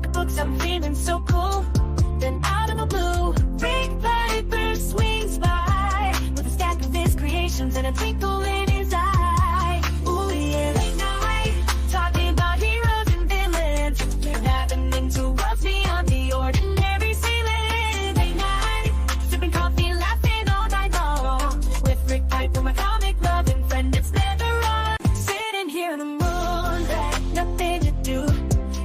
comic books, I'm feeling so cool. Then out of the blue, Rick Piper swings by with a stack of his creations and a twinkle in his eye. Ooh yeah, late night, talking about heroes and villains. We're diving into worlds beyond the ordinary. Sailing late night, sipping coffee, laughing all night long with Rick Piper, my comic loving friend. It's never wrong. Sitting here in the moonlight, nothing to do.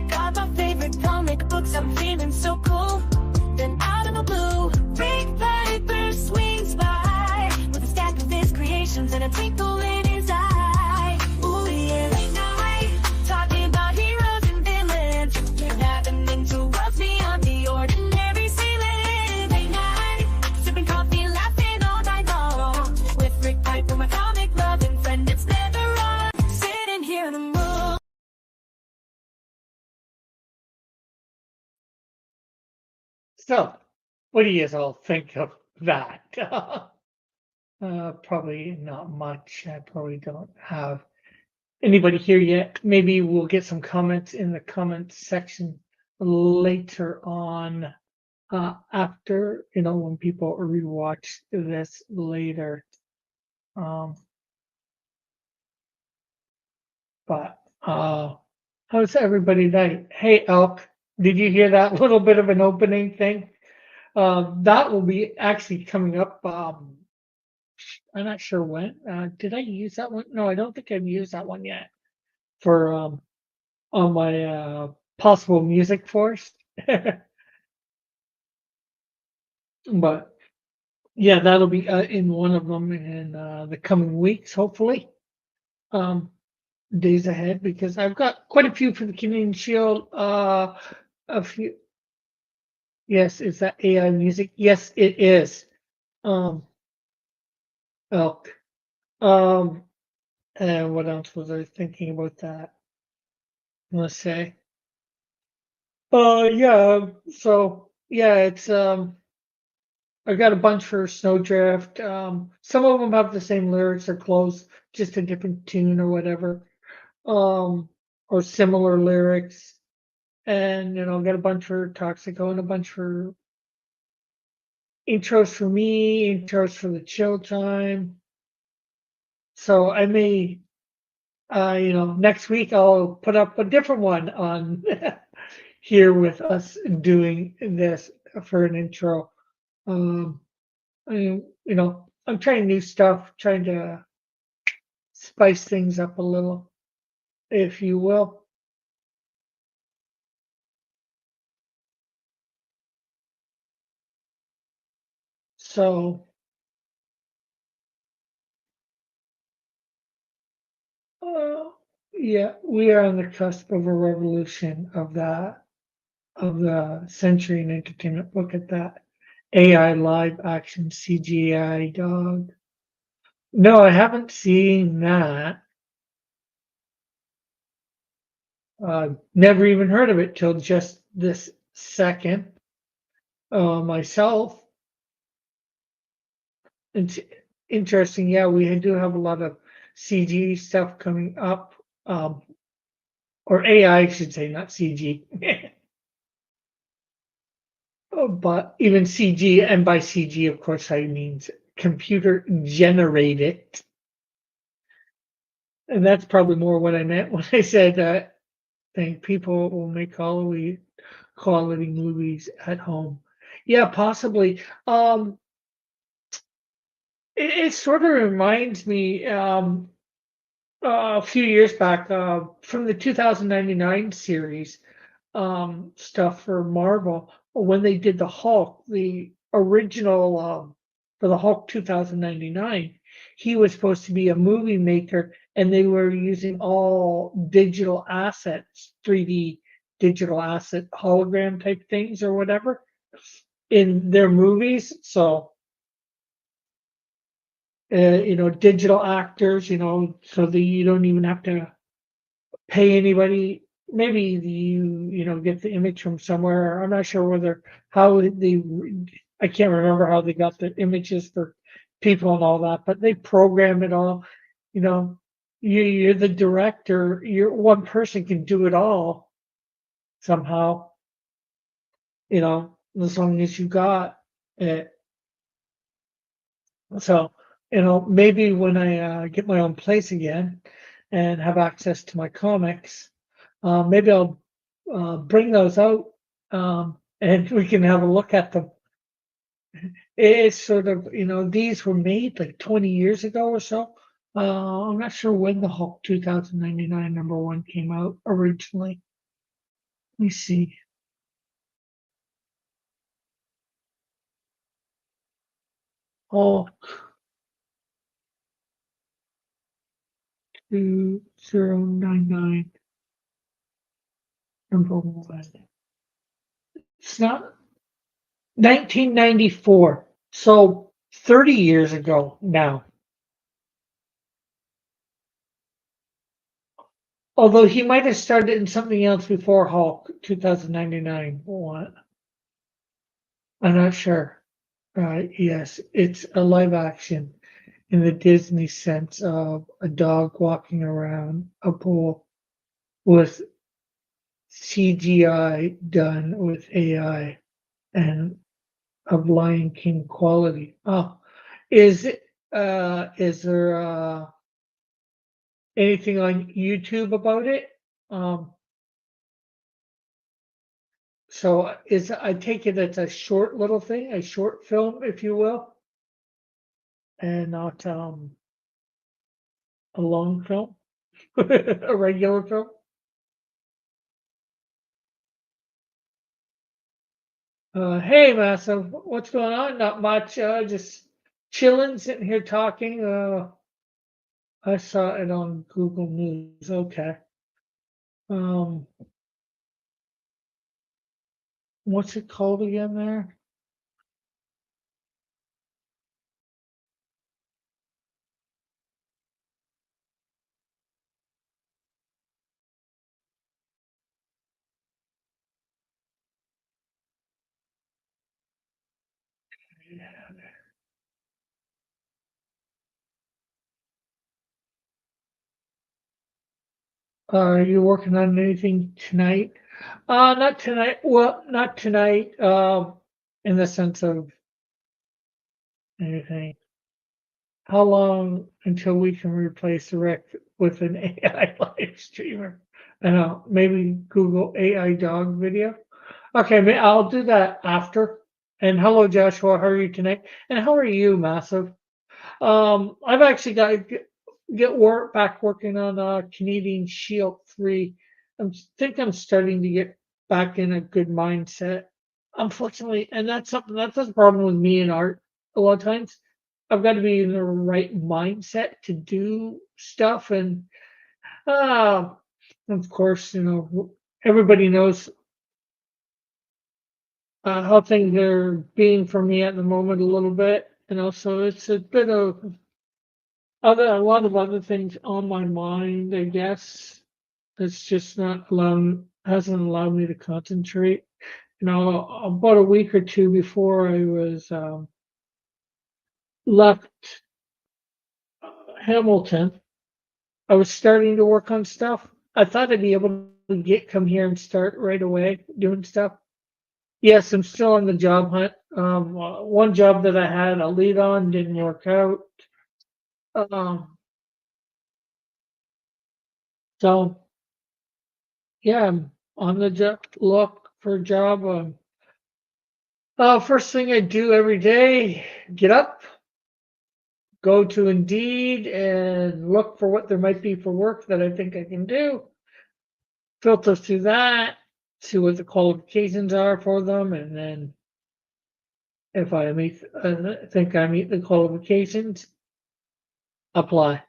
Got my favorite comic books, I'm feeling so cool. Then out of the blue, Rick Piper swings by with a stack of his creations and a twinkle in his eye. Ooh yeah, late night, talking about heroes and villains. We're diving into worlds beyond the ordinary. Sailing late night, sipping coffee, laughing all night long with Rick Piper, my comic loving friend. It's never wrong. Sitting here in the moon. So, what do you all think of that? Probably not much. I probably don't have anybody here yet. Maybe we'll get some comments in the comment section later on, after, when people rewatch this later. But how's everybody night? Hey, Elk, did you hear that little bit of an opening thing? That will be actually coming up. I'm not sure when. Did I use that one? No, I don't think I've used that one yet for on my possible music force. But yeah, that'll be in one of them in the coming weeks, hopefully. Days ahead, because I've got quite a few for the Canadian Shield. A few. Yes, is that AI music? Yes, it is. Elk. And what else was I thinking about that? Let's say. Yeah. So yeah, it's I got a bunch for Snowdrift. Some of them have the same lyrics or close, just a different tune or whatever. Or similar lyrics. And I got a bunch for Toxico and a bunch for intros for me, intros for the chill time. So I may, next week I'll put up a different one on here with us doing this for an intro. I'm trying new stuff, trying to spice things up a little, if you will. So, yeah, we are on the cusp of a revolution of the century in entertainment. Look at that. AI live action CGI dog. No, I haven't seen that. Never even heard of it till just this second. Myself. It's interesting. Yeah, we do have a lot of CG stuff coming up. Or AI, I should say, not CG. But even CG, and by CG, of course, I mean computer generated. And that's probably more what I meant when I said that think people will make quality movies at home. Yeah, possibly. It sort of reminds me a few years back from the 2099 series stuff for Marvel when they did the Hulk, the original for the Hulk 2099. He was supposed to be a movie maker, and they were using all digital assets, 3D digital asset hologram type things or whatever in their movies. So, digital actors, so that you don't even have to pay anybody. Maybe you get the image from somewhere. I'm not sure I can't remember how they got the images for people and all that, but they program it all. You're the director. You're one person can do it all somehow. as long as you got it. So, maybe when I get my own place again and have access to my comics, maybe I'll bring those out, and we can have a look at them. It's sort of, these were made like 20 years ago or so. I'm not sure when the Hulk 2099 #1 came out originally. Let me see. Hulk 2099 #1. It's not 1994. So 30 years ago now. Although he might have started in something else before Hulk 2099. What? I'm not sure. Yes, it's a live action in the Disney sense of a dog walking around a pool with CGI done with AI and of Lion King quality. Oh, is there anything on YouTube about it? Um, so I take it it's a short little thing, a short film, if you will, and not a long film, a regular film. Hey, Massive, what's going on? Not much. Just chilling, sitting here talking. I saw it on Google News. Okay. Um, what's it called again there? Are you working on anything tonight? Not tonight. Well, not tonight. In the sense of anything. How long until we can replace Rick with an AI live streamer? I know, maybe Google AI dog video. Okay, I'll do that after. And hello, Joshua. How are you tonight? And how are you, Massive? I've actually got to get work back working on Canadian Shield 3. Think I'm starting to get back in a good mindset. Unfortunately, and that's the problem with me and art. A lot of times, I've got to be in the right mindset to do stuff, and uh, of course, everybody knows how things are being for me at the moment a little bit, and also it's a bit of a lot of other things on my mind, I guess. It's just not hasn't allowed me to concentrate. About a week or two before I was left Hamilton, I was starting to work on stuff. I thought I'd be able to come here and start right away doing stuff. Yes, I'm still on the job hunt. One job that I had a lead on didn't work out. Um, so yeah, I'm on the look for a job. First thing I do every day, get up, go to Indeed and look for what there might be for work that I think I can do. Filter through that, see what the qualifications are for them, and then if I think I meet the qualifications, apply.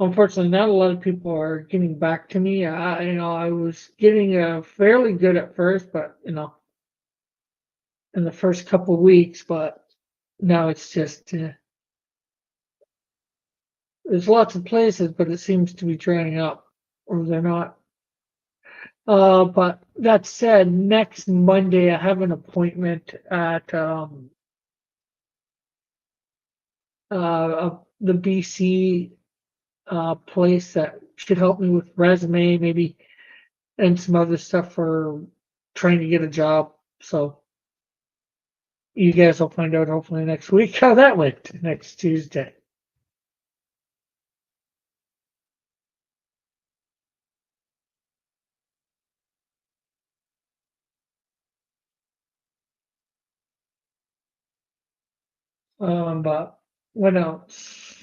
Unfortunately, not a lot of people are getting back to me. I was getting fairly good at first, but in the first couple of weeks, but now it's just there's lots of places, but it seems to be draining up, or they're not. But that said, next Monday I have an appointment at the BC place that should help me with resume, maybe, and some other stuff for trying to get a job. So you guys will find out hopefully next week how that went next Tuesday. But what else?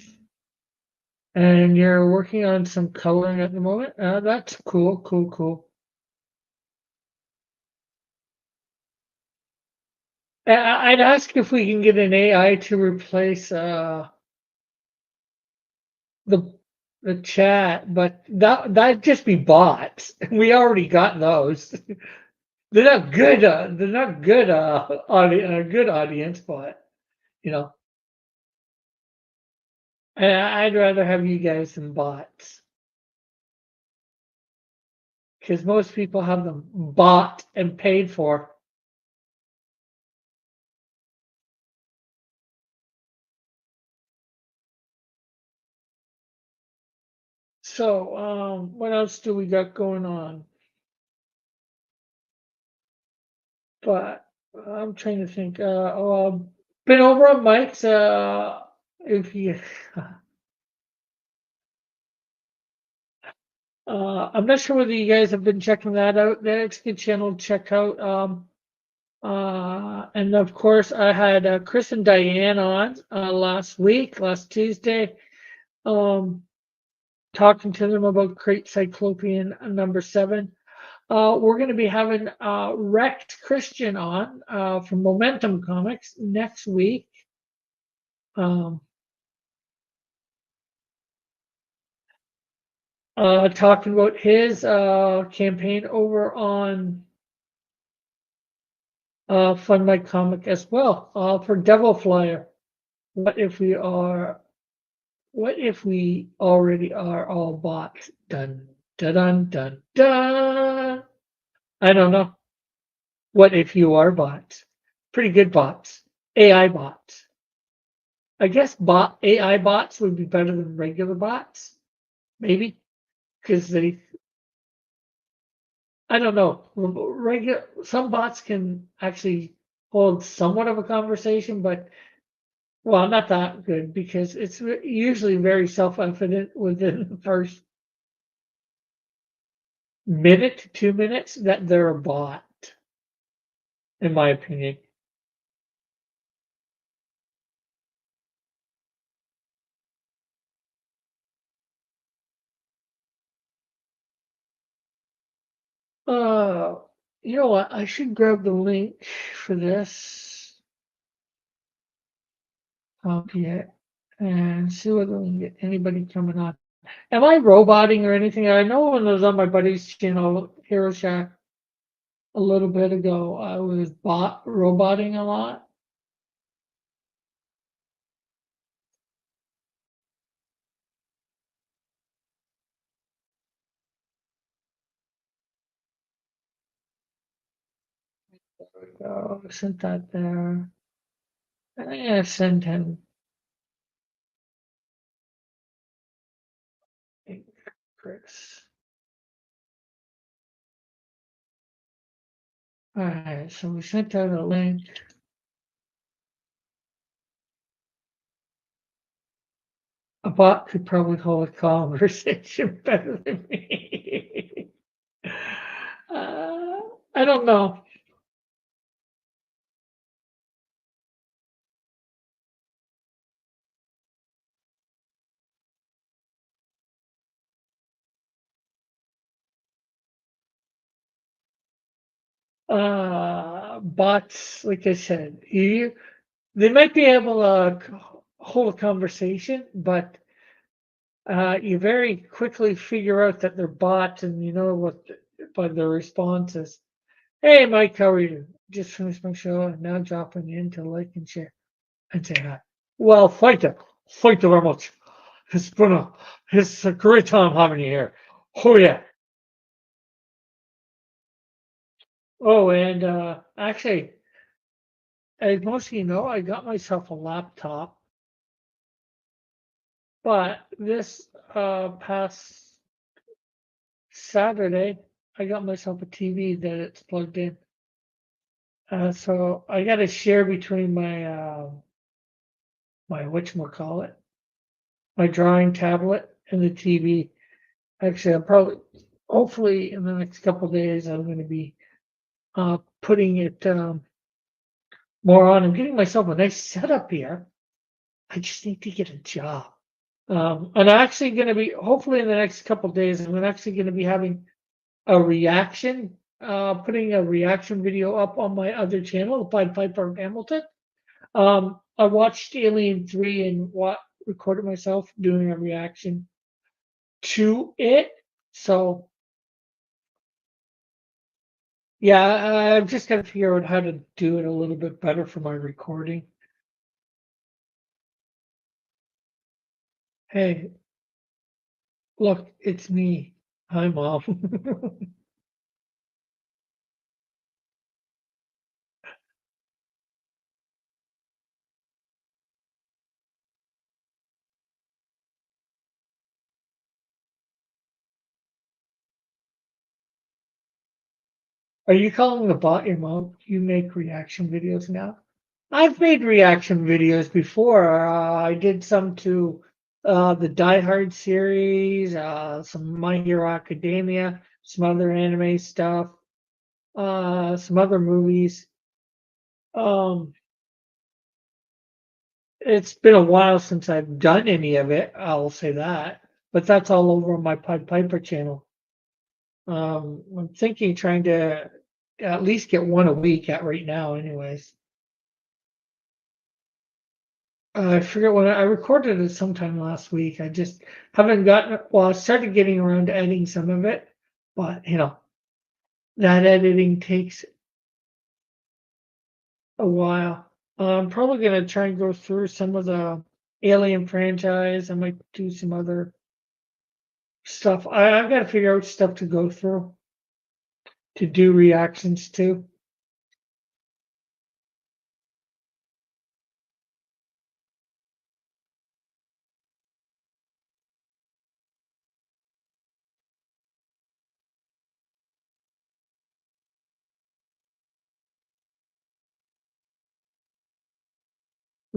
And you're working on some coloring at the moment. That's cool, cool, cool. I'd ask if we can get an AI to replace the chat, but that'd just be bots. We already got those. They're not good. They're not good. Good audience, but you know, I'd rather have you guys than bots because most people have them bought and paid for. So, what else do we got going on? But I'm trying to think. Been over on Mike's. If you, I'm not sure whether you guys have been checking that out. That's a good channel to check out. And of course, I had Chris and Diane on last Tuesday, talking to them about Crate Cyclopean number 7. We're going to be having Wrecked Christian on from Momentum Comics next week. Talking about his campaign over on Fund My Comic as well for Devil Flyer. What if we already are all bots? Dun dun dun dun dun. I don't know. What if you are bots? Pretty good bots. AI bots. I guess AI bots would be better than regular bots. Maybe. Because I don't know. Some bots can actually hold somewhat of a conversation, but well, not that good because it's usually very self-evident within the first minute to 2 minutes that they're a bot, in my opinion. Uh, you know what? I should grab the link for this. Copy it and see whether we can get anybody coming on. Am I roboting or anything? I know when I was on my buddy's channel, Hero Shack, a little bit ago, I was roboting a lot. I sent that there. I think I sent him. Chris. All right, so we sent out a link. A bot could probably hold a conversation better than me. I don't know. Bots, like I said, they might be able to hold a conversation, but you very quickly figure out that they're bots, and you know what by their responses. Hey, Mike, how are you? Just finished my show and now dropping in to like and share and say hi. Well, thank you. Thank you very much. It's a great time having you here. Oh yeah. Oh, and actually, as most of you know, I got myself a laptop, but this past Saturday, I got myself a TV that it's plugged in. So I got to share between my whatchamacallit, my drawing tablet and the TV. Actually, I'm probably, hopefully, in the next couple of days, I'm going to be putting it more on. I'm getting myself a nice setup here. I just need to get a job. I'm actually going to be, hopefully, in the next couple of days, I'm actually going to be having a reaction, putting a reaction video up on my other channel, the Pied Piper of Hamilton. I watched Alien 3 and recorded myself doing a reaction to it. So yeah, I've just got to figure out how to do it a little bit better for my recording. Hey, look, it's me. Hi, Mom. Are you calling the bot your mom? You make reaction videos now? I've made reaction videos before. I did some to the Die Hard series, some My Hero Academia, some other anime stuff, some other movies. Um, it's been a while since I've done any of it. I'll say that, but that's all over on my Pied Piper channel. I'm thinking trying to at least get one a week at right now, anyways. I forget when I recorded it sometime last week. I just haven't gotten, well, I started getting around to editing some of it, but that editing takes a while. I'm probably going to try and go through some of the Alien franchise. I might do some other stuff. I've got to figure out stuff to go through to do reactions to.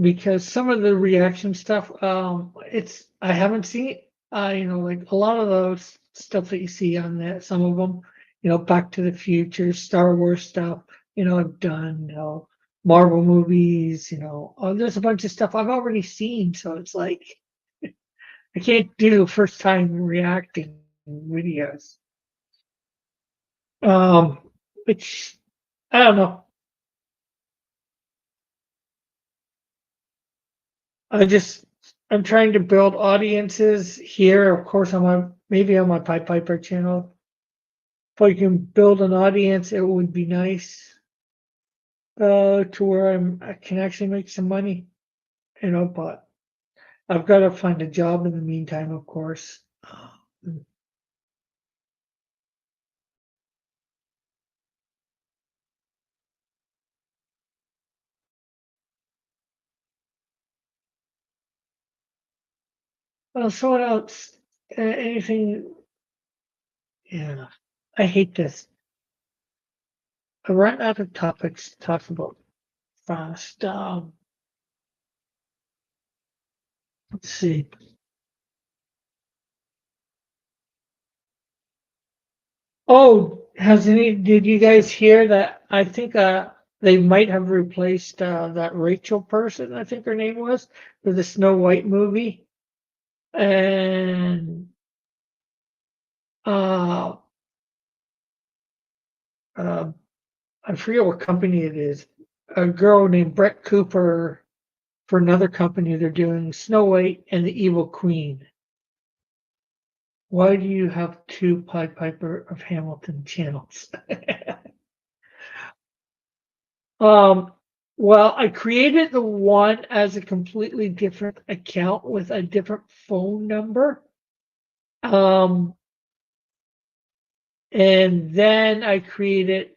Because some of the reaction stuff, I haven't seen, like a lot of those stuff that you see on that, some of them, Back to the Future, Star Wars stuff, I've done, Marvel movies, there's a bunch of stuff I've already seen, so it's like I can't do first time reacting videos. Um, which I don't know. I'm trying to build audiences here, of course, maybe on my Pied Piper channel. If I can build an audience, it would be nice, to where I can actually make some money, but I've got to find a job in the meantime, of course. Well, so what else? Anything? Yeah, I hate this. I run out of topics to talk about fast. Let's see. Oh, did you guys hear that? I think they might have replaced that Rachel person, I think her name was, for the Snow White movie. And uh, uh, I forget what company it is. A girl named Brett Cooper for another company. They're doing Snow White and the Evil Queen. Why do you have two Pied Piper of Hamilton channels? Well, I created the one as a completely different account with a different phone number. Um, and then I created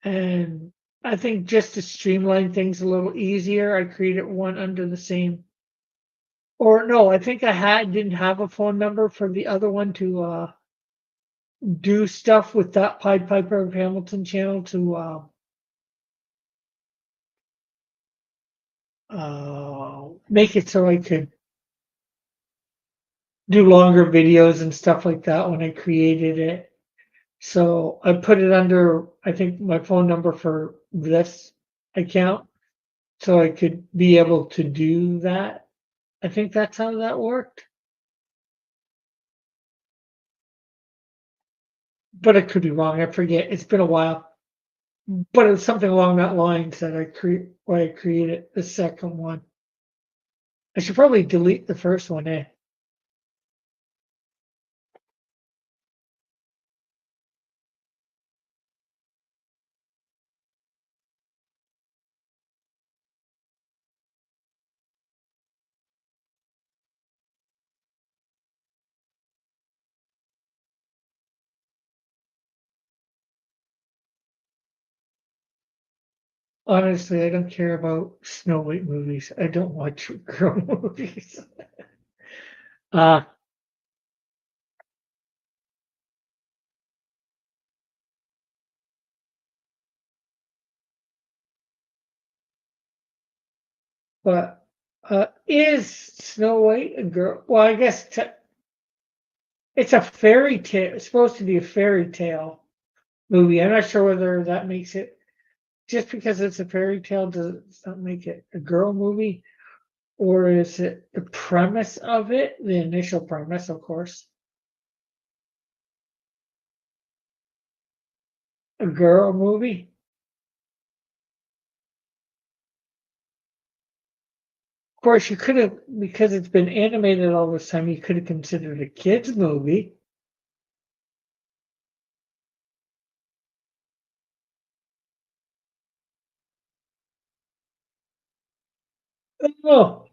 and I think just to streamline things a little easier, I created one under the same, or no, I think didn't have a phone number for the other one to do stuff with that Pied Piper of Hamilton channel to make it so I could do longer videos and stuff like that when I created it. So I put it under, I think, my phone number for this account so I could be able to do that. I think that's how that worked, but I could be wrong. I forget. It's been a while, but it's something along that lines that why I created the second one. I should probably delete the first one, eh? Honestly, I don't care about Snow White movies. I don't watch girl movies. Uh, but is Snow White a girl? Well, I guess it's a fairy tale. It's supposed to be a fairy tale movie. I'm not sure whether that makes it just because it's a fairy tale does not make it a girl movie, or is it the premise of it, the initial premise, of course, a girl movie? Of course, you could have, because it's been animated all this time, you could have considered a kids movie. Oh,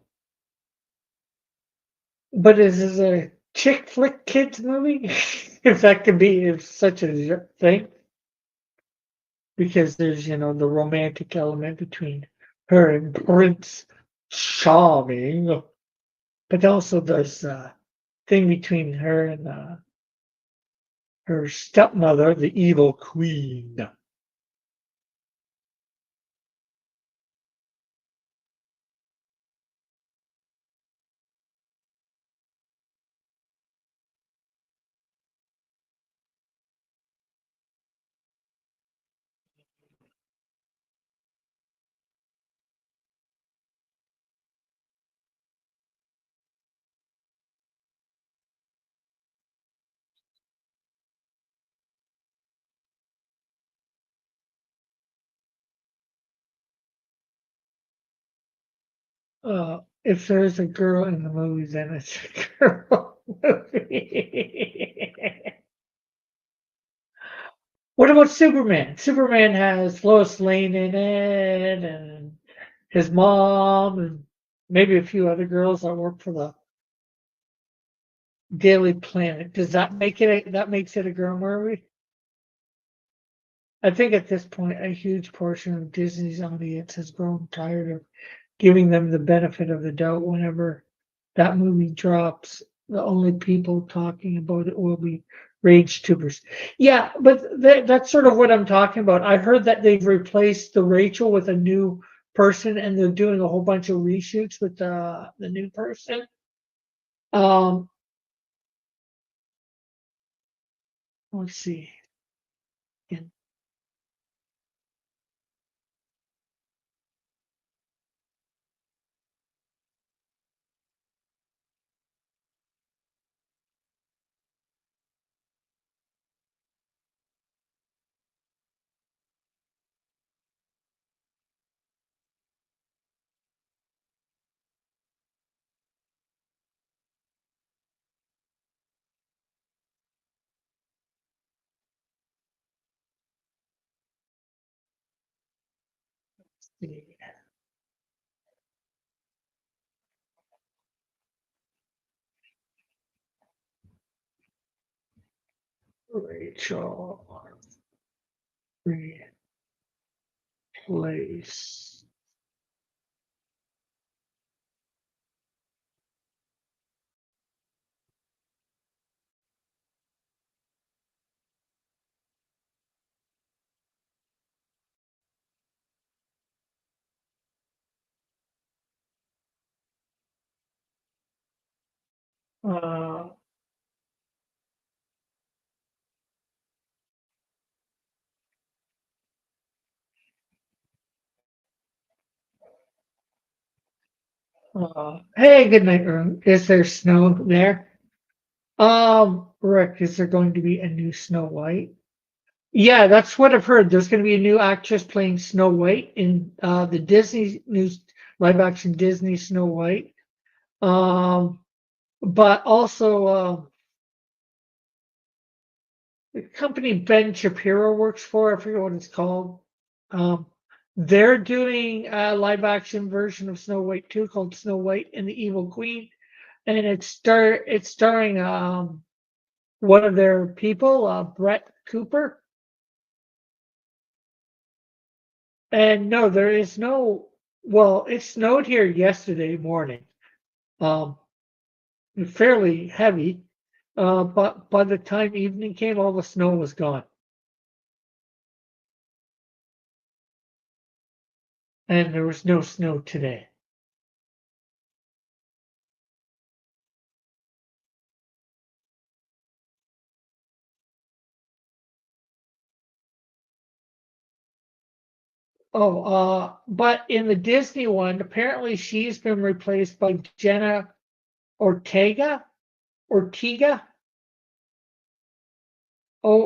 but is this a chick flick kids movie? If that could be if such a thing, because there's the romantic element between her and Prince Charming, but also there's a thing between her and her stepmother, the evil queen. If there's a girl in the movie, then it's a girl movie. What about Superman? Superman has Lois Lane in it, and his mom, and maybe a few other girls that work for the Daily Planet. Does that make it? That makes it a girl movie? I think at this point, a huge portion of Disney's audience has grown tired of giving them the benefit of the doubt whenever that movie drops. The only people talking about it will be rage tubers. Yeah, but that's sort of what I'm talking about. I heard that they've replaced the Rachel with a new person, and they're doing a whole bunch of reshoots with the new person. Um, let's see. In the Rachel replace. Uh, hey, good night, room. Is there snow there? Rick, is there going to be a new Snow White? Yeah, that's what I've heard. There's going to be a new actress playing Snow White in the Disney new live action Disney Snow White. Um, but also the company Ben Shapiro works for, I forget what it's called. Um, they're doing a live action version of Snow White too, called Snow White and the Evil Queen, and it's starring one of their people, Brett Cooper. And no, there is no. Well, it snowed here yesterday morning, um, fairly heavy. But by the time evening came, all the snow was gone, and there was no snow today. Oh, but in the Disney one, apparently she's been replaced by Jenna Ortega, Ortega. Oh,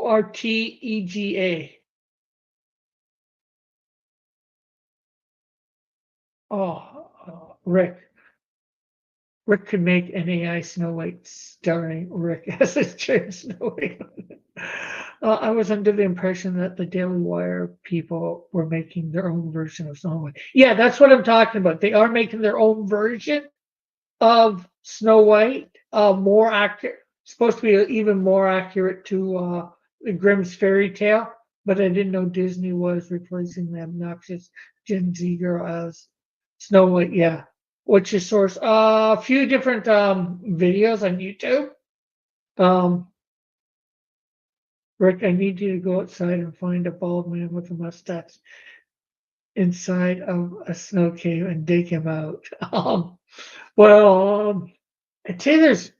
Rick could make an AI Snow White starring Rick as a trans Snow White. I was under the impression that the Daily Wire people were making their own version of Snow White. Yeah, that's what I'm talking about. They are making their own version of Snow White, more accurate, supposed to be even more accurate to the Grimm's fairy tale. But I didn't know Disney was replacing the obnoxious Gen Z girl as Snow White. Yeah. What's your source? A few different videos on YouTube. Um, Rick, I need you to go outside and find a bald man with a mustache inside of a snow cave and dig him out. Well, I'd say there's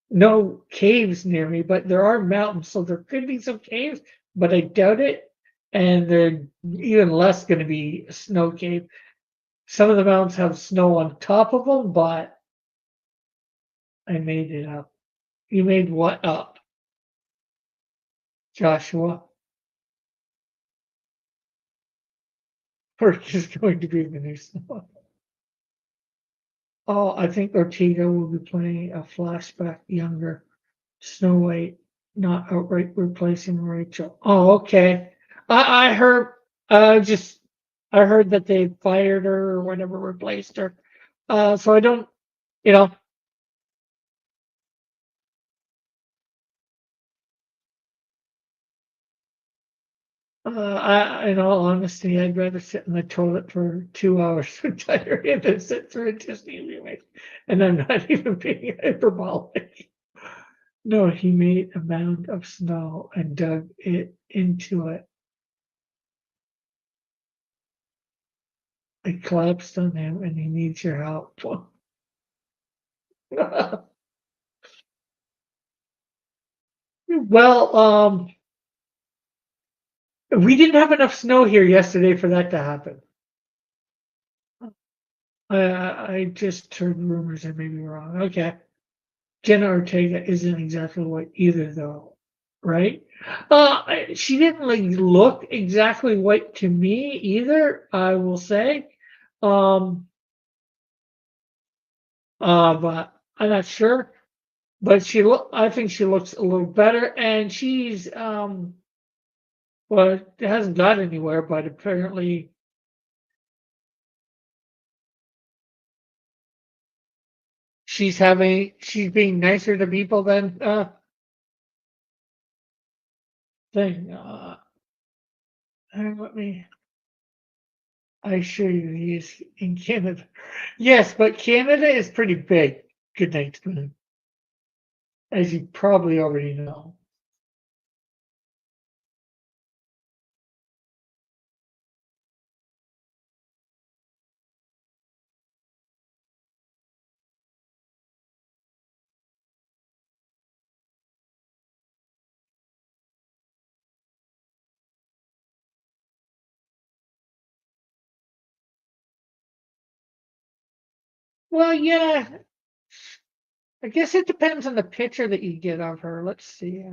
no caves near me, but there are mountains, so there could be some caves, but I doubt it. And they're even less going to be a snow cave. Some of the mountains have snow on top of them, but I made it up. You made what up, Joshua? Perk is going to be the new snow. Oh, I think Ortega will be playing a flashback younger Snow White, not outright replacing Rachel. Oh, okay. I heard just I heard that they fired her or whatever, replaced her. So I don't, you know, in all honesty, I'd rather sit in the toilet for 2 hours with diarrhea than sit through a Disney remake. And I'm not even being hyperbolic. No, he made a mound of snow and dug it into it. It collapsed on him and he needs your help. Well, we didn't have enough snow here yesterday for that to happen. I just heard rumors. I may be wrong. Okay. Jenna Ortega isn't exactly white either, though, right? She didn't like look exactly white to me either. I will say, um, but I'm not sure. But I think she looks a little better, and she's well, it hasn't got anywhere, but apparently she's being nicer to people than thing. Let me. I assure you, he is in Canada. Yes, but Canada is pretty big. Good night, Spoon, as you probably already know. Well, yeah, I guess it depends on the picture that you get of her. Let's see.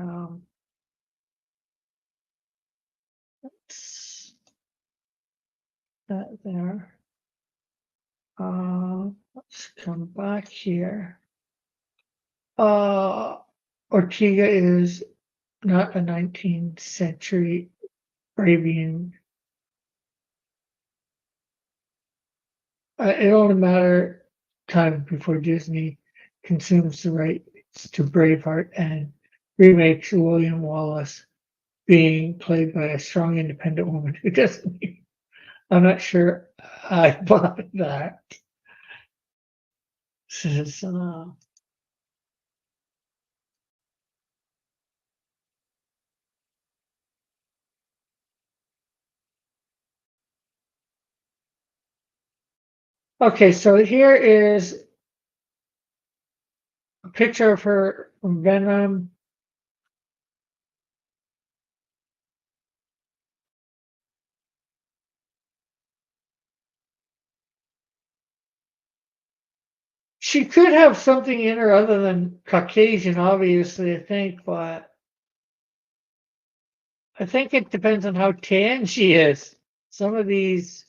That there. Let's come back here. Uh, Ortega is not a 19th century Arabian. It only matter time before Disney consumes the rights to Braveheart and remakes William Wallace being played by a strong independent woman who doesn't. I'm not sure I bought that. Says, okay, so here is a picture of her from Venom. She could have something in her other than Caucasian, obviously, I think, but I think it depends on how tan she is. Some of these,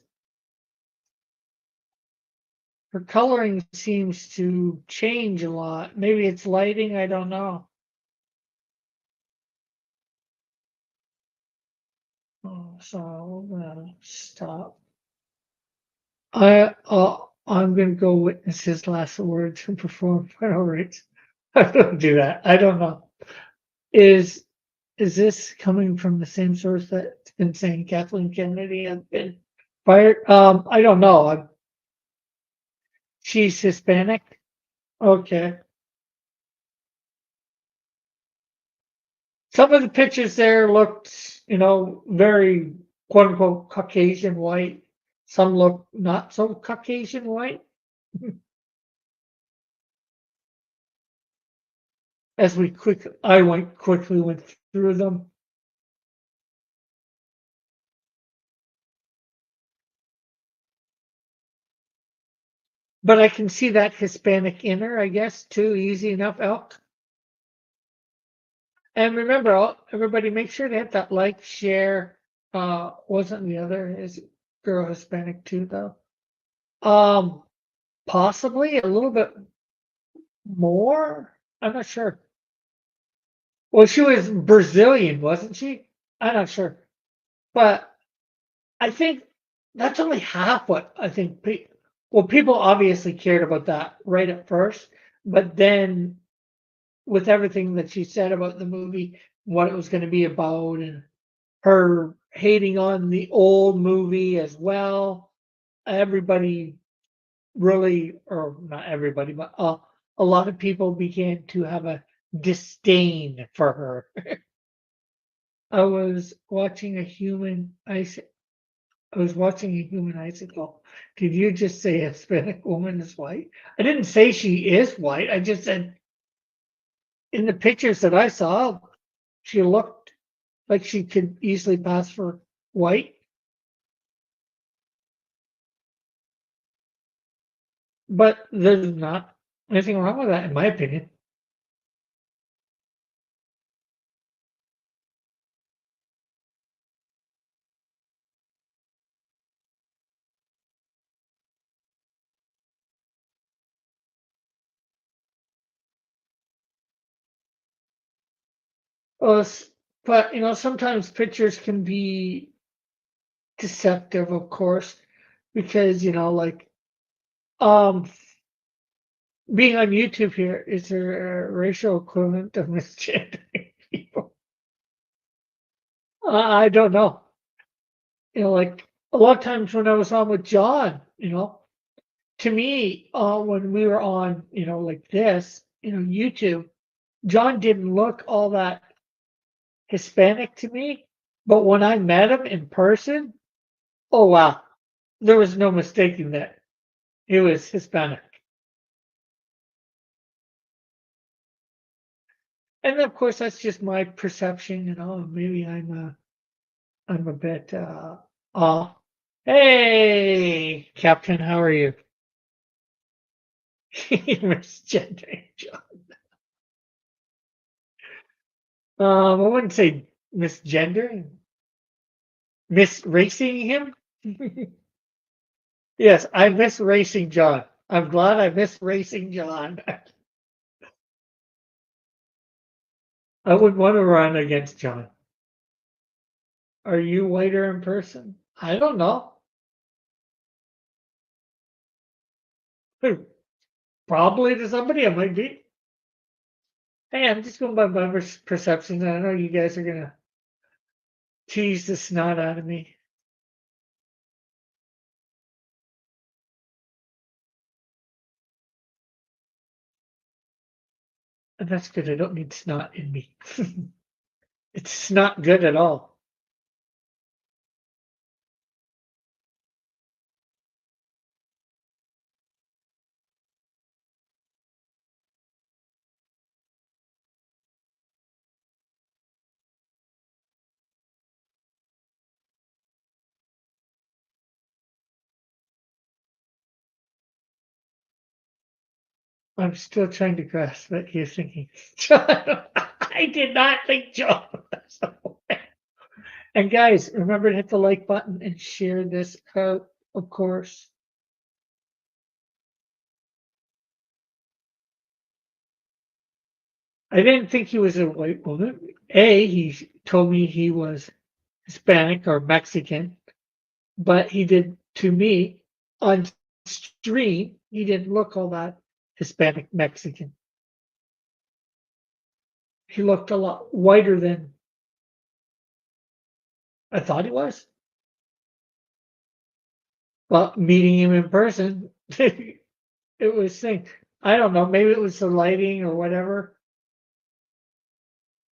her coloring seems to change a lot. Maybe it's lighting, I don't know. Oh, so I'm gonna stop. I'm gonna go witness his last words and perform final rites. I don't do that. I don't know. Is this coming from the same source that's been saying Kathleen Kennedy has been fired? I don't know. She's Hispanic. Okay. Some of the pictures there looked, very quote unquote Caucasian white. Some look not so Caucasian white. I quickly went through them. But I can see that Hispanic in her, I guess, too. Easy enough, Elk. And remember, everybody make sure to hit that like, share. Wasn't the other is girl Hispanic too, though? Um, Possibly a little bit more. I'm not sure. Well, she was Brazilian, wasn't she? I'm not sure. But I think that's only half what I think. Well, people obviously cared about that right at first, but then with everything that she said about the movie, what it was going to be about, and her hating on the old movie as well, everybody really, or not everybody, but a lot of people began to have a disdain for her. I was watching a human ice. I was watching a human icicle. Did you just say a Hispanic woman is white? I didn't say she is white. I just said in the pictures that I saw, she looked like she could easily pass for white. But there's not anything wrong with that, in my opinion. Uh, but sometimes pictures can be deceptive, of course, because like um, being on YouTube here, is there a racial equivalent of misgendering people? I don't know. Like a lot of times when I was on with John, to me, when we were on, like this, YouTube, John didn't look all that Hispanic to me. But when I met him in person, oh wow, there was no mistaking that he was Hispanic. And of course, that's just my perception. Maybe I'm a bit off. Hey, Captain, how are you? Misgendering John. I wouldn't say misgendering. Misracing him? Yes, I miss racing John. I'm glad I miss racing John. I would want to run against John. Are you whiter in person? I don't know. Probably to somebody I might be. Hey, I'm just going by my perceptions. I know you guys are gonna tease the snot out of me. And that's good. I don't need snot in me. It's not good at all. I'm still trying to grasp what you're thinking. John, I did not think John was away. And guys, remember to hit the like button and share this out, of course. I didn't think he was a white woman. He told me he was Hispanic or Mexican, but he did to me on stream, he didn't look all that Hispanic Mexican. He looked a lot whiter than I thought he was. Well, meeting him in person, it was thing. I don't know, maybe it was the lighting or whatever.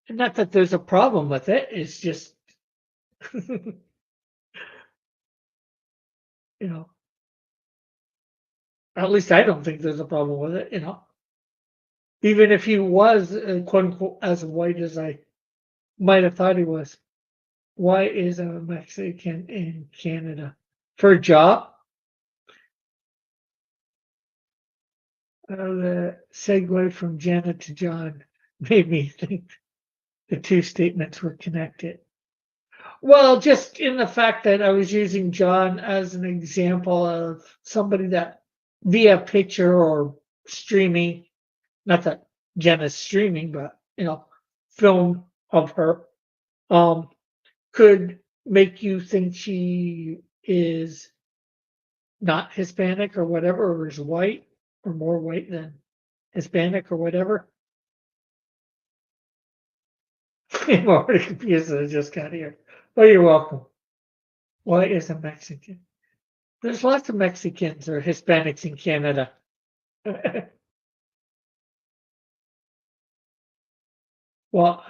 Not that there's a problem with it, it's just you know, at least I don't think there's a problem with it, Even if he was quote unquote as white as I might have thought he was. Why is a Mexican in Canada? For a job? The segue from Janet to John made me think the two statements were connected. Well, just in the fact that I was using John as an example of somebody that via picture or streaming, not that Jenna's streaming, but film of her, could make you think she is not Hispanic or whatever, or is white or more white than Hispanic or whatever. I'm already confused. I just got here. Oh, you're welcome. Why is a Mexican? There's lots of Mexicans or Hispanics in Canada. Well,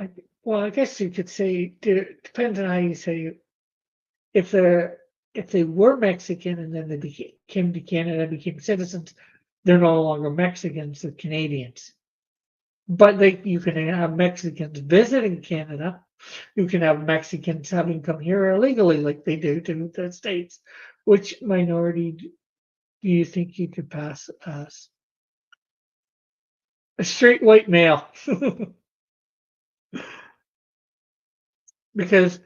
I guess you could say depends on how you say. If they were Mexican and then they came to Canada, became citizens, they're no longer Mexicans; they're Canadians. But you can have Mexicans visiting Canada. You can have Mexicans having come here illegally, like they do to the States. Which minority do you think you could pass as? A straight white male. Because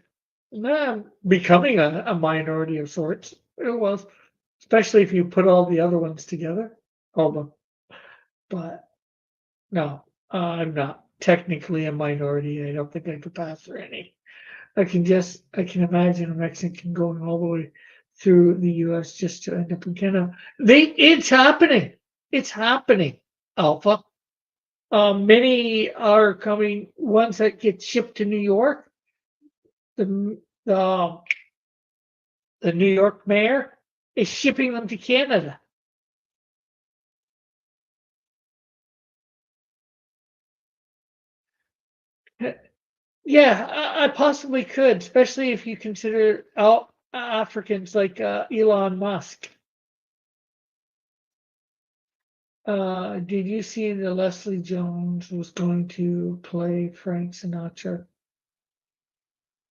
becoming a minority of sorts, it was, especially if you put all the other ones together, all of them. But no, I'm not technically a minority. I don't think I could pass for any. I can imagine a Mexican going all the way through the U.S. just to end up in Canada. It's happening. It's happening. Alpha. Many are coming. Ones that get shipped to New York. The New York mayor is shipping them to Canada. Yeah, I possibly could, especially if you consider Africans like Elon Musk. Did you see that Leslie Jones was going to play Frank Sinatra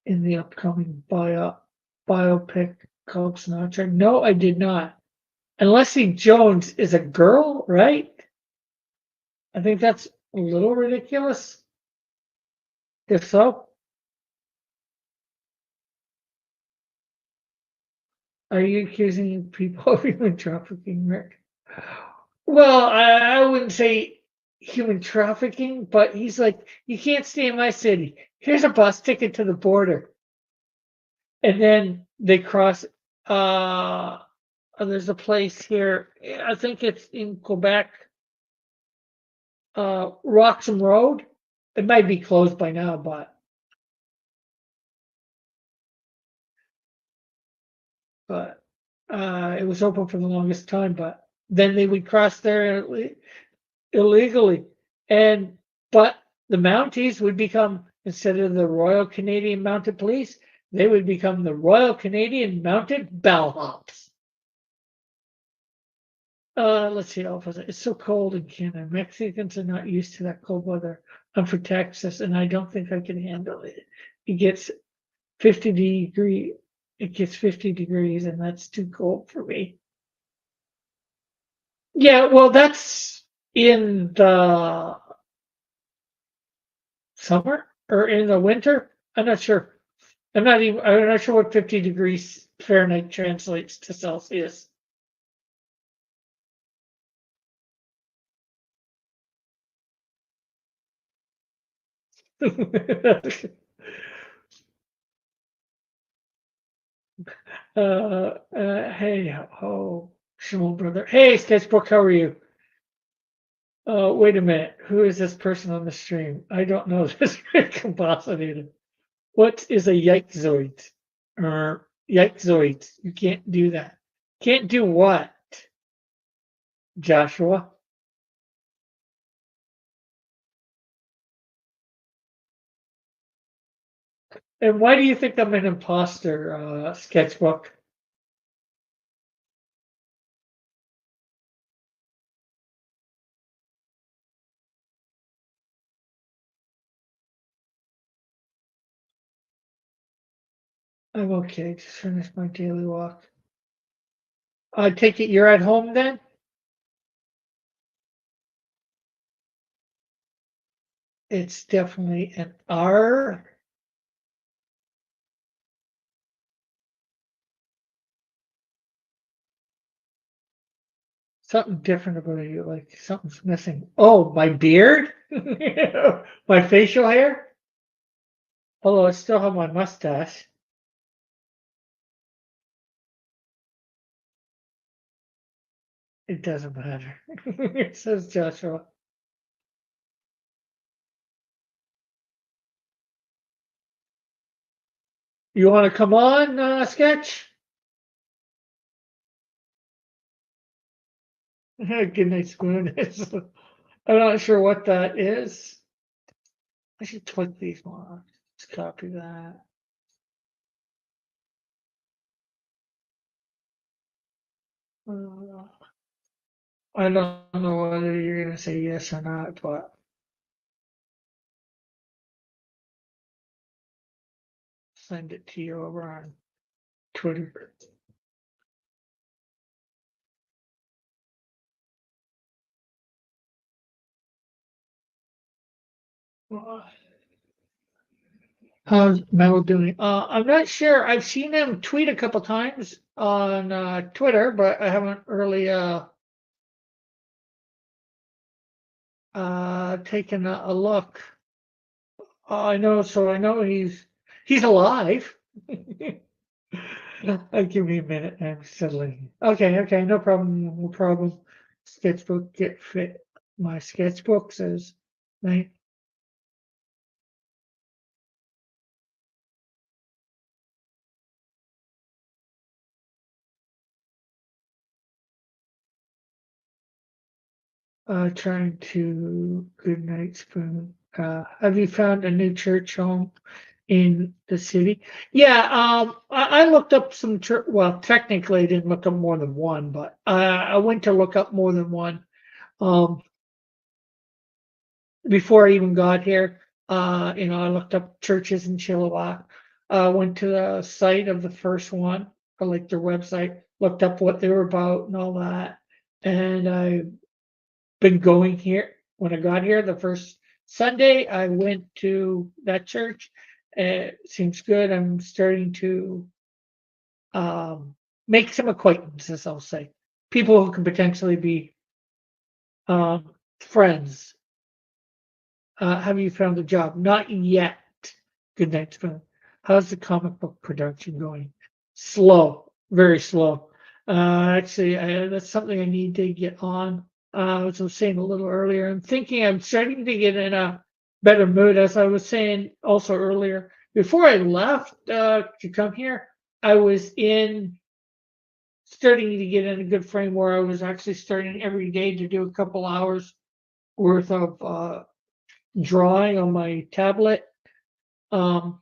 in the upcoming biopic called Sinatra? No, I did not. And Leslie Jones is a girl, right? I think that's a little ridiculous. If so, are you accusing people of human trafficking, Rick? Well, I wouldn't say human trafficking, but he's like, you can't stay in my city. Here's a bus ticket to the border. And then they cross, there's a place here, I think it's in Quebec, Roxham Road. It might be closed by now, but it was open for the longest time. But then they would cross there illegally, but the Mounties would become, instead of the Royal Canadian Mounted Police, they would become the Royal Canadian Mounted Bellhops. Let's see. It's so cold in Canada. Mexicans are not used to that cold weather. I'm from Texas, and I don't think I can handle it. It gets 50 degrees. It gets 50 degrees, and that's too cold for me. Yeah, well, that's in the summer or in the winter. I'm not sure. I'm not sure what 50 degrees Fahrenheit translates to Celsius. Hey, oh, Shimon brother. Hey, Sketchbook, how are you? Wait a minute. Who is this person on the stream? I don't know this compositor. What is a yikezoid? Or yikezoid? You can't do that. Can't do what? Joshua? And why do you think I'm an imposter, Sketchbook? I'm okay. Just finished my daily walk. I take it you're at home then? It's definitely an R. Something different about you, like something's missing. Oh, my beard? My facial hair? Although I still have my mustache. It doesn't matter. It says Joshua. You want to come on, Sketch? Good night, spoon. I'm not sure what that is. I should click these ones. Let's copy that. I don't know whether you're gonna say yes or not, but send it to you over on Twitter. How's Mel doing? I'm not sure. I've seen him tweet a couple times on Twitter, but I haven't really taken a look. I know, so I know he's alive. Give me a minute. I'm settling. Okay, no problem, no problem. Sketchbook get fit. My sketchbook says, right? Trying to good night spoon. Have you found a new church home in the city? Yeah, I looked up some church. Well, technically, I didn't look up more than one, but I went to look up more than one. Before I even got here, I looked up churches in Chilliwack. Went to the site of the first one, or like their website, looked up what they were about and all that, and I've been going here when I got here. The first Sunday I went to that church. It seems good. I'm starting to make some acquaintances, I'll say. People who could potentially be friends. Have you found a job? Not yet. Good night, Spoon. How's the comic book production going? Slow, very slow. Actually, that's something I need to get on. As I was saying a little earlier, I'm starting to get in a better mood. As I was saying also earlier, before I left to come here, I was starting to get in a good frame where I was actually starting every day to do a couple hours worth of drawing on my tablet. Um,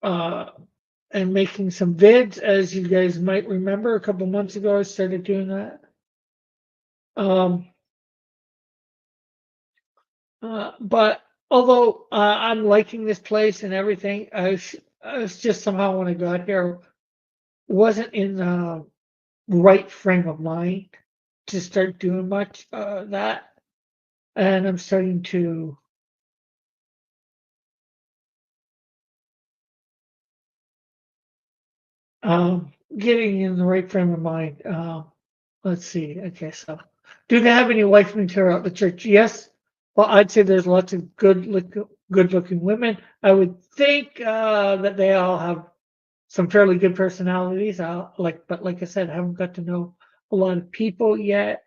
uh, and making some vids, as you guys might remember, a couple months ago, I started doing that. Um, but although I'm liking this place and everything, I was just somehow when I got here, wasn't in the right frame of mind to start doing much that, and I'm starting to getting in the right frame of mind. Let's see. Okay, so do they have any wife material at the church? Yes. Well, I'd say there's lots of good looking women. I would think that they all have some fairly good personalities. But like I said, I haven't got to know a lot of people yet.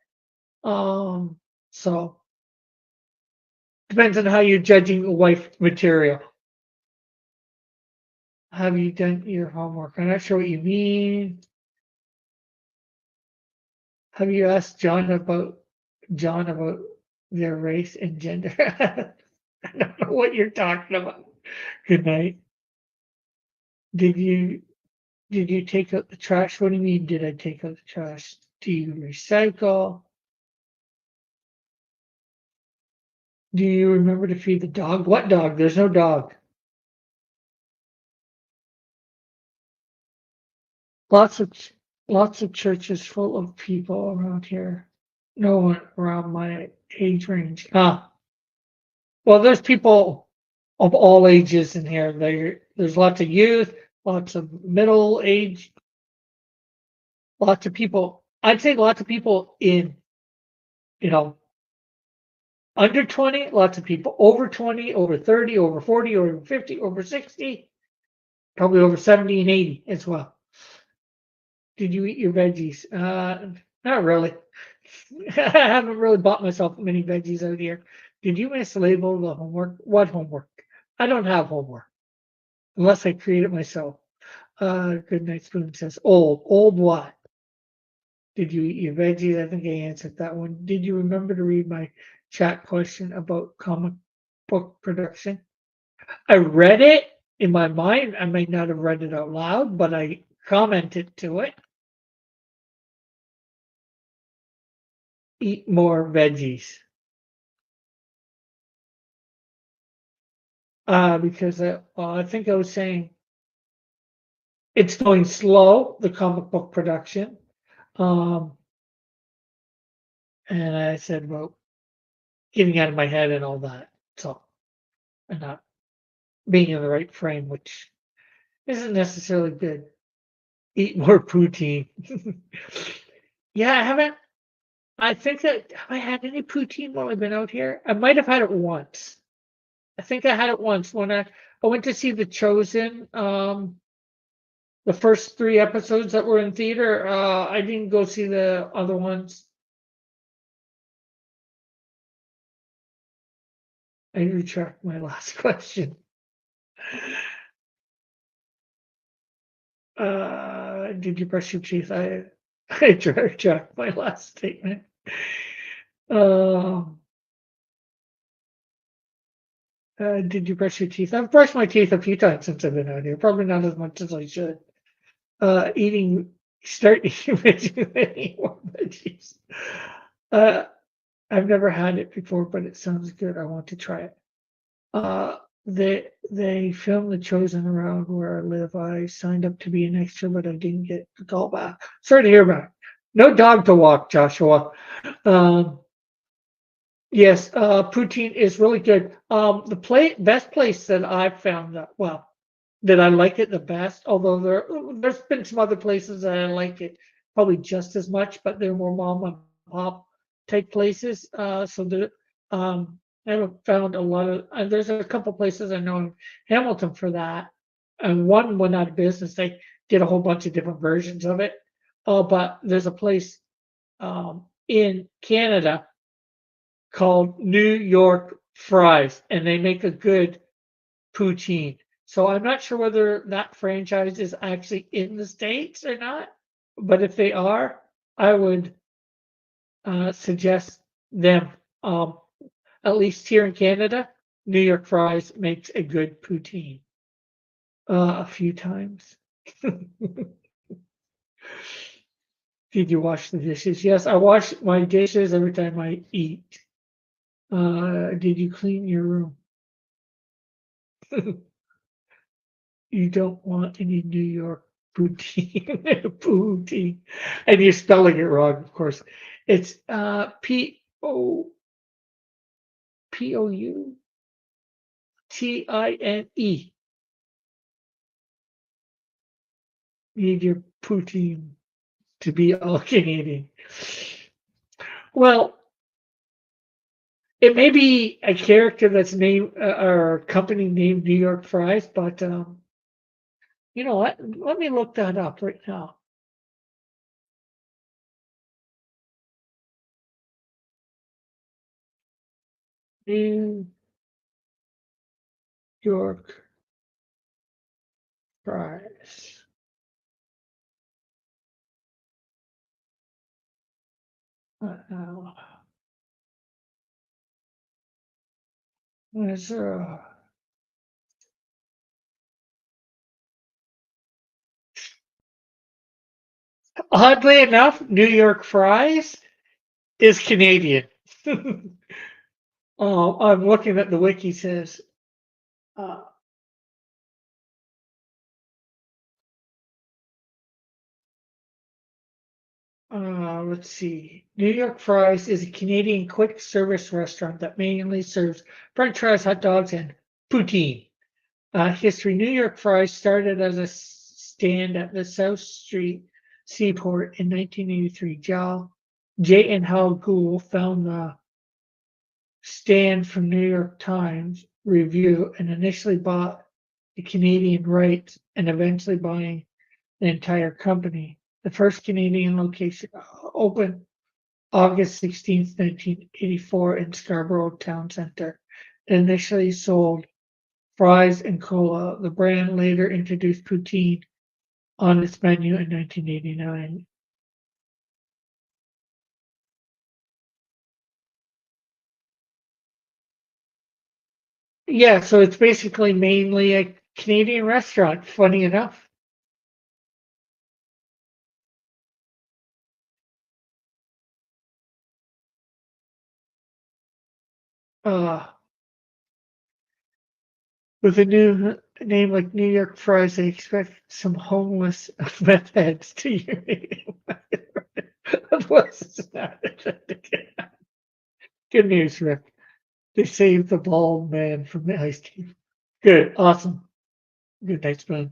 So depends on how you're judging the wife material. Have you done your homework? I'm not sure what you mean. Have you asked John about their race and gender? I don't know what you're talking about. Good night. Did you take out the trash? What do you mean? Did I take out the trash? Do you recycle? Do you remember to feed the dog? What dog? There's no dog. Lots of lots of churches full of people around here. No one around my age range. Well, there's people of all ages in here. There's lots of youth, lots of middle age, lots of people. I'd say lots of people in, you know, under 20, lots of people over 20, over 30, over 40, over 50, over 60, probably over 70 and 80 as well. Did you eat your veggies? Not really. I haven't really bought myself many veggies out here. Did you mislabel the homework? What homework? I don't have homework unless I create it myself. Good night spoon says old. Old what? Did you eat your veggies? I think I answered that one. Did you remember to read my chat question about comic book production? I read it in my mind. I may not have read it out loud, but I commented to it. Eat more veggies. Because I think I was saying it's going slow, the comic book production. And I said, well, getting out of my head and all that. So, and not being in the right frame, which isn't necessarily good. Eat more poutine. Yeah, I haven't. I think that have I had any poutine while I've been out here? I might have had it once. I think I had it once when I went to see The Chosen. The first 3 episodes that were in theater. I didn't go see the other ones. I retract my last question. Did you brush your teeth? I retract my last statement. Did you brush your teeth? I've brushed my teeth a few times since I've been out here. Probably not as much as I should. Start eating veggies. I've never had it before, but it sounds good. I want to try it. They filmed The Chosen around where I live. I signed up to be an extra, but I didn't get a call back. Sorry to hear about. No dog to walk, Joshua. Um, yes, poutine is really good. Best place that I've found that I like it the best. Although there's been some other places that I like it probably just as much, but they're more mom and pop type places. I haven't found a lot of. There's a couple places I know in Hamilton for that, and one went out of business. They did a whole bunch of different versions of it. But there's a place in Canada called New York Fries, and they make a good poutine. So I'm not sure whether that franchise is actually in the States or not, but if they are, I would suggest them. Um, at least here in Canada, New York Fries makes a good poutine a few times. Did you wash the dishes? Yes, I wash my dishes every time I eat. Did you clean your room? You don't want any New York poutine. Poutine. And you're spelling it wrong, of course. It's Poutine. Need your poutine to be all Canadian. Well, it may be a character that's named or a company named New York Fries, but you know what? Let me look that up right now. New York Fries. Uh, There's oddly enough, New York Fries is Canadian. I'm looking at the wiki says uh, let's see. New York Fries is a Canadian quick service restaurant that mainly serves French fries, hot dogs, and poutine. History: New York Fries started as a stand at the South Street Seaport in 1983. J. and Hal Gould found the stand from New York Times Review and initially bought the Canadian rights and eventually buying the entire company. The first Canadian location opened August 16th, 1984 in Scarborough Town Centre. It initially sold fries and cola. The brand later introduced poutine on its menu in 1989. Yeah, so it's basically mainly a Canadian restaurant, funny enough. Uh, with a new name like New York Fries, they expect some homeless meth heads to urinate. What's that? Good news, Rick. They saved the bald man from the ice cave. Good, awesome. Good night, man.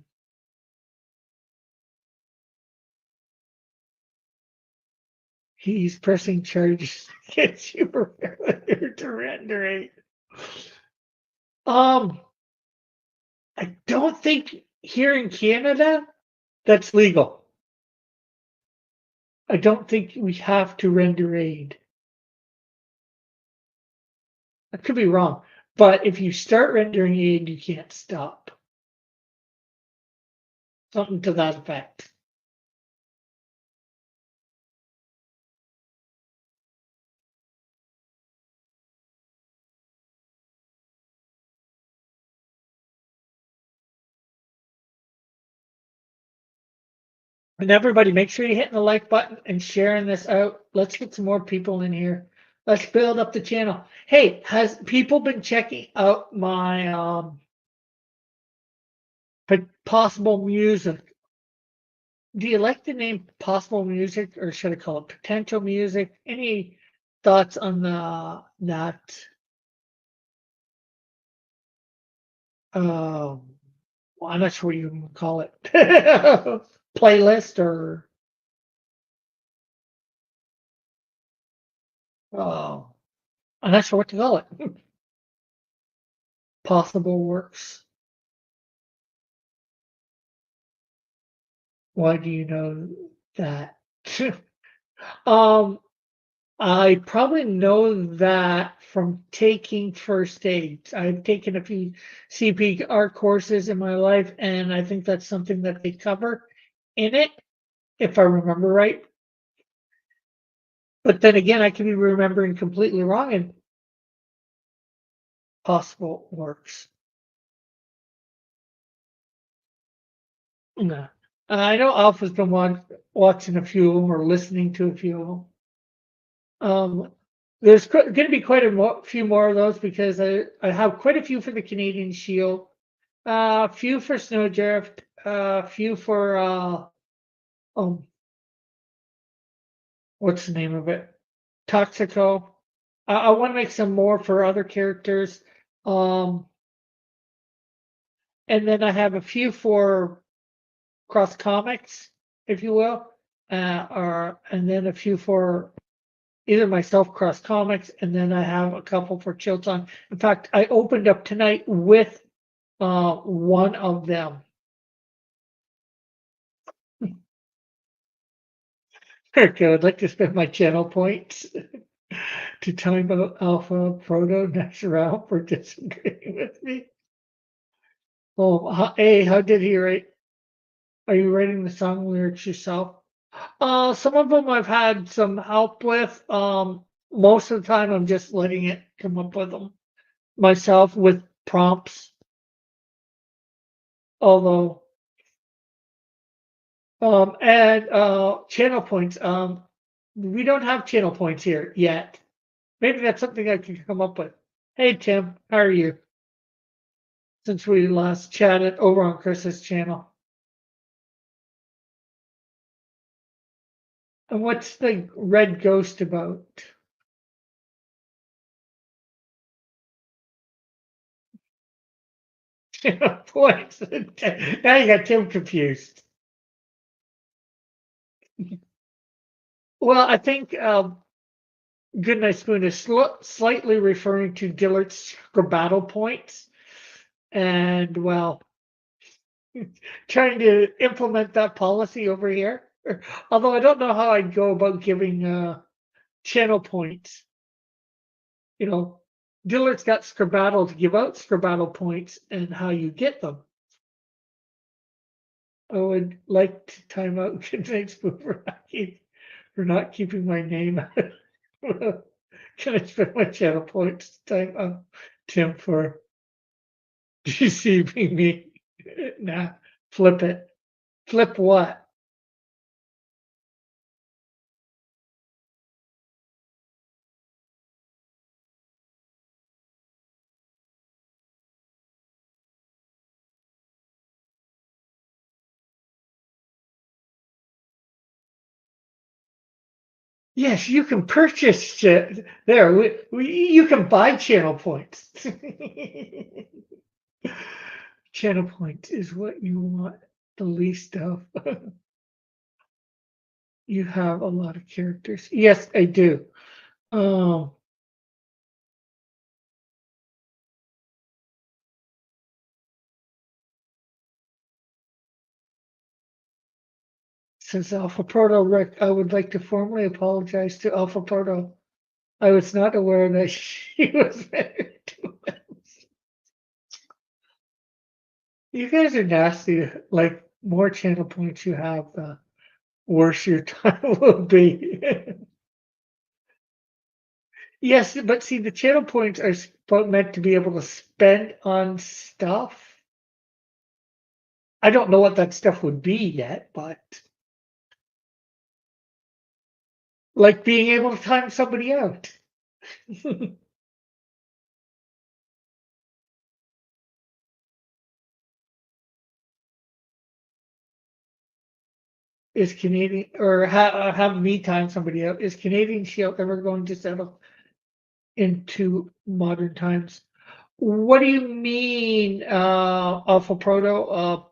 He's pressing charges against you for failure to render. Um, I don't think here in Canada that's legal. I don't think we have to render aid. I could be wrong, but if you start rendering aid, you can't stop. Something to that effect. And everybody, make sure you're hitting the like button and sharing this out. Let's get some more people in here. Let's build up the channel. Hey, has people been checking out my possible music? Do you like the name possible music, or should I call it potential music? Any thoughts on that well, I'm not sure what you can call it. Playlist or oh, I'm not sure what to call it. Possible works. Why do you know that? um, I probably know that from taking first aid. I've taken a few CPR courses in my life, and I think that's something that they cover in it, if I remember right. But then again, I could be remembering completely wrong and possible works. No. I know Alpha's been watching a few of them or listening to a few of them. There's going to be quite a few more of those because I have quite a few for the Canadian Shield, a few for Snowdrift, a few for um, what's the name of it? Toxico. I want to make some more for other characters. Um, and then I have a few for cross comics, if you will, or and then a few for either myself cross comics, and then I have a couple for Chilton. In fact, I opened up tonight with one of them. Okay, I would like to spend my channel points to time about Alpha Proto next round for disagreeing with me. Oh, hey, how did he write? Are you writing the song lyrics yourself? Some of them I've had some help with. Most of the time I'm just letting it come up with them myself with prompts. Although, and channel points. We don't have channel points here yet. Maybe that's something I can come up with. Hey Tim, how are you? Since we last chatted over on Chris's channel. And what's the red ghost about? Points. Now you got Tim confused. Well, I think Goodnight Spoon is slightly referring to Dillard's battle points. And well, trying to implement that policy over here. Although I don't know how I'd go about giving channel points. You know, Dillard's got Scribbattle to give out Scribbattle points and how you get them. I would like to time out Goodnight Spoon for not keeping my name. Can I spend my channel points to time out Tim for deceiving me? Nah, flip it. Flip what? Yes, you can purchase there. You can buy channel points. Channel points is what you want the least of. You have a lot of characters. Yes, I do. Um, since Alpha Proto Rick, I would like to formally apologize to Alpha Proto. I was not aware that she was married to him. You guys are nasty. Like, more channel points you have, the worse your time will be. Yes, but see, the channel points are meant to be able to spend on stuff. I don't know what that stuff would be yet, but like being able to time somebody out. Is Canadian or have me time somebody else? Is Canadian Shield ever going to settle into modern times? What do you mean, Alpha Proto?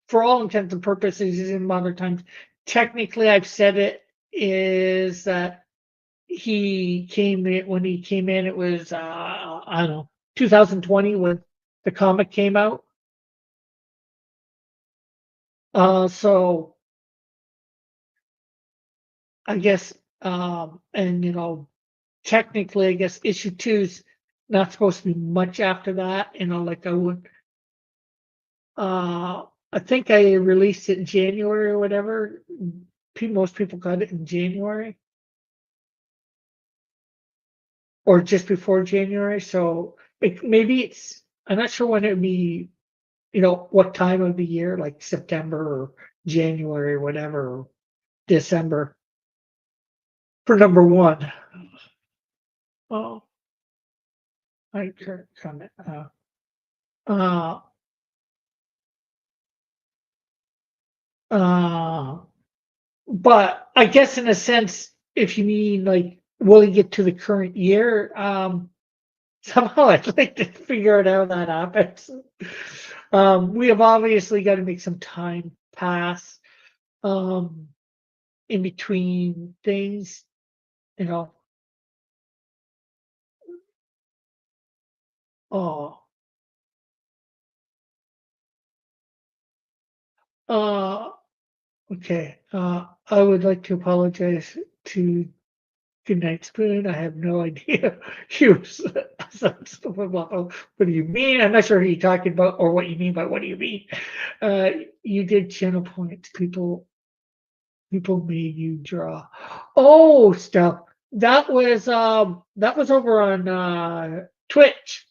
For all intents and purposes, is in modern times. Technically, I've said it is that he came in when he came in. It was I don't know 2020 when the comic came out. So I guess and technically, I guess issue two's not supposed to be much after that. Like I would. I think I released it in January or whatever. Most people got it in January or just before January. So maybe it's, I'm not sure when it would be, what time of the year, like September or January or whatever, or December for number one. Oh, I can't comment. Uh, uh, but I guess in a sense, if you mean like, will he get to the current year? Somehow I'd like to figure out how that happens. We have obviously got to make some time pass um, in between things, you know. Oh, uh, okay. I would like to apologize to Goodnight Spoon. I have no idea. He was, what do you mean? I'm not sure who you're talking about or what you mean by what do you mean. Uh, you did channel points. People made you draw. Oh, stuff. That was over on Twitch.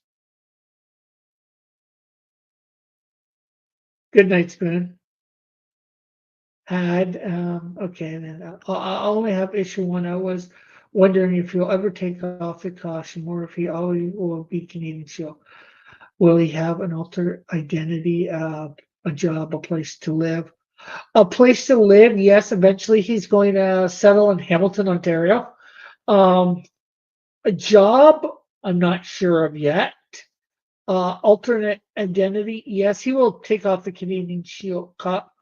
Good night, Spoon. Had okay then. I only have issue one. I was wondering if he'll ever take off the costume or if he always will be Canadian Shield. Will he have an alter identity, a job, a place to live? A place to live, yes. Eventually, he's going to settle in Hamilton, Ontario. Um, a job, I'm not sure of yet. Alternate identity, yes, he will take off the Canadian Shield cup,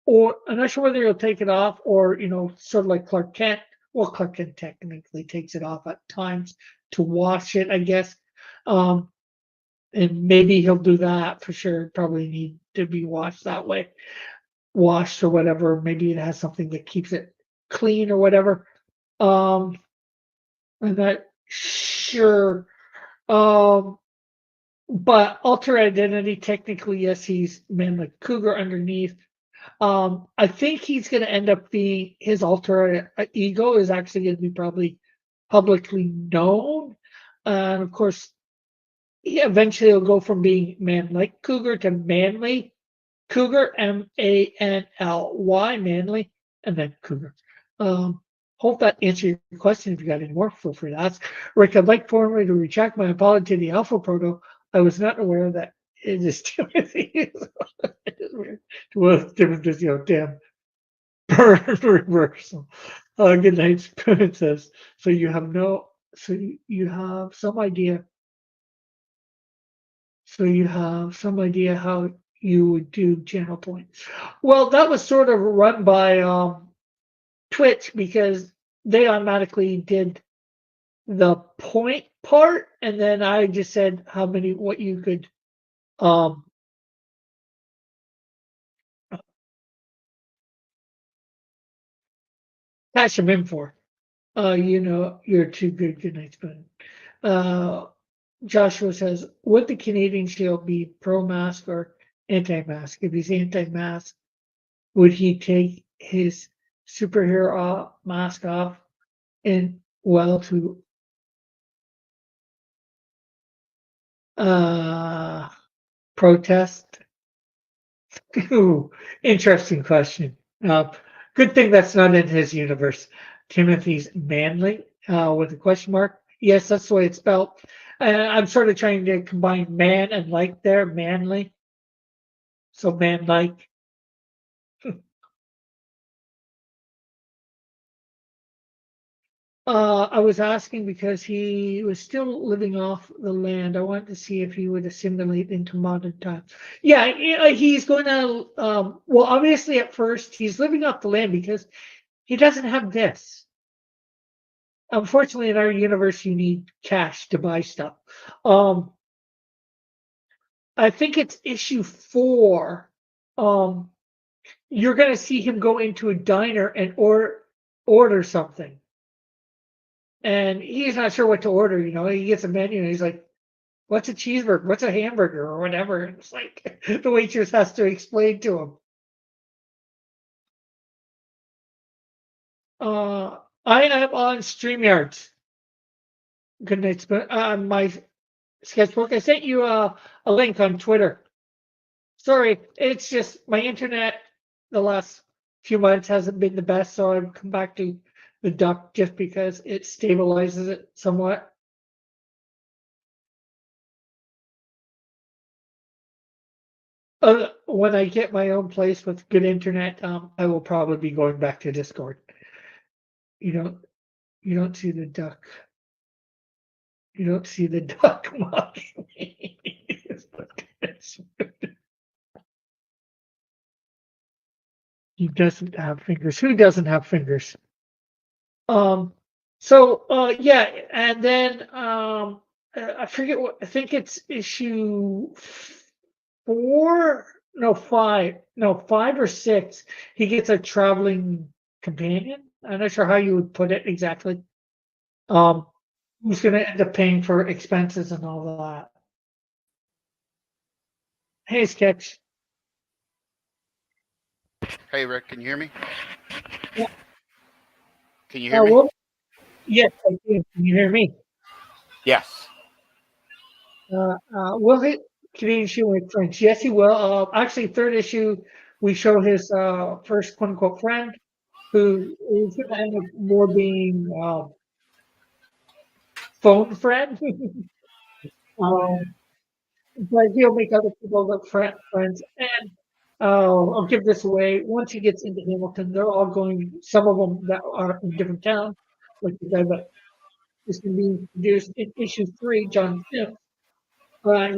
or I'm not sure whether he'll take it off or sort of like Clark Kent. Well, Clark Kent technically takes it off at times to wash it, I guess. Um, and maybe he'll do that for sure. Probably need to be washed that way, washed or whatever. Maybe it has something that keeps it clean or whatever. Um, I'm not sure. Um, but alter identity, technically, yes, he's Man Cougar underneath. I think he's going to end up being his alter ego is actually going to be probably publicly known. And of course, he eventually will go from being Man Cougar to Manly Cougar, Manly, Manly, and then Cougar. Hope that answered your question. If you got any more, feel free to ask. Rick, I'd like formally to retract my apology to the Alpha Proto. I was not aware that it is Timothy. Well, Timothy, damn burn reversal. Good night, Spoon says. So you have some idea. So you have some idea how you would do channel points. Well, that was sort of run by Twitch because they automatically did the point part, and then I just said what you could um cash them in for. You're too good. Good night, Spoon. Uh, Joshua says, would the Canadian Shield be pro-mask or anti-mask? If he's anti-mask, would he take his superhero mask off and to uh protest? Ooh, interesting question. Good thing that's not in his universe. Timothy's manly. with a question mark. Yes, that's the way it's spelled. I'm sort of trying to combine man and like there, manly. So man like. I was asking because he was still living off the land. I wanted to see if he would assimilate into modern times. Yeah, he's going to. Well, obviously, at first, he's living off the land because he doesn't have this. Unfortunately, in our universe, you need cash to buy stuff. Um, I think it's issue 4. Um, you're going to see him go into a diner and order something, and he's not sure what to order. He gets a menu and he's like, "What's a cheeseburger? What's a hamburger?" or whatever. And it's like the waitress has to explain to him. I am on StreamYards. Good night, my sketchbook. I sent you a link on Twitter. Sorry, it's just my internet the last few months hasn't been the best, so I've come back to the duck just because it stabilizes it somewhat. When I get my own place with good internet, I will probably be going back to Discord. You don't, you don't see the duck. You don't see the duck mocking me. He doesn't have fingers. Who doesn't have fingers? So yeah, and then I forget what I think it's issue 4, no 5, no 5 or 6. He gets a traveling companion. I'm not sure how you would put it exactly. Um, who's going to end up paying for expenses and all that? Hey, Sketch. Hey Rick, can you hear me? Yeah. Can you hear me? Well, yes, I do. Can you hear me? Yes. Will hit Canadian shoe with French? Yes, he will. Actually, third issue, we show his first quote unquote friend, who is going to end up more being phone friend. um, but he'll make other people look friends. And I'll give this away. Once he gets into Hamilton, they're all going. Some of them that are in different towns, like the guy that is going to be introduced in issue 3, John Smith.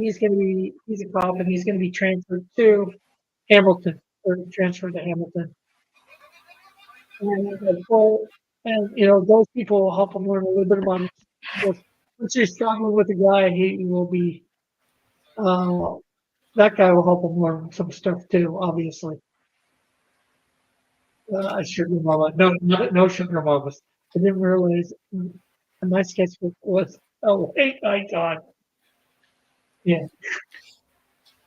He's a cop and he's going to be transferred to Hamilton or transferred to Hamilton. And those people will help him learn a little bit about himself. Once you're struggling with a guy, he will be that guy will help him learn some stuff too. Obviously, sugar mama. No sugar mamas. I didn't realize my sketchbook was. Oh, hey, my God. Yeah.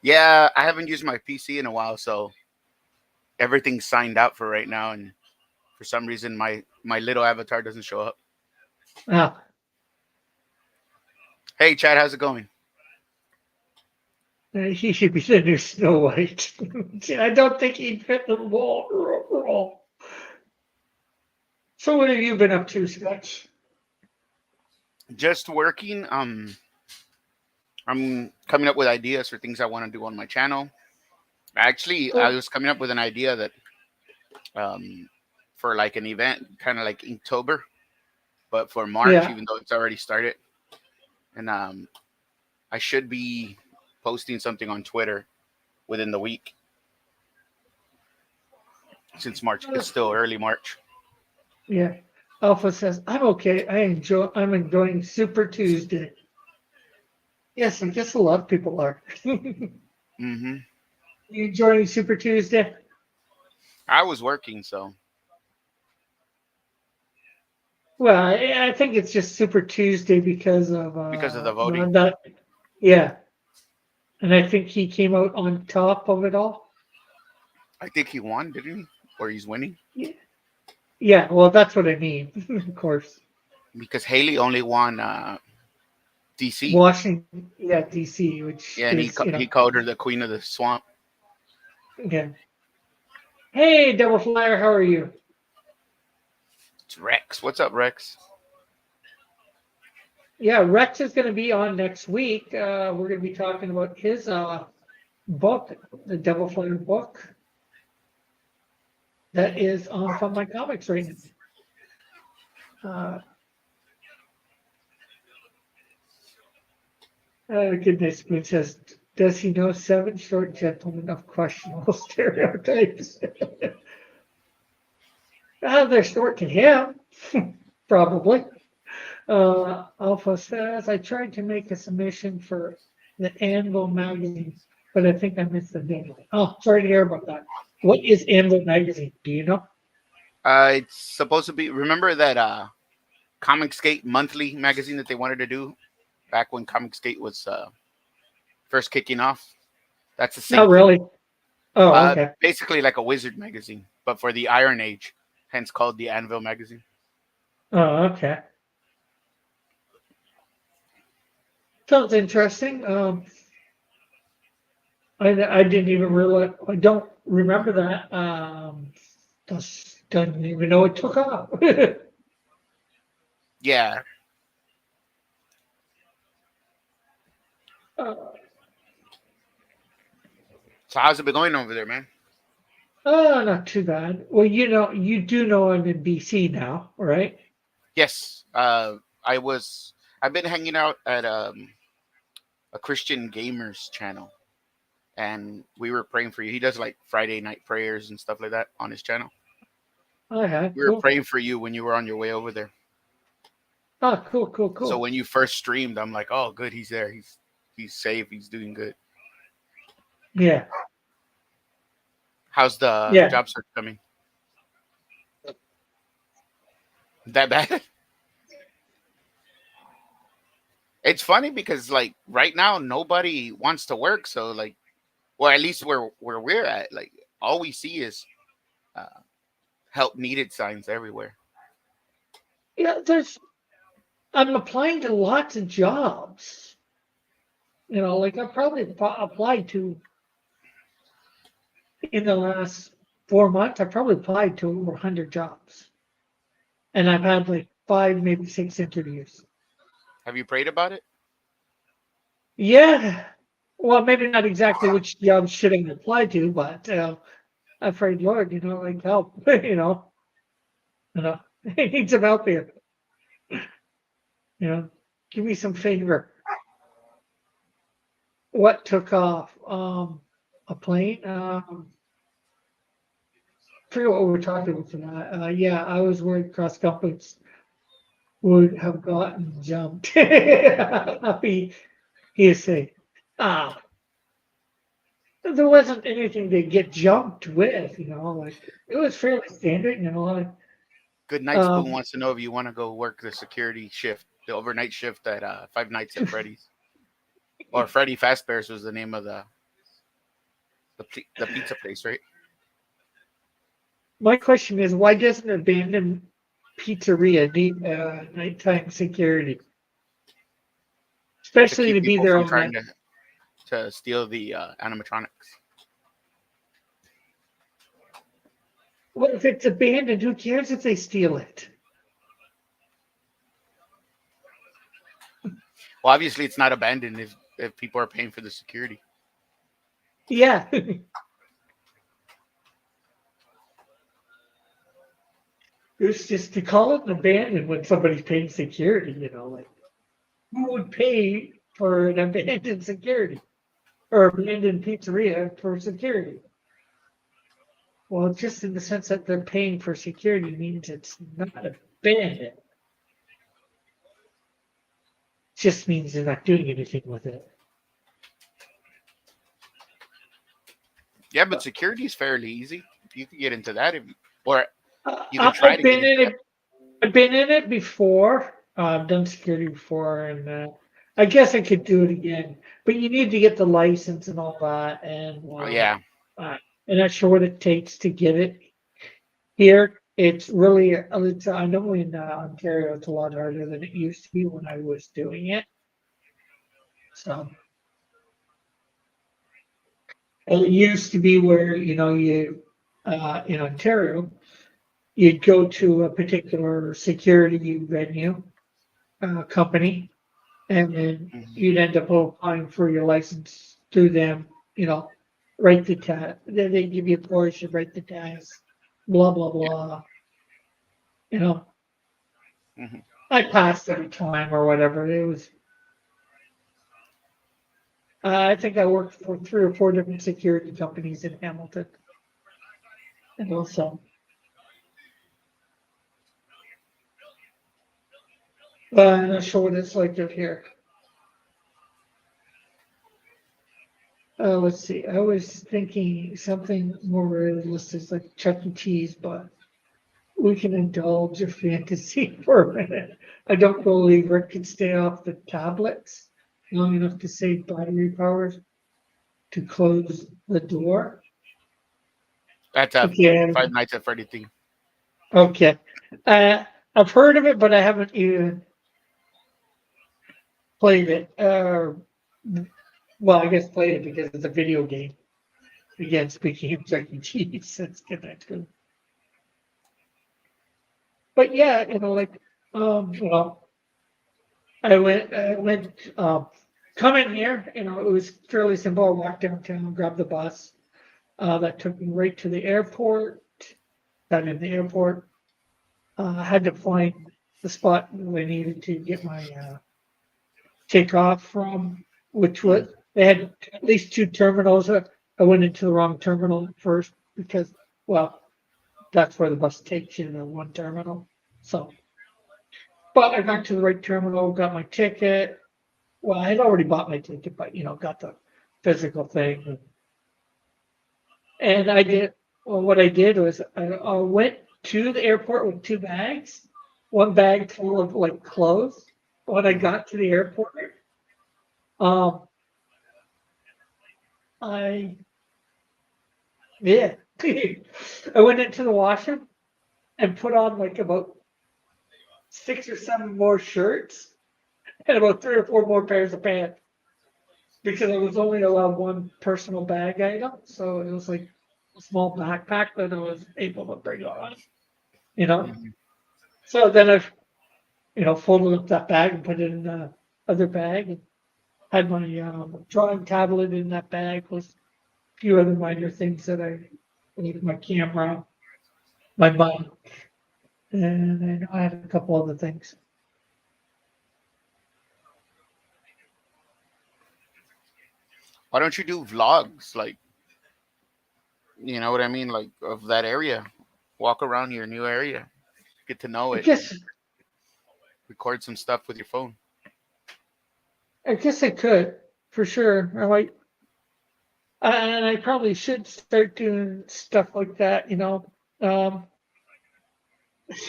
Yeah, I haven't used my PC in a while, so everything's signed out for right now, and for some reason my little avatar doesn't show up. Ah, Hey Chad, how's it going? he should be the new Snow White. I don't think he'd fit the role. So what have you been up to, Sketch? Just working. I'm coming up with ideas for things I want to do on my channel. Actually, I was coming up with an idea that for like an event, kind of like Inktober, but for March, Yeah. even though it's already started. And I should be posting something on Twitter within the week, since March it's still early March. Yeah. Alpha says, I'm okay. I'm enjoying Super Tuesday. Yes, I guess a lot of people are. Mm-hmm. You enjoying Super Tuesday? I was working, so Well, I think it's just Super Tuesday because of the voting. Yeah. And I think he came out on top of it all. I think he won, didn't he? Or he's winning? Yeah, well, that's what I mean, of course. Because Haley only won DC. Washington, yeah, DC, which Yeah, and he called her the Queen of the Swamp. Yeah. Hey, Double Flyer, how are you? It's Rex. What's up, Rex? Yeah, Rex is going to be on next week. We're going to be talking about his book, the Devil Flyer book, that is on Fun My Comics right now. Goodness, Spoon says, does he know 7 short gentlemen of questionable stereotypes? They're short to him, probably. Alpha says, I tried to make a submission for the Anvil magazine, but I think I missed the deadline. Oh, sorry to hear about that. What is Anvil magazine? Do you know? It's supposed to be. Remember that Comicsgate monthly magazine that they wanted to do back when Comicsgate was first kicking off? That's the same Not thing. really. Oh, okay. Basically like a Wizard magazine, but for the Iron Age, hence called the Anvil magazine. Oh, okay. Sounds interesting. I didn't even realize. I don't remember that. Doesn't even know it took off. Yeah. So how's it been going over there, man? Not too bad. Well, you do know I'm in BC now, right? Yes. I've been hanging out at a Christian gamers channel, and we were praying for you. He does like Friday night prayers and stuff like that on his channel. I had. We were Cool. praying for you when you were on your way over there. Oh, cool. So when you first streamed, I'm like, oh, good, he's there. He's safe. He's doing good. Yeah. How's the Yeah. job search coming? That bad? It's funny because like right now nobody wants to work. So like, well, at least where we're at, like all we see is help needed signs everywhere. Yeah, I'm applying to lots of jobs. Like I probably applied to, in the last 4 months, I probably applied to over 100 jobs. And I've had like 5, maybe 6 interviews. Have you prayed about it? Yeah. Well, maybe not exactly which job should I apply to, but I prayed, Lord, like help, I need some help here. Give me some favor. What took off? A plane. Forget what we were talking about tonight. Yeah, I was worried cross countries would have gotten jumped. Happy he say, there wasn't anything to get jumped with. Like it was fairly standard. Like, Good Night Spoon wants to know if you want to go work the security shift, the overnight shift at Five Nights at Freddy's. Or Freddy Fazbear's was the name of the pizza place, right? My question is, why doesn't an abandoned pizzeria need nighttime security? Especially to be people there from on trying night. to steal the animatronics. Well, if it's abandoned, who cares if they steal it? Well, obviously it's not abandoned if people are paying for the security. Yeah. It's just to call it an abandoned when somebody's paying security, like who would pay for an abandoned security or abandoned pizzeria for security? Well, just in the sense that they're paying for security means it's not abandoned. Just means they're not doing anything with it. Yeah, but security is fairly easy. You can get into that or you can I've try to been get in it. I've been in it before. I've done security before, and I guess I could do it again. But you need to get the license and all that, and yeah. I'm not sure what it takes to get it here. It's really, I know in Ontario it's a lot harder than it used to be when I was doing it. So it used to be where you in Ontario you'd go to a particular security venue company and then Mhm. you'd end up applying for your license through them. You know, write the test. Then they give you a course, you write the test. Blah blah blah. You know, Mhm. I passed every time or whatever. It was. I think I worked for 3 or 4 different security companies in Hamilton, and also. I'm not sure what it's like out here. Let's see. I was thinking something more realistic, like Chuck E. Cheese, but we can indulge your fantasy for a minute. I don't believe Rick can stay off the tablets long enough to save battery power to close the door. That's a Okay, Five Nights at Freddy thing. okay. Uh, I've heard of it, but I haven't even played it. Well, I guess played it because it's a video game. Again, speaking of Chuck E. Cheese, that's connected. But yeah, like, well, I went coming here, it was fairly simple. I walked downtown, grabbed the bus, that took me right to the airport. Got in the airport, I had to find the spot that I needed to get my takeoff from, which was, Mhm. they had at least 2 terminals. I went into the wrong terminal first because, well, that's where the bus takes you to one terminal. So, but I got to the right terminal, got my ticket. Well, I had already bought my ticket, but got the physical thing. And I did. Well, what I did was I went to the airport with 2 bags, one bag full of like clothes. When I Mhm. got to the airport, um, I yeah, I went into the washroom and put on like about 6 or 7 more shirts and about 3 or 4 more pairs of pants because I was only allowed one personal bag item. So it was like a small backpack that I was able to bring on, you know. Mhm. So then I, folded up that bag and put it in the other bag and had my drawing tablet in that bag with a few other minor things that I like my camera, my mic, and then I had a couple other things. Why don't you do vlogs? Like, you know what I mean? Like, of that area. Walk around your new area, get to know I it, guess record some stuff with your phone. I guess I could for sure. I might, and I probably should start doing stuff like that. Um,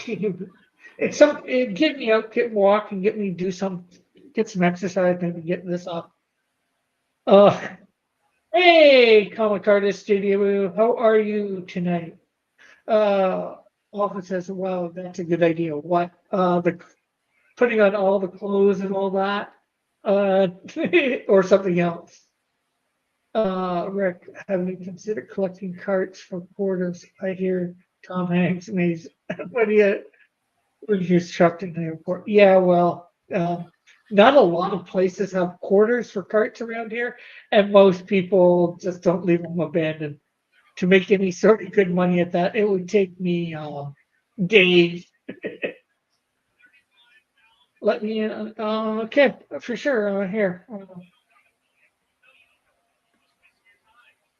it get me out, get walk, and get some exercise, maybe get this off. Uh, hey, comic artist studio, how are you tonight? Uh, Office says, well, that's a good idea. What? The putting on all the clothes and all that, uh, or something else. Rick, have you considered collecting carts for quarters? I hear Tom Hanks and he's when he's trucked in the airport. Yeah, well, not a lot of places have quarters for carts around here, and most people just don't leave them abandoned. To make any sort of good money at that, it would take me days. Let me in. Okay, for sure. Here,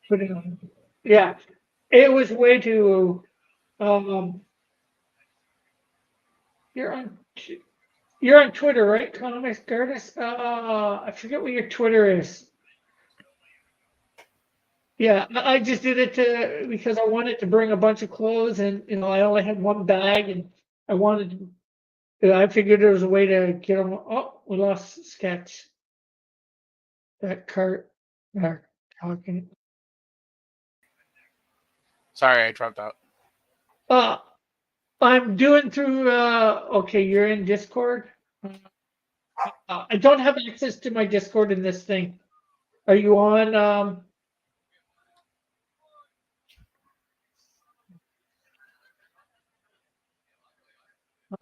putting on. Yeah, it was way too. Um, you're on. You're on Twitter, right, Economist Curtis? I forget what your Twitter is. Yeah, I just did it because I wanted to bring a bunch of clothes, and I only had one bag, and I wanted. I figured there was a way to get them. Oh, we lost sketch. That cart. Talking. Sorry, I dropped out. Uh, I'm doing through. Okay, you're in Discord. I don't have access to my Discord in this thing. Are you on?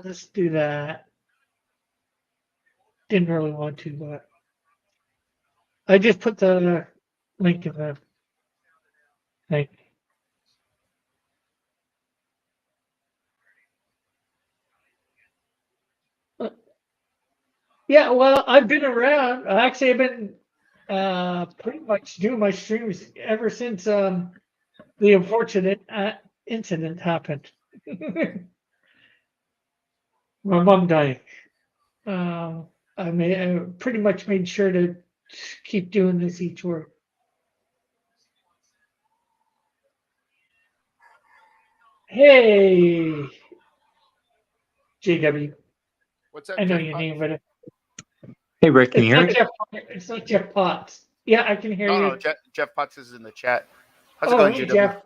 Let's do that. didn't really want to, but I just put the link in the thing. Yeah, well, I've been around. Actually, I've been pretty much doing my streams ever since the unfortunate incident happened. My mom died. Uh, I pretty much made sure to keep doing this each work. Hey, JW. What's up, I know Jeff? your name, but Hey, Rick, can it's you hear not me? Jeff. It's not Jeff Potts. Yeah, I can hear No, you. no, Jeff Potts is in the chat. How's it Oh, going, hey, JW? Jeff.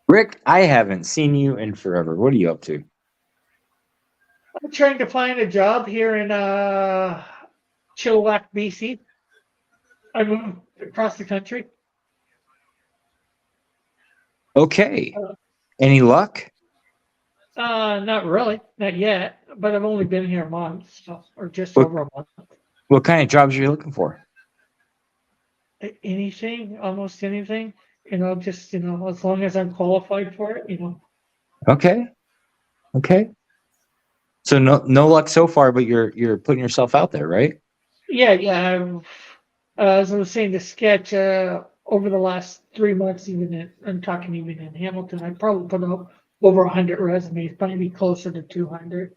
Rick, I haven't seen you in forever. What are you up to? I'm trying to find a job here in Chilliwack, BC. I moved across the country. Okay. Any luck? Not really, not yet. But I've only been here a month, so, or just What- over a month. What kind of jobs are you looking for? Anything, almost anything. Just as long as I'm qualified for it. Okay. Okay. So no luck so far, but you're putting yourself out there, right? Yeah. As I was saying, the sketch over the last 3 months, I'm talking even in Hamilton, I probably put out over 100 resumes, probably closer to 200.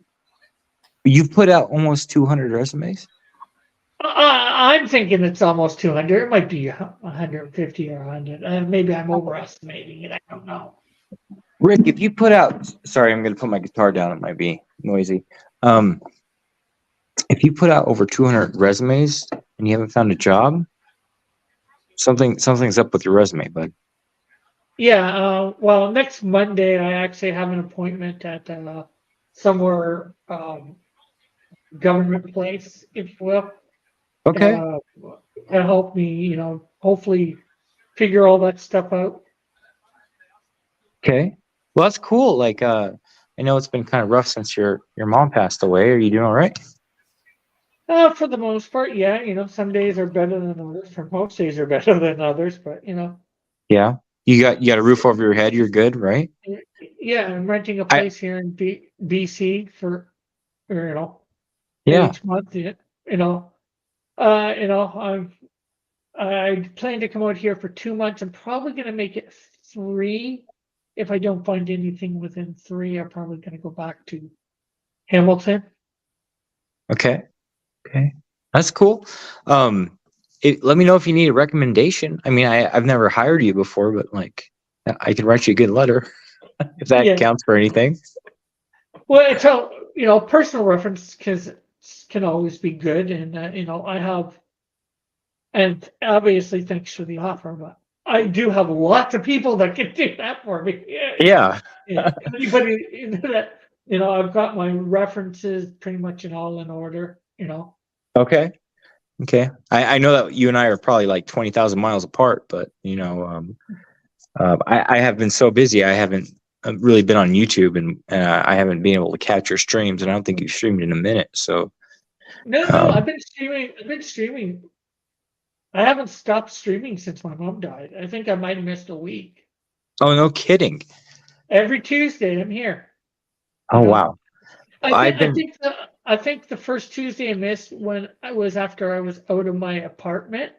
You've put out almost 200 resumes. I'm thinking it's almost 200. It might be 150 or 100. Maybe I'm overestimating it. I don't know. Rick, if you put out, sorry, I'm going to put my guitar down. It might be noisy. If you put out over 200 resumes and you haven't found a job, something's up with your resume, bud. Yeah. Well, next Monday, I actually have an appointment at somewhere government place, if you will. Okay. To help me, hopefully figure all that stuff out. Okay. Well, that's cool. Like, I know it's been kind of rough since your mom passed away. Are you doing all right? For the most part, yeah. Some days are better than others. Or most days are better than others, but Yeah. You got a roof over your head. You're good, right? yeah. I'm renting a place here in BC for, Yeah. each month. I plan to come out here for 2 months. I'm probably going to make it 3. If I don't find anything within 3, I'm probably going to go back to Hamilton. Okay. Okay. That's cool. Let me know if you need a recommendation. I mean, I've never hired you before, but like, I can write you a good letter if that counts for anything. Well, it's all, personal reference can always be good, and I have, and obviously thanks for the offer, but I do have lots of people that can do that for me. Yeah. Anybody that I've got my references pretty much all in order. Okay. Okay. I know that you and I are probably like 20,000 miles apart, but I have been so busy. I haven't really been on YouTube, and I haven't been able to catch your streams, and I don't think you've streamed in a minute. So No, I've been streaming. I haven't stopped streaming since my mom died. I think I might have missed a week. oh, no kidding. Every Tuesday, I'm here. Oh, wow. I think the first Tuesday I missed when I was after I was out of my apartment.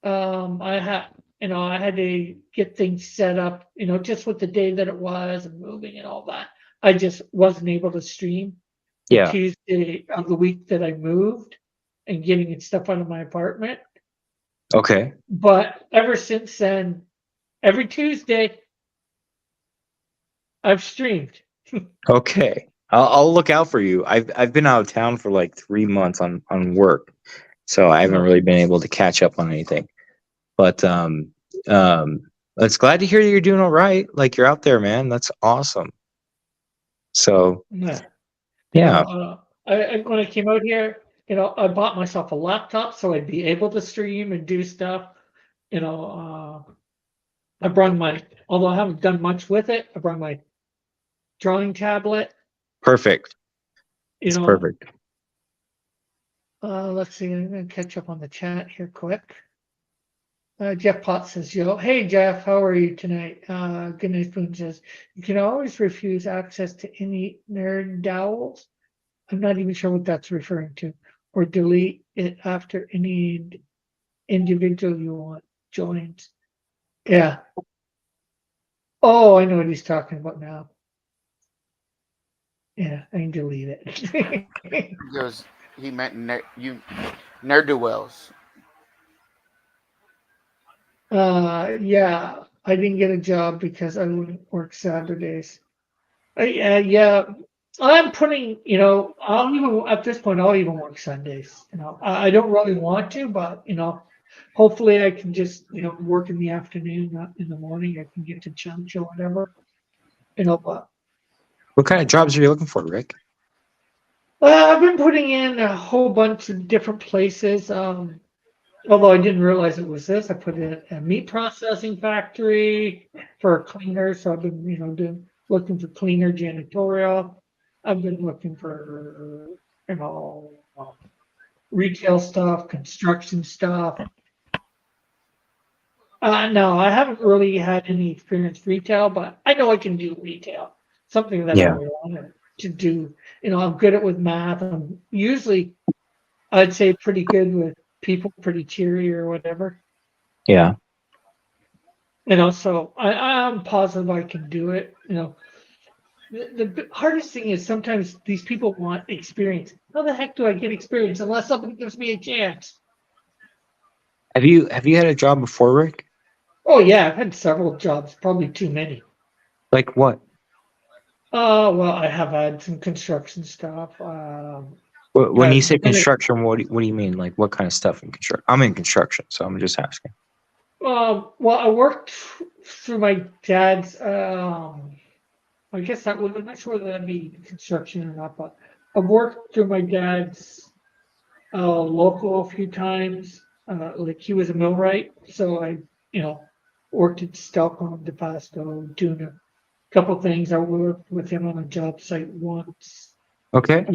I had to get things set up, just with the day that it was and moving and all that. I just wasn't able to stream Yeah. Tuesday of the week that I moved and getting stuff out of my apartment. Okay. But ever since then, every Tuesday, I've streamed. Okay. I'll look out for you. I've been out of town for like 3 months on work, so I haven't really been able to catch up on anything. But it's glad to hear that you're doing all right. Like, you're out there, man. That's awesome. So Yeah. yeah. When I came out here, I bought myself a laptop so I'd be able to stream and do stuff. I brought although I haven't done much with it, I brought my drawing tablet. Perfect. You It's know, perfect. let's see. I'm gonna catch up on the chat here quick. Jeff Potts says, "Yo, hey Jeff, how are you tonight?" Goodness Boone says, "You can always refuse access to any nerd dowels." I'm not even sure what that's referring to, or delete it after any individual you want joins. Yeah. Oh, I know what he's talking about now. Yeah, I can delete it. Because he meant ne'er-do-wells. Yeah, I didn't get a job because I wouldn't work Saturdays. Yeah, I'm putting, I'll even at this point, I'll even work Sundays. I don't really want to, but hopefully I can just, work in the afternoon, not in the morning. I can get to church or whatever. But What kind of jobs are you looking for, Rick? I've been putting in a whole bunch of different places. Although I didn't realize it was this, I put in a meat processing factory for a cleaner. So I've been, looking for cleaner janitorial. I've been looking for, retail stuff, construction stuff. No, I haven't really had any experience retail, but I know I can do retail. Something that I Yeah. wanted to do. I'm good at with math. I'm usually, I'd say, pretty good with people, pretty cheery or whatever. Yeah. So I'm positive I can do it. The hardest thing is sometimes these people want experience. How the heck do I get experience unless somebody gives me a chance? Have you had a job before, Rick? Oh yeah, I've had several jobs, probably too many. Like what? Well, I have had some construction stuff. When you say I've been construction, what do you mean? Like what kind of stuff in construction? I'm in construction, so I'm just asking. well, I worked through my dad's. I guess that would. I'm not sure that'd be construction or not, but I've worked through my dad's local a few times. Like he was a millwright, so I, worked at Stelco, DePasto, doing a couple things. I worked with him on a job site once. Okay.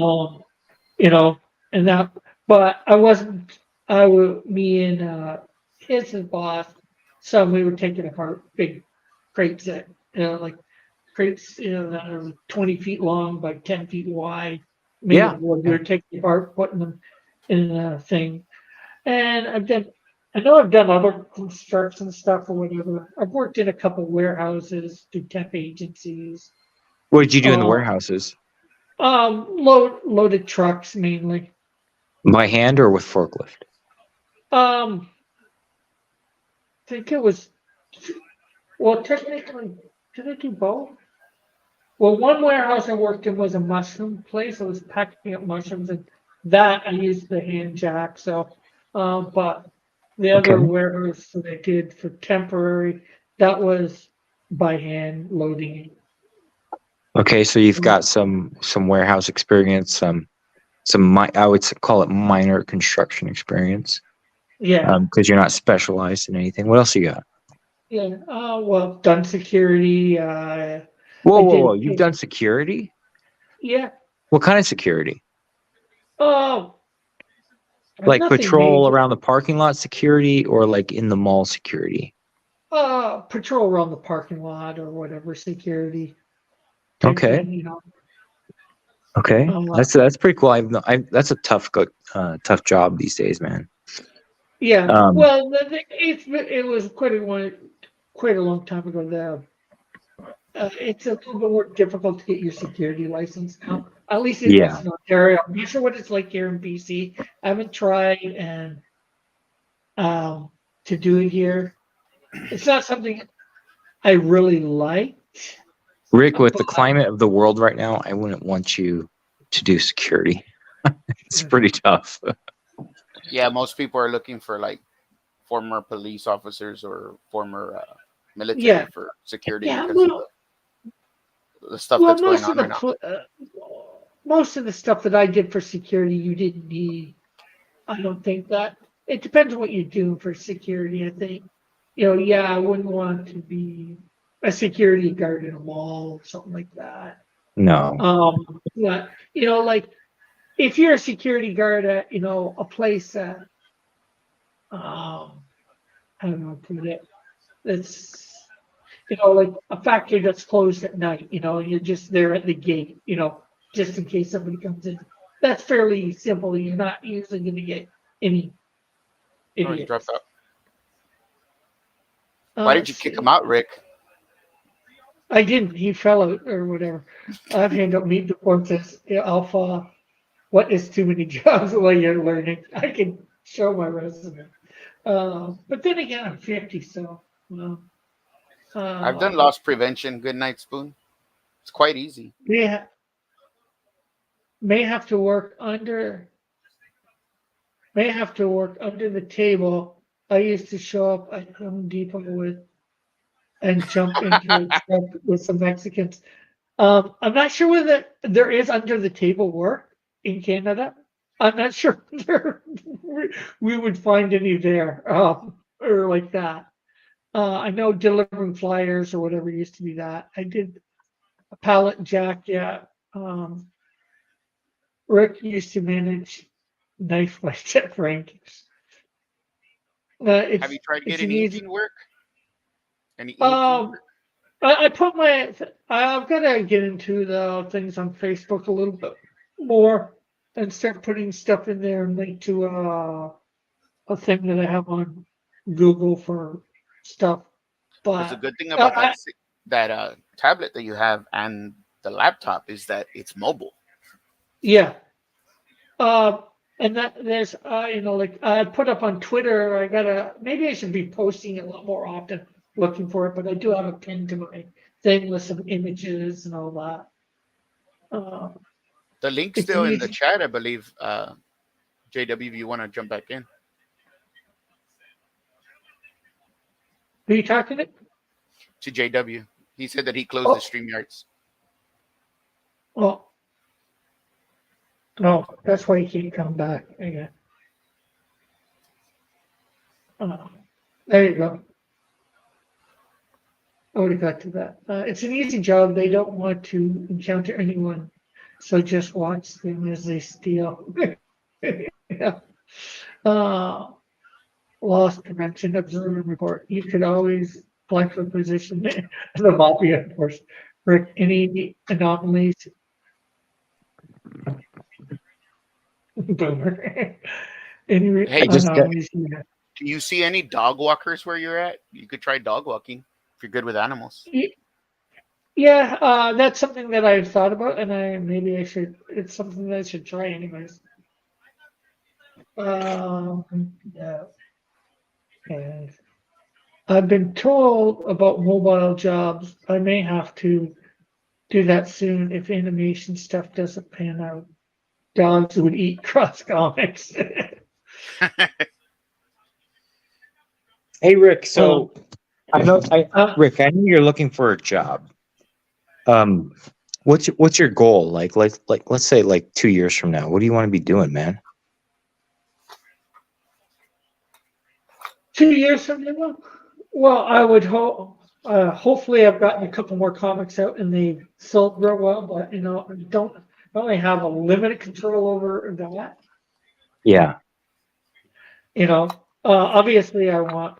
You know, and that, but I wasn't. I would me and his boss. So we were taking apart big crates that, like crates, that are 20 feet long by 10 feet wide. Made Yeah. of wood. We were taking apart, putting them in a thing. And I know I've done other construction stuff or whatever. I've worked in a couple warehouses, through temp agencies. What did you do in the Uh, warehouses? Loaded trucks mainly. By hand or with forklift? I think it was, well, technically, did I do both? Well, one warehouse I worked in was a mushroom place. I was packing up mushrooms, and that I used the hand jack. So, but the other Okay. warehouse that I did for temporary, that was by hand loading. Okay, so you've got some warehouse experience, I would call it minor construction experience, Yeah, because you're not specialized in anything. What else you got? yeah. Well, done security. Whoa, I whoa, did. whoa! You've done security? Yeah. What kind of security? Oh, Like nothing patrol major. around the parking lot security, or like in the mall security? Patrol around the parking lot or whatever security type Okay, thing. okay, Uh, that's pretty cool. That's a tough job these days, man. Yeah, Um, well, it was quite a long time ago. It's a little bit more difficult to get your security license now. At least it yeah, is in Ontario. I'm not sure what it's like here in BC. I haven't tried and to do it here. It's not something I really like. Rick, with the But climate of the world right now, I wouldn't want you to do security. It's pretty tough. Yeah, most people are looking for like former police officers or former military yeah, for security yeah. because of the stuff Well, that's going on right now. most of the stuff that I did for security, you didn't need. I don't think that it depends on what you're doing for security. I think, yeah, I wouldn't want to be a security guard in a mall or something like that. No. Yeah, like if you're a security guard at, you know, a place that, I don't know how to put it, that's, you know, like a factory that's closed at night, you know, and you're just there at the gate, you know, just in case somebody comes in. That's fairly simple. You're not usually going to get any Oh, he idiots. dropped out. Why did you Let's kick see. him out, Rick? I didn't. He fell out or whatever. I've handed out meet the point says Alpha. What is too many jobs while you're learning? I can show my resume. But then again, I'm 50, so well. I've done loss prevention. Good night, Spoon. It's quite easy. Yeah, may have to work under. May have to work under the table. I used to show up at Home Depot and jump into a truck with some Mexicans. I'm not sure whether there is under the table work in Canada. I'm not sure there, we would find any there or like that. I know delivering flyers or whatever used to be that. I did a pallet jack, yeah. Rick used to manage knife fights at Frankie's. Have you tried it's getting an easy. evening work? Any evening Um, work? I put my. I've got to get into the things on Facebook a little bit more and start putting stuff in there and link to a thing that I have on Google for stuff. Because the But good thing about I, that tablet that you have and the laptop is that it's mobile. yeah. And that there's you know, like I put up on Twitter. I gotta maybe I should be posting it a lot more often, looking for it. But I do have a pin to my thing with some images and all that. The link's It's still in the easy. chat, I believe. JW, if you want to jump back in. Who are you talking to? To JW. He said that he closed Oh. the StreamYards. Well, no, that's why you can't come back. Yeah. There you go. I would have got to that. It's an easy job. They don't want to encounter anyone, so just watch them as they steal. Yeah. Loss prevention, observe and report. You could always apply for a position in the mafia force. Rick, any anomalies? Boomer. Any Hey, just got- anomalies? Yeah. Do you see any dog walkers where you're at? You could try dog walking if you're good with animals. Yeah, that's something that I've thought about, and I should. It's something that I should try, anyways. Yeah. Okay. I've been told about mobile jobs. I may have to do that soon if animation stuff doesn't pan out. Dogs would eat cross comics. Hey Rick, so I know Rick, I know you're looking for a job. What's your goal? Like let's say like 2 years from now, what do you want to be doing, man? 2 years from now? Well, I would hope. Hopefully, I've gotten a couple more comics out and they sold real well. But you know, I don't really have a limited control over that. Yeah. You know, obviously, I want,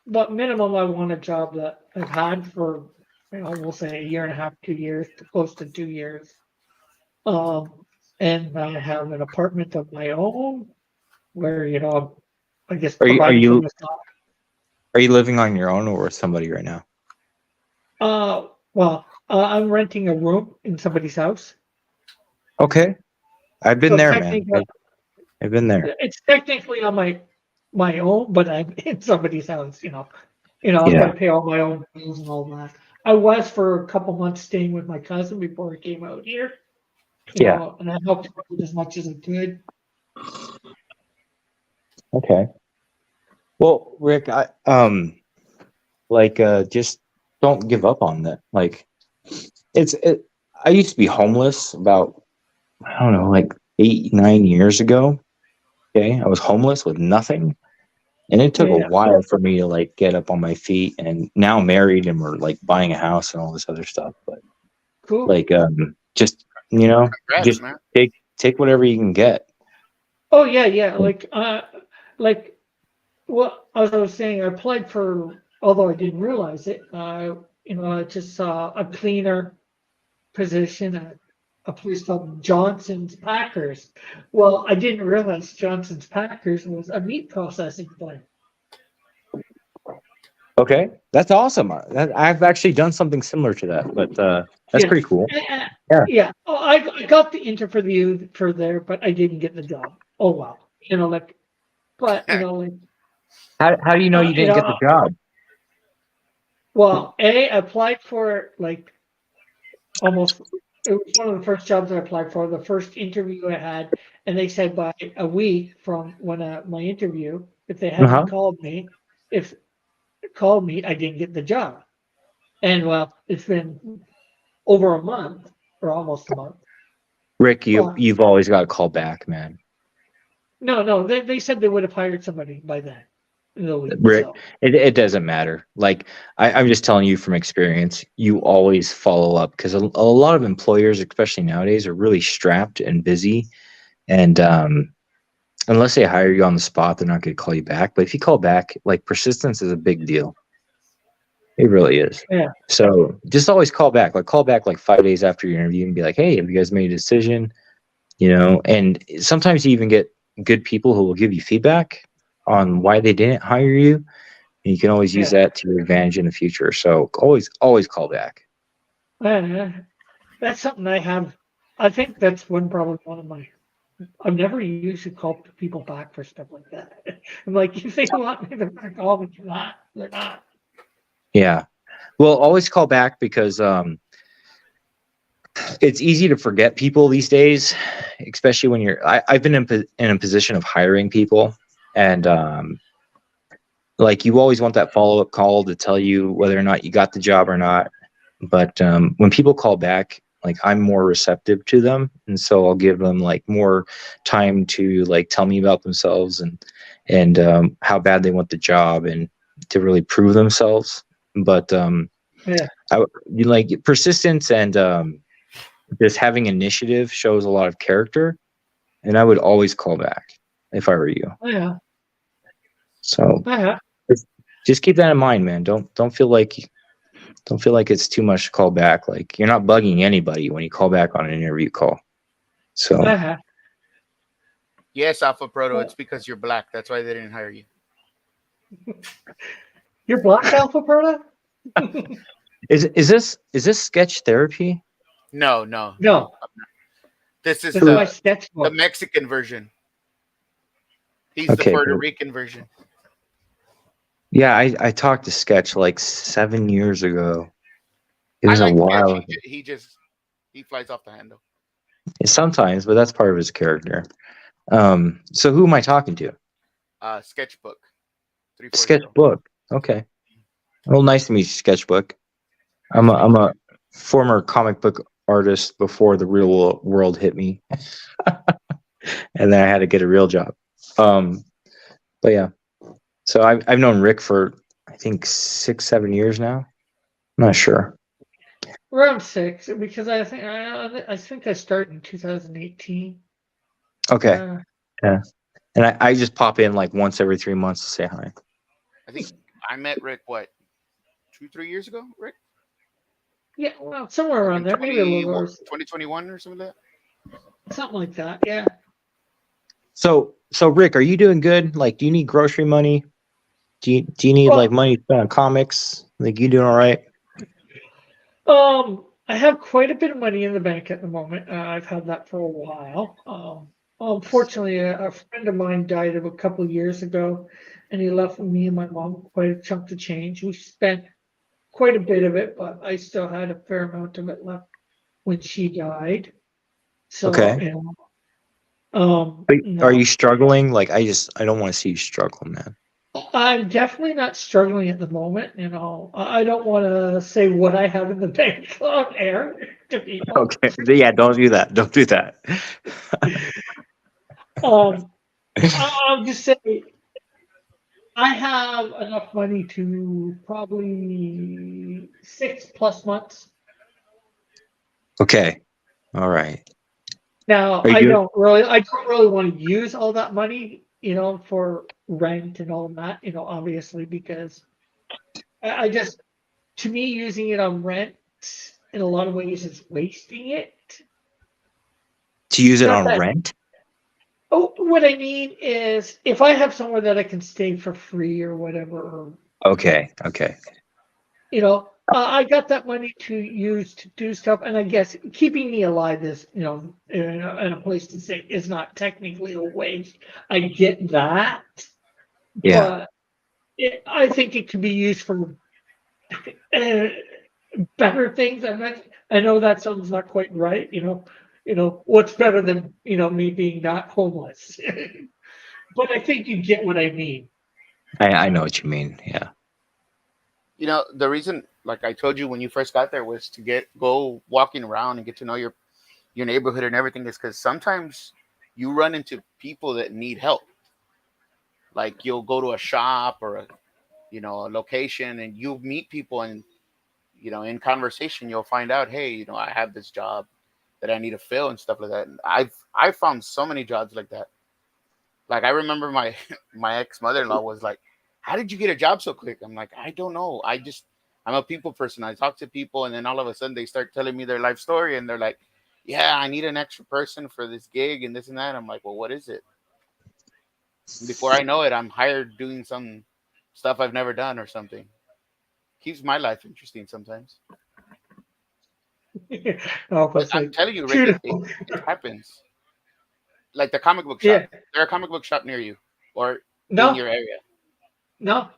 but minimum, I want a job that I've had for, you know, we'll say a year and a half, 2 years, close to 2 years. And I have an apartment of my own, where you know, I guess. Are providing you for myself. Are you living on your own or with somebody right now? Well, I'm renting a room in somebody's house. Okay. I've been So there, man. technically- I've been there. It's technically on my own, but I'm in somebody's house. You know, I've Yeah. got to pay all my own bills and all that. I was for a couple months staying with my cousin before I came out here. You Yeah. know, and I helped out as much as I could. Okay. Well, Rick, just don't give up on that. Like, I used to be homeless about, I don't know, like 8-9 years ago. Okay. I was homeless with nothing. And it took Yeah. a while for me to like get up on my feet, and now I'm married and we're like buying a house and all this other stuff. But Cool. like, just, you know, Congrats, just man. take whatever you can get. Oh yeah, yeah. Like well, as I was saying, I applied for, although I didn't realize it. I just saw a cleaner position at a place called Johnson's Packers. Well, I didn't realize Johnson's Packers was a meat processing plant. Okay, that's awesome. I've actually done something similar to that, but that's Yeah. pretty cool. Yeah. Yeah. Oh, I got the interview for there, but I didn't get the job. Oh wow. But like, How do you know you didn't get the job? well, I applied for it like almost. It was one of the first jobs I applied for. The first interview I had, and they said by a week from when my interview, if they hadn't Uh-huh. called me, I didn't get the job. And well, it's been over a month or almost a month. Rick, Well, you've always got to call back, man. no, they said they would have hired somebody by then. In the week, Rick, so. it doesn't matter. Like I'm just telling you from experience, you always follow up because a lot of employers, especially nowadays, are really strapped and busy. And unless they hire you on the spot, they're not going to call you back. But if you call back, like persistence is a big deal. It really is. Yeah. So just always call back. Like call back like 5 days after your interview and be like, hey, have you guys made a decision? And sometimes you even get good people who will give you feedback on why they didn't hire you. And you can always use that to your advantage in the future. So always call back. That's something I have. I think that's probably one of my. I've never usually called people back for stuff like that. I'm like, if they want me, they're going to call me. They're not. Yeah. Well, always call back because it's easy to forget people these days, especially when I've been in a position of hiring people, and like you always want that follow-up call to tell you whether or not you got the job or not. But when people call back, like I'm more receptive to them, and so I'll give them like more time to like tell me about themselves and how bad they want the job and to really prove themselves. But like persistence and just having initiative shows a lot of character, and I would always call back if I were you. Yeah. So just keep that in mind, man. Don't feel like it's too much to call back. Like you're not bugging anybody when you call back on an interview call. So Yes, Alpha Proto, it's because you're black. That's why they didn't hire you. You're black, Alpha Proto? is this sketch therapy? No. This is my sketchbook. the Mexican version. He's Okay, the Puerto good. Rican version. Yeah, I talked to Sketch like 7 years ago. It was I like a while. Sketch. He flies off the handle. Sometimes, but that's part of his character. So who am I talking to? Sketchbook. 340. Sketchbook. Okay. Well, nice to meet you, Sketchbook. I'm a former comic book artist before the real world hit me, and then I had to get a real job. But yeah. So I've known Rick for I think 6-7 years now. I'm not sure. Around 6, because I think I started in 2018. Okay. Yeah. And I just pop in like once every 3 months to say hi. I think I met Rick 2-3 years ago, Rick? Yeah, well, somewhere around there, maybe a little over 2021 or something like that. something like that. Yeah. So Rick, are you doing good? Like, do you need grocery money? Do you need like money to spend on comics? Like, you doing all right? I have quite a bit of money in the bank at the moment. I've had that for a while. Unfortunately, a friend of mine died a couple of years ago, and he left me and my mom quite a chunk of change. We spent quite a bit of it, but I still had a fair amount of it left when she died. So, Okay. But are you struggling? Like, I don't want to see you struggle, man. I'm definitely not struggling at the moment. I don't want to say what I have in the bank on air to people. Okay. Yeah, don't do that. Don't do that. I'll just say I have enough money to probably 6+ months. Okay. All right. Now, Are you I doing? don't really want to use all that money, for rent and all that, obviously, because I just, to me, using it on rent in a lot of ways is wasting it. To use it Not on that, rent? oh, what I mean is if I have somewhere that I can stay for free or whatever, or, Okay. Okay. I got that money to use to do stuff, and I guess keeping me alive is, in a place to stay is not technically a waste. I get that, Yeah. but I think it could be used for uh, better things. I know that sounds not quite right. What's better than me being not homeless? But I think you get what I mean. I know what you mean. Yeah. The reason, like I told you when you first got there, was to go walking around and get to know your neighborhood and everything, is because sometimes you run into people that need help. Like you'll go to a shop or a location, and you'll meet people, and in conversation you'll find out, hey, I have this job that I need to fill and stuff like that. And I've found so many jobs like that. Like I remember my my ex mother-in-law was like, "How did you get a job so quick?" I'm like, "I don't know. I'm a people person. I talk to people, and then all of a sudden they start telling me their life story, and they're like, yeah, I need an extra person for this gig and this and that." I'm like, "Well, what is it?" Before I know it, I'm hired doing some stuff I've never done or something. Keeps my life interesting sometimes. Oh, But it's I'm like, telling you, Rick, shoot. it happens. Like the comic book shop. Yeah. Is there a comic book shop near you or in No, your area? no,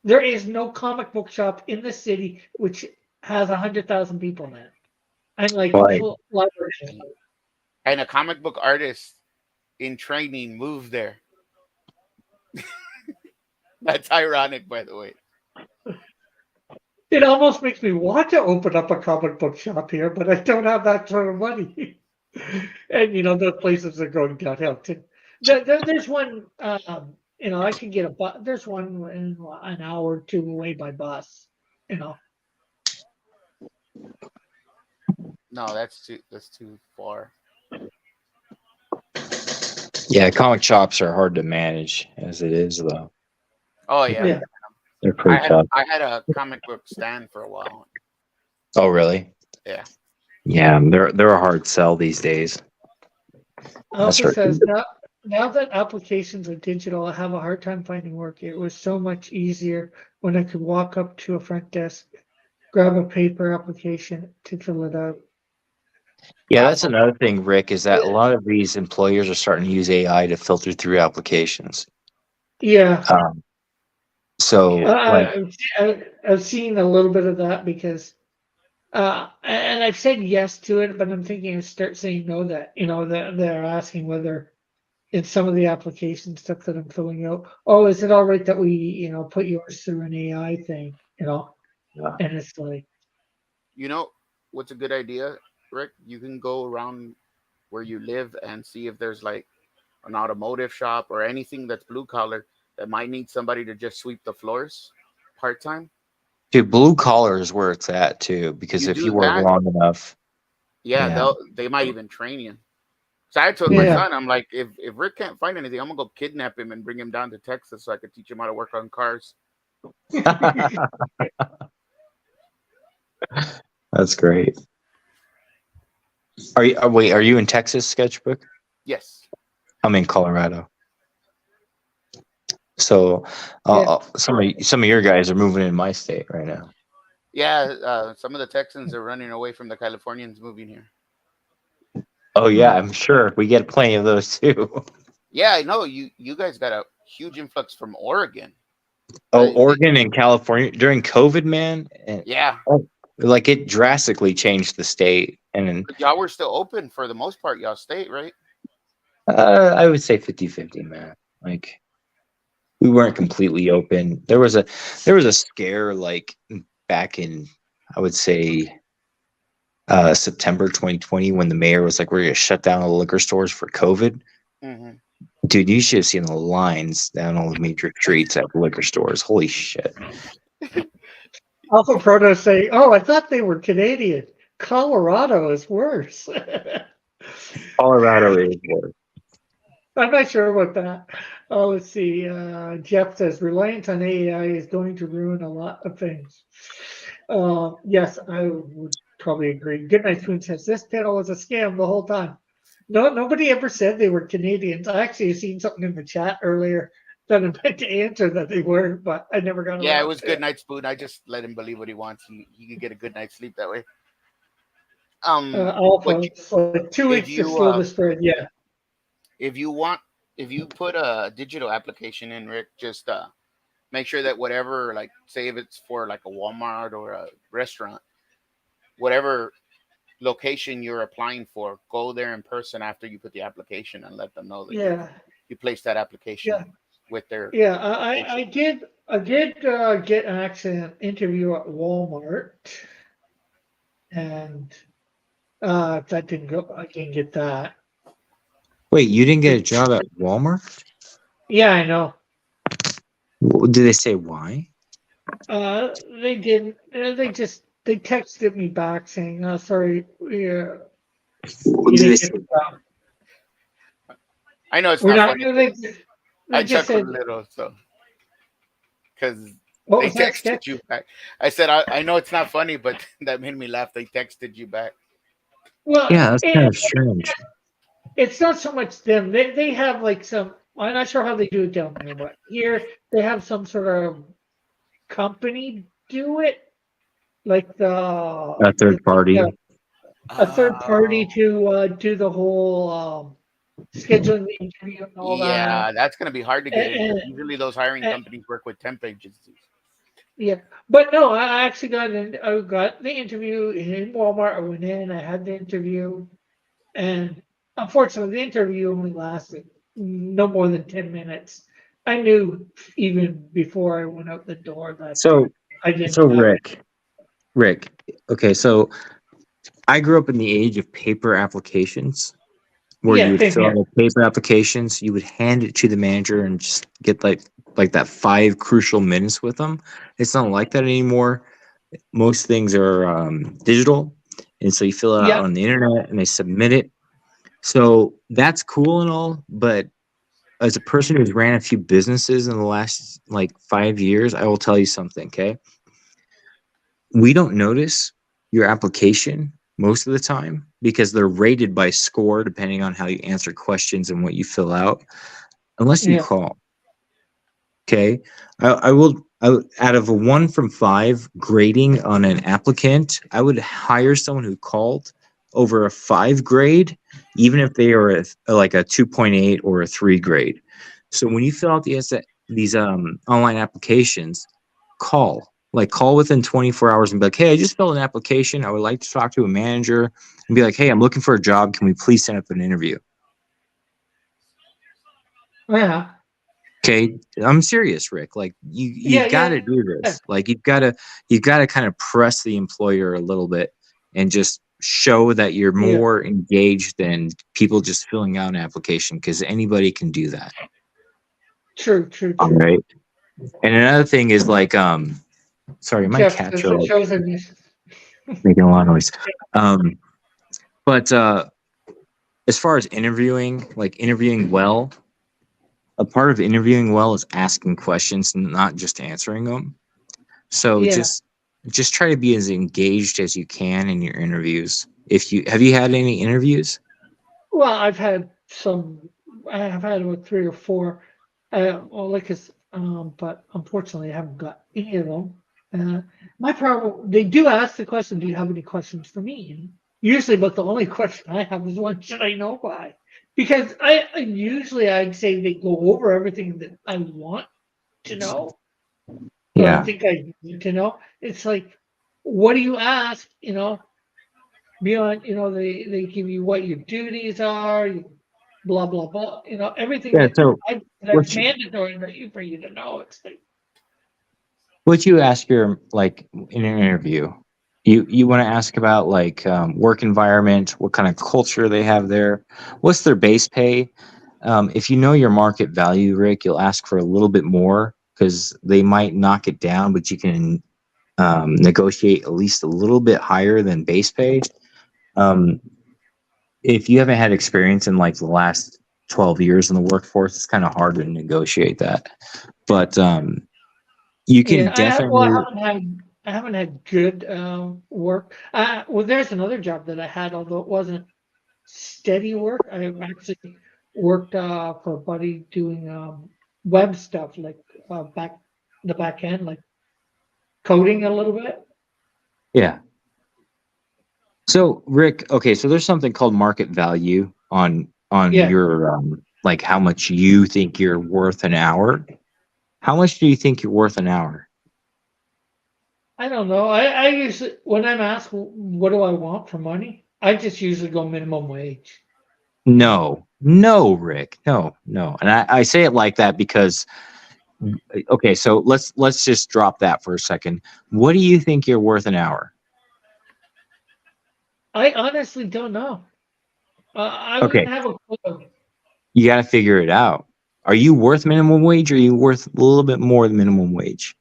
there is no comic book shop in the city which has 100,000 people in it, and like Right. full library. And a comic book artist in training moved there. That's ironic, by the way. It almost makes me want to open up a comic book shop here, but I don't have that sort of money. And those places are going downhill too. There's one, I can get a bus. There's one in an hour or two away by bus. You know, No, that's too far. Yeah. Comic shops are hard to manage as it is, though. Oh yeah. yeah. They're I pretty had tough. I had a comic book stand for a while. Oh, really? Yeah. Yeah. They're a hard sell these days. That's Alpha right. says now that applications are digital, I have a hard time finding work. It was so much easier when I could walk up to a front desk, grab a paper application to fill it out. Yeah, that's another thing, Rick, is that a lot of these employers are starting to use AI to filter through applications. Yeah, So, like, I've seen a little bit of that because, and I've said yes to it, but I'm thinking I start saying no. That that they're asking whether in some of the application stuff that I'm filling out, oh, is it all right that we put yours through an AI thing? Yeah. And it's like, You know what's a good idea, Rick? You can go around where you live and see if there's like an automotive shop or anything that's blue collar that might need somebody to just sweep the floors part time. dude, blue collar is where it's at too, because You if you do work that, long enough, yeah, yeah. they might even train you. So I told my yeah, son, I'm like, if Rick can't find anything, I'm gonna go kidnap him and bring him down to Texas so I could teach him how to work on cars. That's great. Are you? Wait, are you in Texas, Sketchbook? Yes. I'm in Colorado. So, yeah. some of your guys are moving in my state right now. Yeah, some of the Texans are running away from the Californians moving here. Oh yeah, I'm sure we get plenty of those too. Yeah, I know you guys got a huge influx from Oregon. Oh, Oregon and California during COVID, man, and Yeah, like it drastically changed the state. And but y'all were still open for the most part. Y'all stayed, right? I would say 50-50, man. Like we weren't completely open. There was a scare like back in, I would say, September 2020 when the mayor was like, we're going to shut down all the liquor stores for COVID. Mm-hmm. Dude, you should have seen the lines down all the major streets at liquor stores. Holy shit. Alpha Proto say, oh, I thought they were Canadian. Colorado is worse. Colorado is worse. I'm not sure about that. Oh, let's see. Jeff says reliance on AI is going to ruin a lot of things. Yes, I would probably agree. Goodnight Spoon says this panel was a scam the whole time. No, nobody ever said they were Canadians. I actually seen something in the chat earlier that I meant to answer that they were, but I never got Yeah, it around was to Good Night Spoon. I just let him believe what he wants. He could get a good night's sleep that way. What Alpha, so like 2 if weeks to you slow the spread. Yeah, if you want if you put a digital application in, Rick, just make sure that whatever, like, say if it's for like a Walmart or a restaurant, whatever location you're applying for, go there in person after you put the application and let them know that yeah, you placed that application yeah, with their yeah. location. I did get an accident interview at Walmart, and that didn't go. I didn't get that. Wait, you didn't get a job at Walmart? Yeah, I know. Did they say why? They didn't. They texted me back saying, sorry, you Did they didn't say, get the job. I know it's We're not not. funny. They I just chuckled said, a little, so because what they was that texted sketch? you back. I said, I know it's not funny, but that made me laugh. They texted you back. Well, yeah, that's kind of strange. it's not so much them. They have like some. I'm not sure how they do it down there, but here they have some sort of company do it, like A third party. a third party Oh, to do the whole scheduling the interview and all that. yeah, that's gonna be hard to get in because And, usually those hiring and, companies work with temp agencies. yeah, but no, I actually got in. I got the interview in Walmart. I went in. I had the interview, and unfortunately, the interview only lasted no more than 10 minutes. I knew even before I went out the door that So, I didn't so have it. Rick. Okay, so I grew up in the age of paper applications, where you Yeah, would same fill here. out paper applications, you would hand it to the manager and just get like that 5 crucial minutes with them. It's not like that anymore. Most things are digital, and so you fill it out Yeah, on the internet and they submit it. So that's cool and all, but as a person who's ran a few businesses in the last like 5 years, I will tell you something. Okay, we don't notice your application most of the time because they're rated by score depending on how you answer questions and what you fill out, unless you yeah, call. Okay, out of a 1 from 5 grading on an applicant, I would hire someone who called over a 5 grade, even if they are like a 2.8 or a 3 grade. So when you fill out these online applications, call within 24 hours and be like, hey, I just filled an application. I would like to talk to a manager, and be like, hey, I'm looking for a job. Can we please set up an interview? yeah, Okay, I'm serious, Rick. Like yeah, you've got to yeah. do this. Like you've got to kind of press the employer a little bit and just show that you're Yeah. more engaged than people just filling out an application, because anybody can do that. True, true, All true. right. And another thing is like sorry, my Jeff cats says are the chosen. making a lot of noise. But as far as interviewing, like interviewing well, a part of interviewing well is asking questions, not just answering them. So Yeah. just try to be as engaged as you can in your interviews. If you have you had any interviews? Well, I've had some. I have had about 3 or 4. Well, but unfortunately, I haven't got any of them. My problem, they do ask the question, "Do you have any questions for me?" And usually, but the only question I have is, "What should I know by?" Because usually I'd say they go over everything that I want to know, or I Yeah. think I need to know. It's like, what do you ask? Beyond, they give you what your duties are, blah blah blah. Everything Yeah. So that's mandatory for you to know. It's like, what you ask your like in an interview, you want to ask about like work environment, what kind of culture they have there, what's their base pay. If you know your market value, Rick, you'll ask for a little bit more because they might knock it down, but you can negotiate at least a little bit higher than base pay. Um, if you haven't had experience in like the last 12 years in the workforce, it's kind of hard to negotiate that. But you can Yeah, definitely. I haven't had good work. Well, there's another job that I had, although it wasn't steady work. I actually worked for a buddy doing web stuff, like the back end, like coding a little bit. Yeah. So Rick, okay, so there's something called market value on Yeah, your like how much you think you're worth an hour. How much do you think you're worth an hour? I don't know. I usually, when I'm asked what do I want for money, I just usually go minimum wage. No, Rick, no. And I say it like that because okay, so let's just drop that for a second. What do you think you're worth an hour? I honestly don't know. I wouldn't Okay, have a clue. you got to figure it out. Are you worth minimum wage or are you worth a little bit more than minimum wage?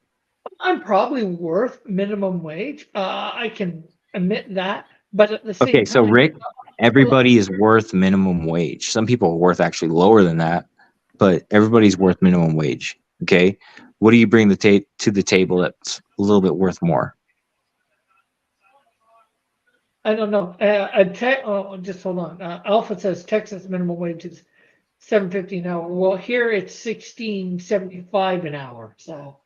I'm probably worth minimum wage. I can admit that, but at the same Okay, so time, Rick, everybody is worth minimum wage. Some people are worth actually lower than that, but everybody's worth minimum wage. Okay, what do you bring to the table that's a little bit worth more? I don't know. Just hold on. Alpha says Texas minimum wage is $7.50 an hour. Well, here it's $16.75 an hour. So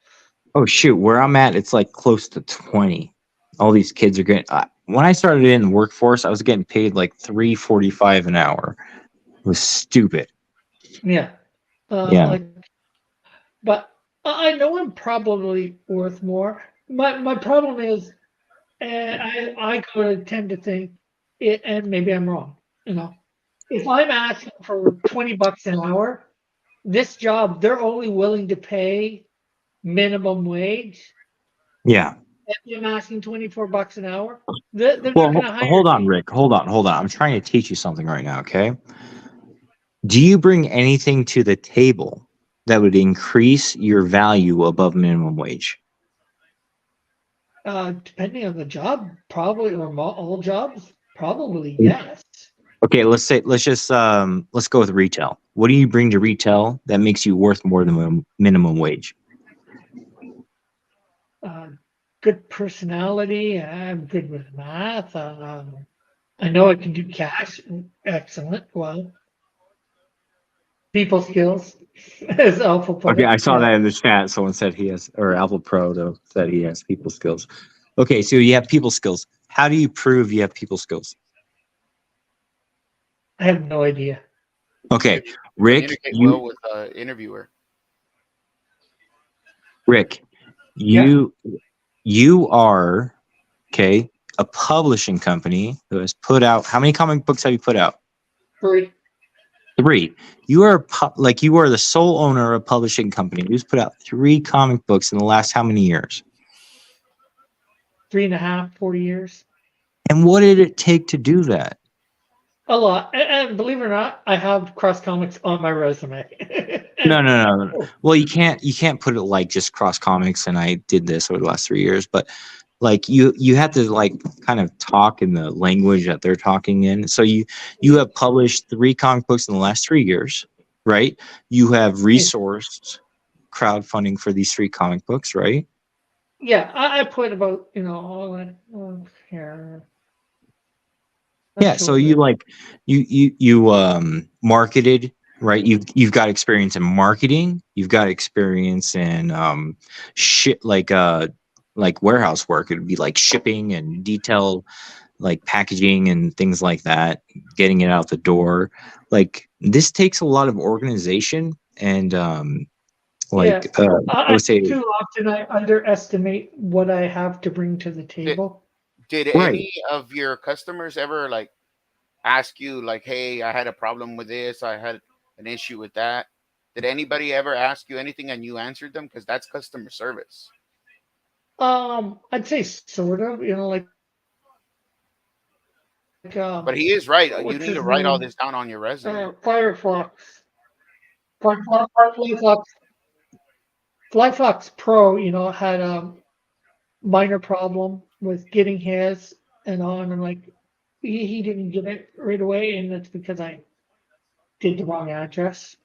Oh shoot, where I'm at, it's like close to 20. All these kids are getting. When I started in the workforce, I was getting paid like $3.45 an hour. It was stupid. yeah, Yeah. like, but I know I'm probably worth more. My problem is, I could tend to think it, and maybe I'm wrong. You know, if I'm asking for $20 an hour, this job they're only willing to pay minimum wage. Yeah. If I'm asking $24 an hour, they're Well, not going to hire hold on, me. Rick. Hold on. I'm trying to teach you something right now. Okay. Do you bring anything to the table that would increase your value above minimum wage? Depending on the job, probably, or all jobs, probably yes. Okay, let's go with retail. What do you bring to retail that makes you worth more than minimum wage? Uh, Good personality. I'm good with math. I know I can do cash. Excellent. Well, people skills, as Alpha put Okay, it. I saw Yeah, that in the chat. Someone said he has, or Apple Pro though, said he has people skills. Okay, so you have people skills. How do you prove you have people skills? I have no idea. Okay, Maybe Rick, communicate well with interviewer. Rick, Yeah, you are okay. A publishing company who has put out how many comic books have you put out? three, 3. You are like you are the sole owner of a publishing company who's put out 3 comic books in the last how many years? 3.5, 4 years. And what did it take to do that? A lot. And believe it or not, I have Cross Comics on my resume. No. Well, you can't put it like just Cross Comics and I did this over the last 3 years, but like you have to like kind of talk in the language that they're talking in. So you have published 3 comic books in the last 3 years, right? You have resourced crowdfunding for these 3 comic books, right? Yeah, I put about, all that here. Yeah, so you like you marketed, right? You've got experience in marketing, you've got experience in shit like warehouse work. It'd be like shipping and detail like packaging and things like that, getting it out the door. Like this takes a lot of organization and Yeah, I I would say too often I underestimate what I have to bring to the Did, table. did right. any of your customers ever like ask you like, "Hey, I had a problem with this. I had an issue with that." Did anybody ever ask you anything and you answered them? Because that's customer service. I'd say sort of, But he is right. You what's need to his write all name? this down on your resume. Firefox, Firefox, Flyfox Pro, had a minor problem with getting his and on, and like he didn't get it right away, and that's because I did the wrong address.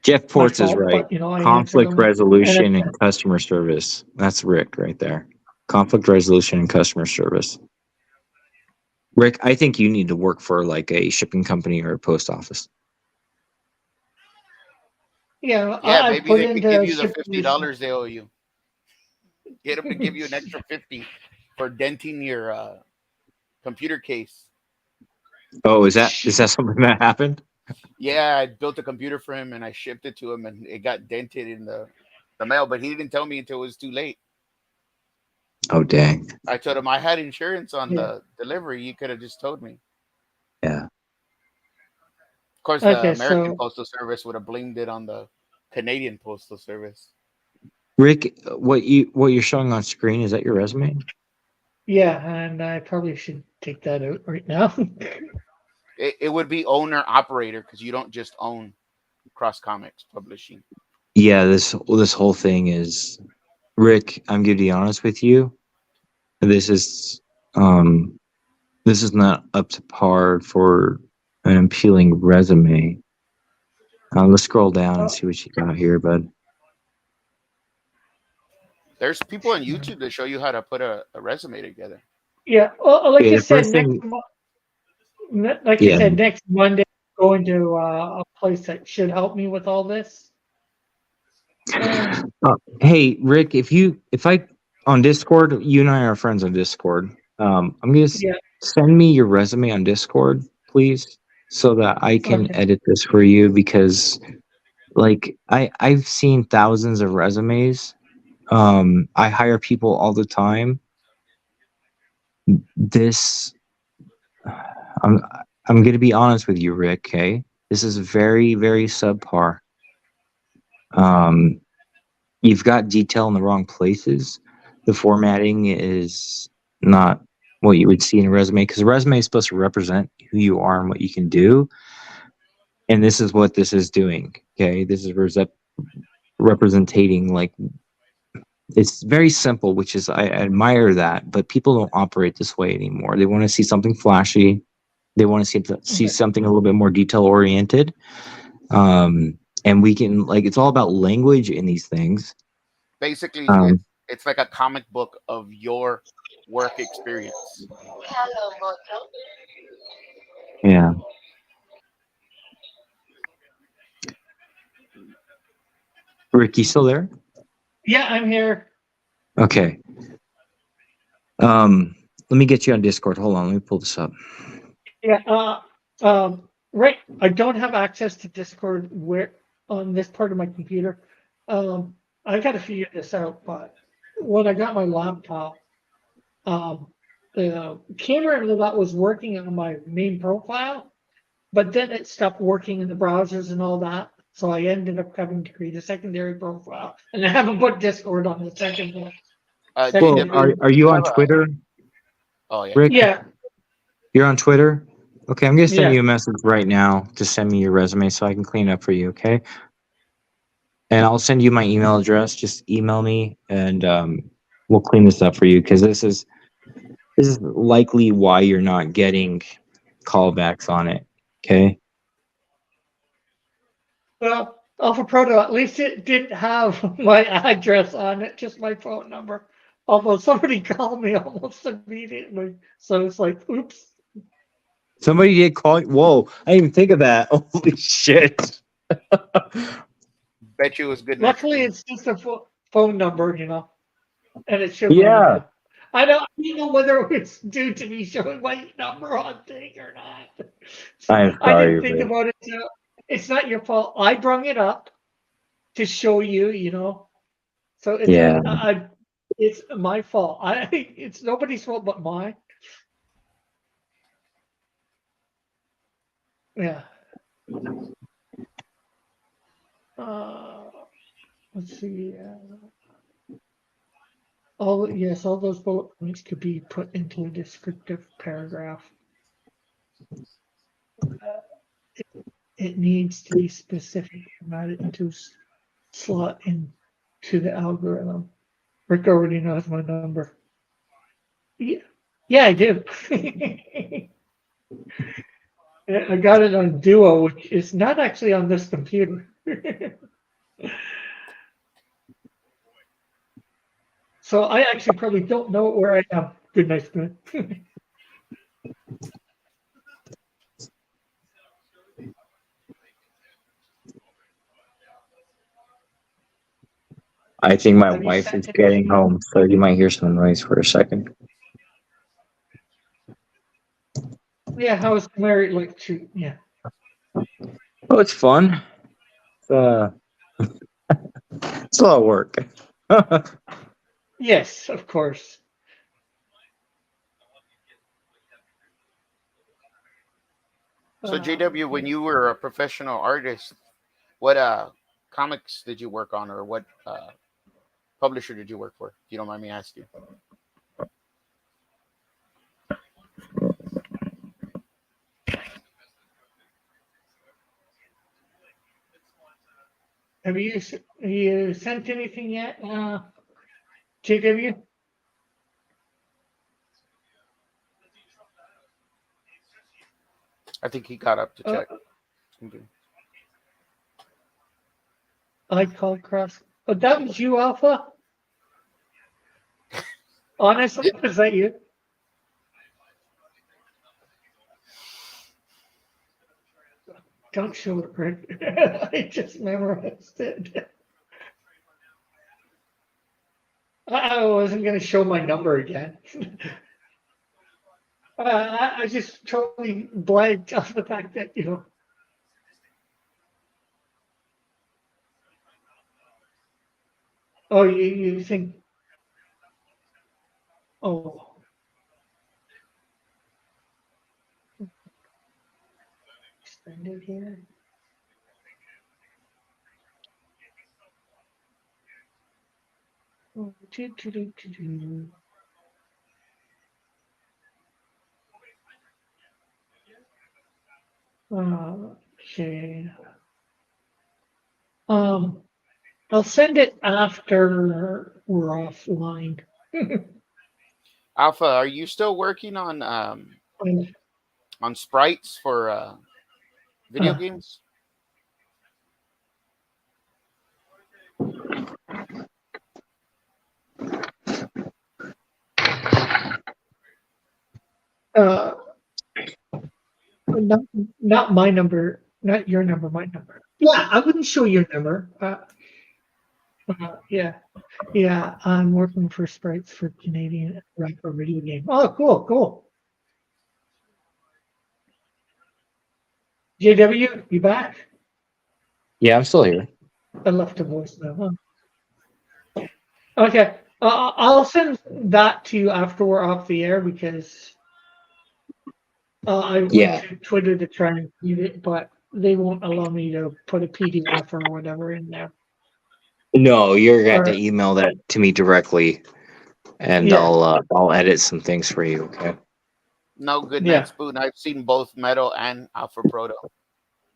Jeff My Ports is fault, right. but I answered Conflict them, and resolution and customer service. That's Rick right there. Conflict resolution and customer service. Rick, I think you need to work for like a shipping company or a post office. yeah, Yeah, I maybe put they in could give the you the shipping. $50 they owe you. Get them to give you an extra 50 for denting your computer case. Oh, is that something that happened? Yeah, I built a computer for him and I shipped it to him and it got dented in the mail, but he didn't tell me until it was too late. Oh, dang. I told him I had insurance on Yeah. the delivery. You could have just told me. Yeah. Of course, the Okay, American so Postal Service would have blamed it on the Canadian Postal Service. Rick, what you're showing on screen, is that your resume? yeah, and I probably should take that out right now. It would be owner operator because you don't just own Cross Comics Publishing. Yeah, this whole thing is, Rick, I'm going to be honest with you. This is not up to par for an appealing resume. Let's scroll down and see what you got here, bud. There's people on YouTube that show you how to put a resume together. Yeah, well, like Okay, you the said, first thing, like you yeah. said, next Monday, going to a place that should help me with all this. Hey, Rick, if I on Discord, you and I are friends on Discord. I'm gonna Yeah, send me your resume on Discord, please, so that I can okay. edit this for you because, like, I've seen thousands of resumes. I hire people all the time. This, I'm I'm gonna be honest with you, Rick. Okay, this is very, very subpar. You've got detail in the wrong places. The formatting is not what you would see in a resume because a resume is supposed to represent who you are and what you can do. And this is what this is doing. Okay, this is representing, like, it's very simple, which is I admire that, but people don't operate this way anymore. They want to see something flashy. They want to see something a little bit more detail oriented. And we can, like, it's all about language in these things. Basically, Um, it's like a comic book of your work experience. yeah. Rick, you still there? Yeah, I'm here. Okay. Let me get you on Discord. Hold on, let me pull this up. Yeah, right. I don't have access to Discord where on this part of my computer. I got to figure this out, but when I got my laptop, the camera and all that was working on my main profile, but then it stopped working in the browsers and all that. So I ended up having to create a secondary profile, and I haven't put Discord on the second one. Do Well, you are you on have a- Twitter, Oh yeah. Rick? Yeah, You're on Twitter? Okay, I'm gonna send Yeah. you a message right now to send me your resume so I can clean it up for you, okay? And I'll send you my email address. Just email me and we'll clean this up for you because this is likely why you're not getting callbacks on it. Okay. well, Alpha Proto, at least it didn't have my address on it, just my phone number. Although somebody called me almost immediately, so it's like, oops. Somebody did call. Whoa! I didn't even think of that. Holy shit! Bet you it was good. Luckily, next it's just a phone number, and it showed my Yeah. email. I don't know whether it's due to me showing my number on thing or not. I'm I sorry, didn't think Rick. about it. So it's not your fault. I brung it up to show you, So it's Yeah. it's my fault. It's nobody's fault but mine. Yeah. Let's see. All those bullet points could be put into a descriptive paragraph. It needs to be specific and added into slot into the algorithm. Rick already knows my number. Yeah, I do. I got it on Duo, which is not actually on this computer. So I actually probably don't know where I am. Good night, Spoon. I think my Have you wife is sent getting anything? home, so you might hear some noise for a second. Yeah, how is married like to? Yeah. Oh, it's fun. It's, it's a lot of work. Yes, of course. So JW, when you were a professional artist, what comics did you work on, or what publisher did you work for? If you don't mind me asking. Have you sent anything yet, JW? I think he got up to check. Okay. I called cross. Oh, that was you, Alpha? Honestly, was that you? Don't show it, Rick. I just memorized it. I wasn't going to show my number again. I just totally blanked on the fact that, oh, you think, oh, extended here. Oh, okay. I'll send it after we're offline. Alpha, are you still working on sprites for video Uh, games? uh, not my number, not your number, my number. Yeah, I wouldn't show your number. Yeah, I'm working for sprites for Canadian retro video game. Oh, cool. JW, you back? Yeah, I'm still here. I left a voicemail. Huh? Okay, I'll send that to you after we're off the air because I went Yeah. to Twitter to try and read it, but they won't allow me to put a PDF or whatever in there. No, you're gonna have to Or, email that to me directly, and yeah, I'll edit some things for you. Okay. No, good yeah, night, Spoon. I've seen both Metal and Alpha Proto.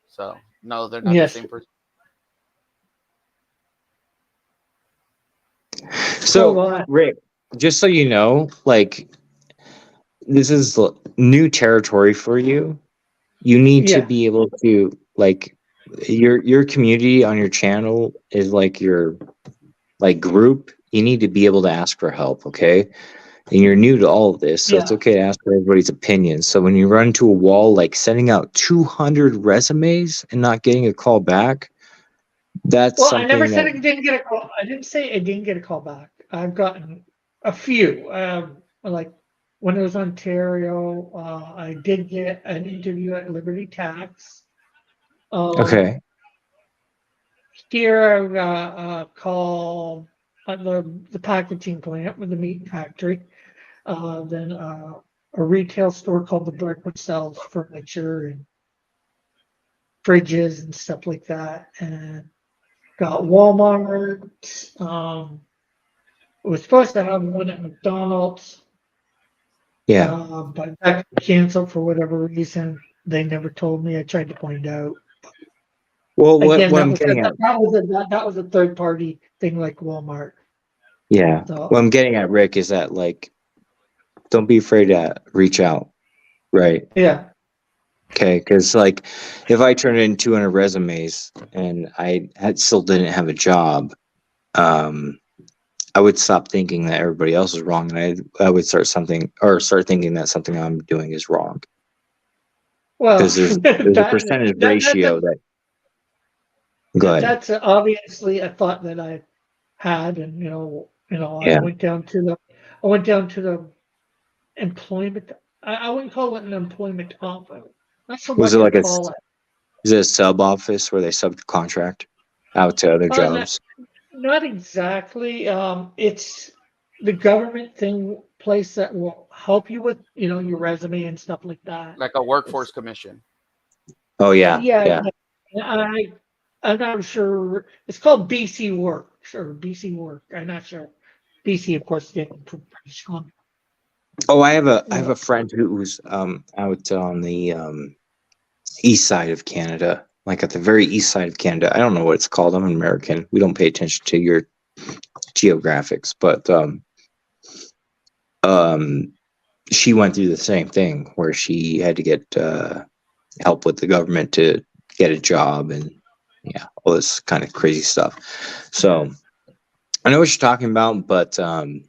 So no, they're not yes. the same person. So, Rick, just so you know, like this is new territory for you. You need to Yeah, be able to like your community on your channel is like your like group. You need to be able to ask for help, okay? And you're new to all of this, so it's yeah. okay to ask for everybody's opinion. So when you run into a wall, like sending out 200 resumes and not getting a call back, that's Well, I never something said that I didn't get a call. I didn't say I didn't get a call back. I've gotten a few. Like when it was Ontario, I did get an interview at Liberty Tax. okay. Here I got a call at the packaging plant with the meat factory. Then a retail store called the Brick, which sells furniture and fridges and stuff like that. And got Walmart. Was supposed to have one at McDonald's, Yeah. but that canceled for whatever reason. They never told me. I tried to find out. Well, Again, what I'm getting at, that was a third party thing like Walmart. yeah, So what I'm getting at, Rick, is that like, don't be afraid to reach out, right? yeah, Okay, because like if I turned in 200 resumes and still didn't have a job, I would stop thinking that everybody else is wrong, and I would start thinking that something I'm doing is wrong. Well, Because there's a percentage ratio that. Go ahead. that's obviously a thought that I had, and I Yeah. went down to the employment. I wouldn't call it an employment office. Not so Was much it like to a call it. is it a sub office where they subcontract out to other jobs? Not exactly. It's the government place that will help you with, your resume and stuff like that. Like a workforce commission. Oh yeah, Yeah, yeah. I'm not sure. It's called BC Works or BC Work. I'm not sure. BC, of course, getting from British Columbia. Oh, I have a friend who's out on the east side of Canada, like at the very east side of Canada. I don't know what it's called. I'm an American. We don't pay attention to your geographics, but she went through the same thing where she had to get help with the government to get a job and all this kind of crazy stuff. So I know what you're talking about, but send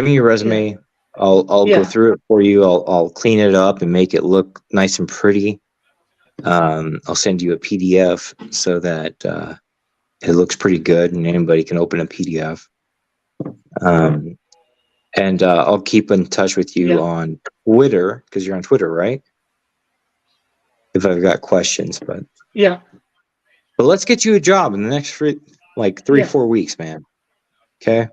me your resume. I'll go through it for you. I'll clean it up and make it look nice and pretty. I'll send you a PDF so that it looks pretty good and anybody can open a PDF. And I'll keep in touch with you on Twitter because you're on Twitter, right? If I've got questions, but let's get you a job in the next 3-4 weeks, man. Okay.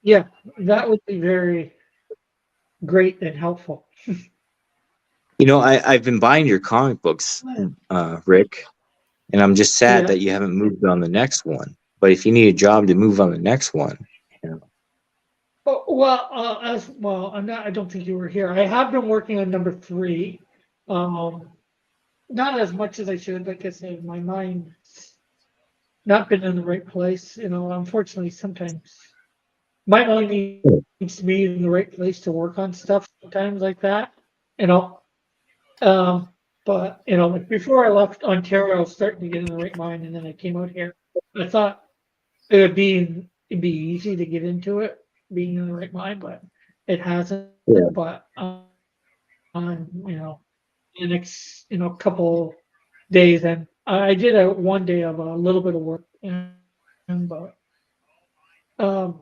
Yeah, that would be very great and helpful. I've been buying your comic books, Rick, and I'm just sad that you haven't moved on the next one. But if you need a job to move on the next one, Well, I don't think you were here. I have been working on number 3. Not as much as I should, like I say, my mind's not been in the right place. Unfortunately, sometimes my mind needs to be in the right place to work on stuff sometimes like that. But like before I left Ontario, I was starting to get in the right mind, and then I came out here. I thought it'd be easy to get into it, being in the right mind, but it hasn't. Yeah. But the next couple days, and I did one day of a little bit of work, but I'm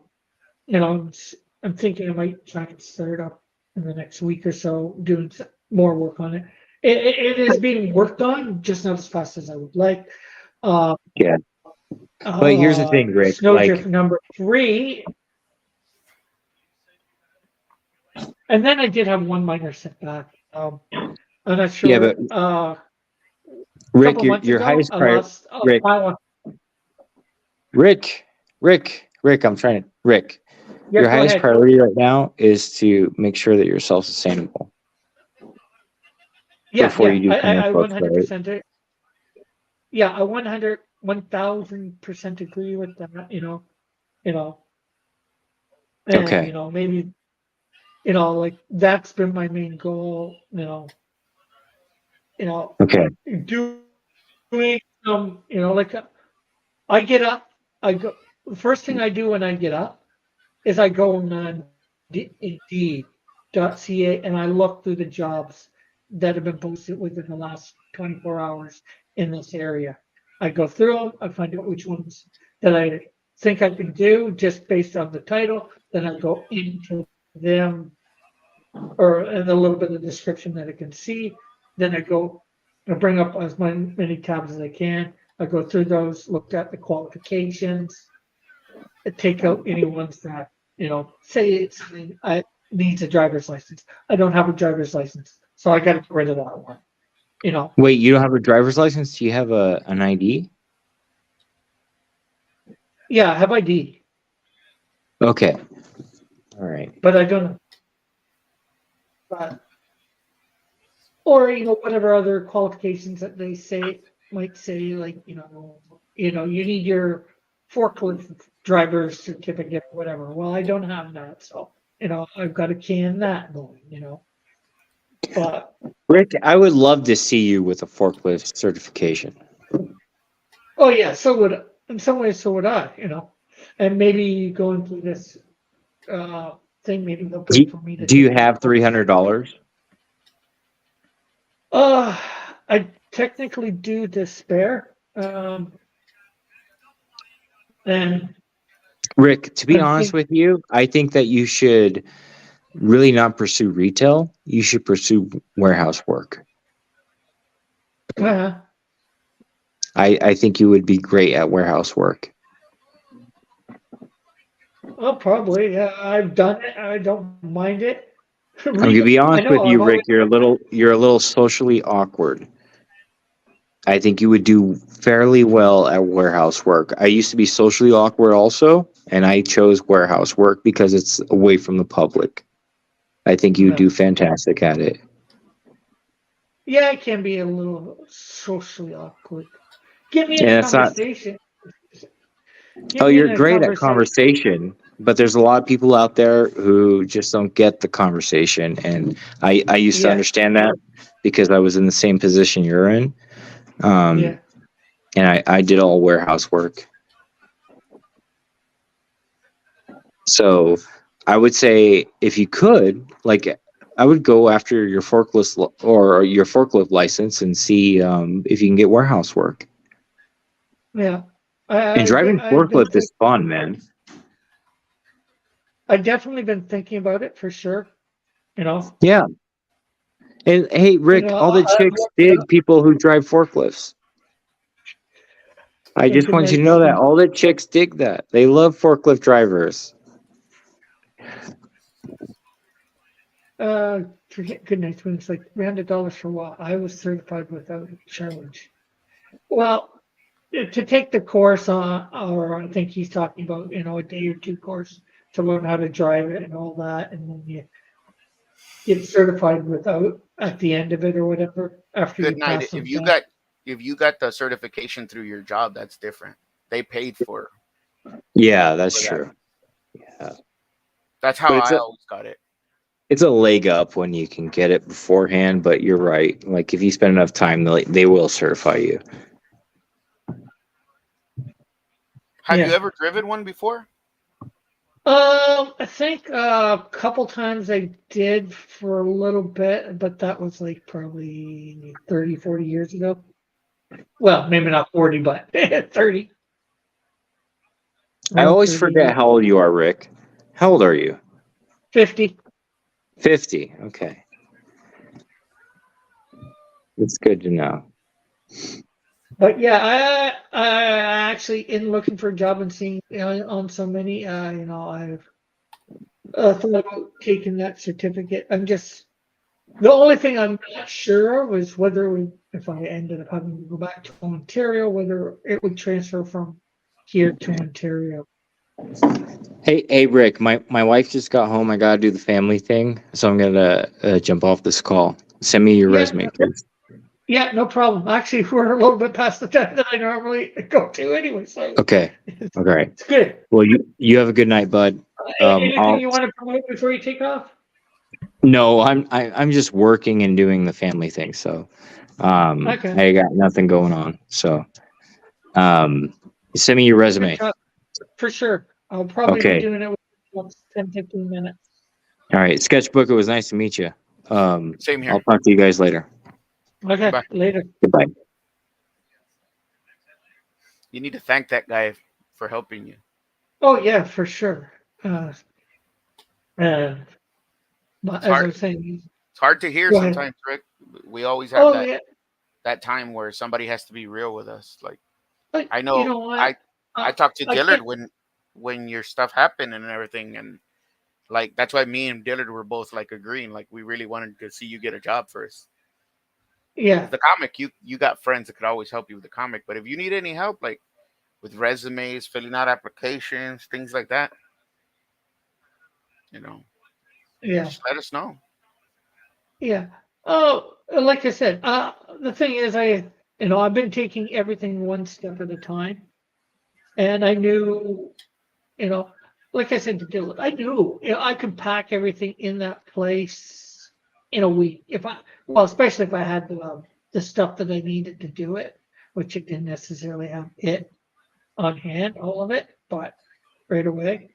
thinking I might try and start up in the next week or so, doing more work on it. It is being worked on, just not as fast as I would like. Yeah. But here's the thing, Rick. Snowdrift number 3. And then I did have one minor setback. I'm not sure. Yeah, but Rick, your highest priority. Rick, I'm trying to. Rick, your highest priority right now is to make sure that you're self-sustainable. Before you do I 100%. Right? Yeah, I 1000% agree with that. And, okay. Maybe, like that's been my main goal. Okay. Doing like I get up. The first thing I do when I get up is I go on Indeed.ca and I look through the jobs that have been posted within the last 24 hours in this area. I go through them, I find out which ones that I think I can do just based on the title. Then I go into them and a little bit of description that I can see. Then I bring up as many tabs as I can. I go through those, look at the qualifications, take out any ones that, say something needs a driver's license. I don't have a driver's license, so I got to get rid of that one. Wait, you don't have a driver's license? Do you have an ID? Yeah, I have ID. Okay. All right. But I don't. Or whatever other qualifications that they might say, like you need your forklift driver's certificate, or whatever. Well, I don't have that, so I've got to can that going. But Rick, I would love to see you with a forklift certification. oh yeah, so would in some ways so would I, and maybe going through this thing, maybe they'll Do pay you, for me to do you take. have $300? I technically do to spare, and Rick, to be I honest think with you, I think that you should really not pursue retail. You should pursue warehouse work. uh, I think you would be great at warehouse work. well, probably yeah, I've done it. I don't mind it. I'm gonna be I honest with know you, I've always Rick. You're a little socially awkward. I think you would do fairly well at warehouse work. I used to be socially awkward also, and I chose warehouse work because it's away from the public. I think you would do fantastic at it. yeah, I can be a little socially awkward. Get me in And a it's not, conversation. Get oh, me in you're a great at conversation, but there's a lot of people out there who just don't get the conversation. And I used to Yeah, understand that because I was in the same position you're in. yeah. And I did all warehouse work. So I would say if you could, like, I would go after your forklift license and see if you can get warehouse work. Yeah, And driving I've been forklift is fun, man. I've definitely been thinking about it for sure. You know, Yeah. And hey, Rick, all the I've chicks looked it dig up. people who drive forklifts. I It's just a want you to nice know that thing. all the chicks dig that. They love forklift drivers. Good night when it's like $300 for what I was certified without a charge. Well, to take the course on, or I think he's talking about, a day or two course to learn how to drive it and all that, and then you get certified without at the end of it or whatever after Good you night. pass some tests. If you got the certification through your job, that's different. They paid for Yeah, that's that. true. Yeah. That's how But it's I a always got it. it's a leg up when you can get it beforehand, but you're right. Like if you spend enough time, they will certify you. Have you Yeah. ever driven one before? I think a couple times I did for a little bit, but that was like probably 30, 40 years ago. Well, maybe not 40, but 30. I Around always 30 years. forget how old you are, Rick. How old are you? 50. 50. Okay. It's good to know. But yeah, I actually in looking for a job and seeing on so many, I've thought about taking that certificate. The only thing I'm not sure was whether if I ended up having to go back to Ontario, whether it would transfer from here to Ontario. Hey, Rick. My wife just got home. I gotta do the family thing, so I'm gonna jump off this call. Send me your Yeah, resume, please. yeah, no problem. Actually, we're a little bit past the time that I normally go to anyway, so Okay. it's, Okay. it's good. Well, you have a good night, bud. Anything you want to promote before you take off? No, I'm just working and doing the family thing. So, Okay. I got nothing going on. So, send me your resume. For sure. I'll probably be Okay. doing it within 10, 15 minutes. All right, Sketchbook. It was nice to meet you. Same here. I'll talk to you guys later. Okay, Bye. later. Goodbye. You need to thank that guy for helping you. Oh yeah, for sure. And but as I was saying, It's hard to hear go ahead. sometimes, Rick. We always have Yeah, that time where somebody has to be real with us. Like but I know you know what? I talked to I Dillard can't- when your stuff happened and everything, and like that's why me and Dillard were both like agreeing, like we really wanted to see you get a job first. Yeah, The comic, you got friends that could always help you with the comic, but if you need any help, like with resumes, filling out applications, things like that, yeah, just let us know. yeah. Oh, like I said, the thing is, I've been taking everything one step at a time, and I knew, like I said to Dylan, I knew, I could pack everything in that place in a week. Especially if I had the stuff that I needed to do it, which I didn't necessarily have it on hand, all of it, but right away.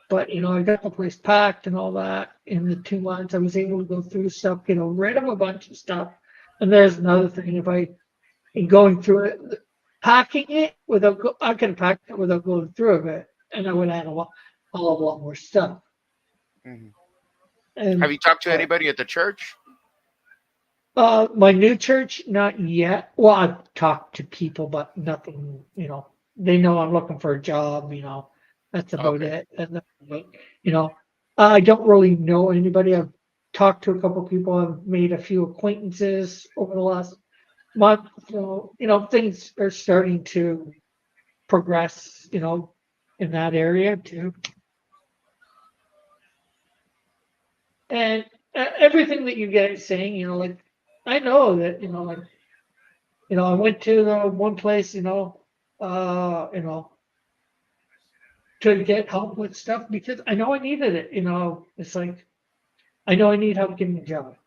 But I got the place packed and all that in the 2 months. I was able to go through stuff, get rid of a bunch of stuff. And there's another thing: in going through it, packing it I could have packed it without going through it, and I would have had a lot more stuff. Mhm. And Have you talked to anybody at the church? my new church, not yet. Well, I've talked to people, but nothing. They know I'm looking for a job. That's about Okay. it. And I don't really know anybody. I've talked to a couple people. I've made a few acquaintances over the last month. So things are starting to progress. In that area too. And everything that you guys saying, like I know that, like I went to the one place, to get help with stuff because I know I needed it. It's like I know I need help getting a job.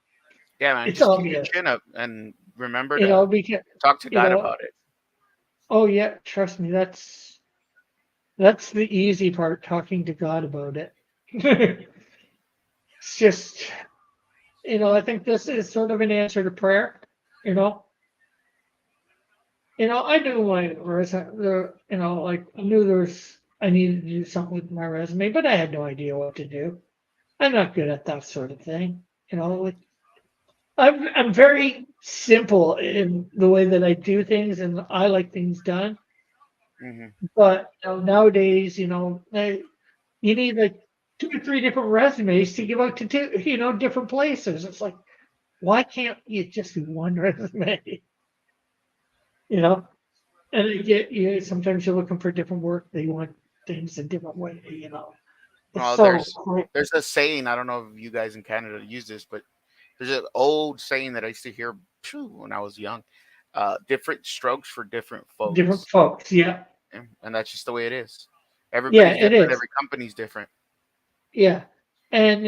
Yeah, man. It's Just keep your obvious, chin up and remember to because talk to you God know. about it. Oh yeah, trust me, that's the easy part. Talking to God about it. It's just, I think this is sort of an answer to prayer. You know, I knew my resume. Like I knew I needed to do something with my resume, but I had no idea what to do. I'm not good at that sort of thing. Like I'm very simple in the way that I do things, and I like things done. Hmm. But nowadays, you need like 2 or 3 different resumes to give out to different places. It's like, why can't you just do one resume? You know, and I get sometimes you're looking for different work. They want things a different way. It's Well, so there's a saying. I don't know if you guys in Canada use this, but there's an old saying that I used to hear when I was young. Different strokes for different different folks, folks. Yeah, and that's just the way it is. yeah, Everybody's it different. is. Every company's different. Yeah, and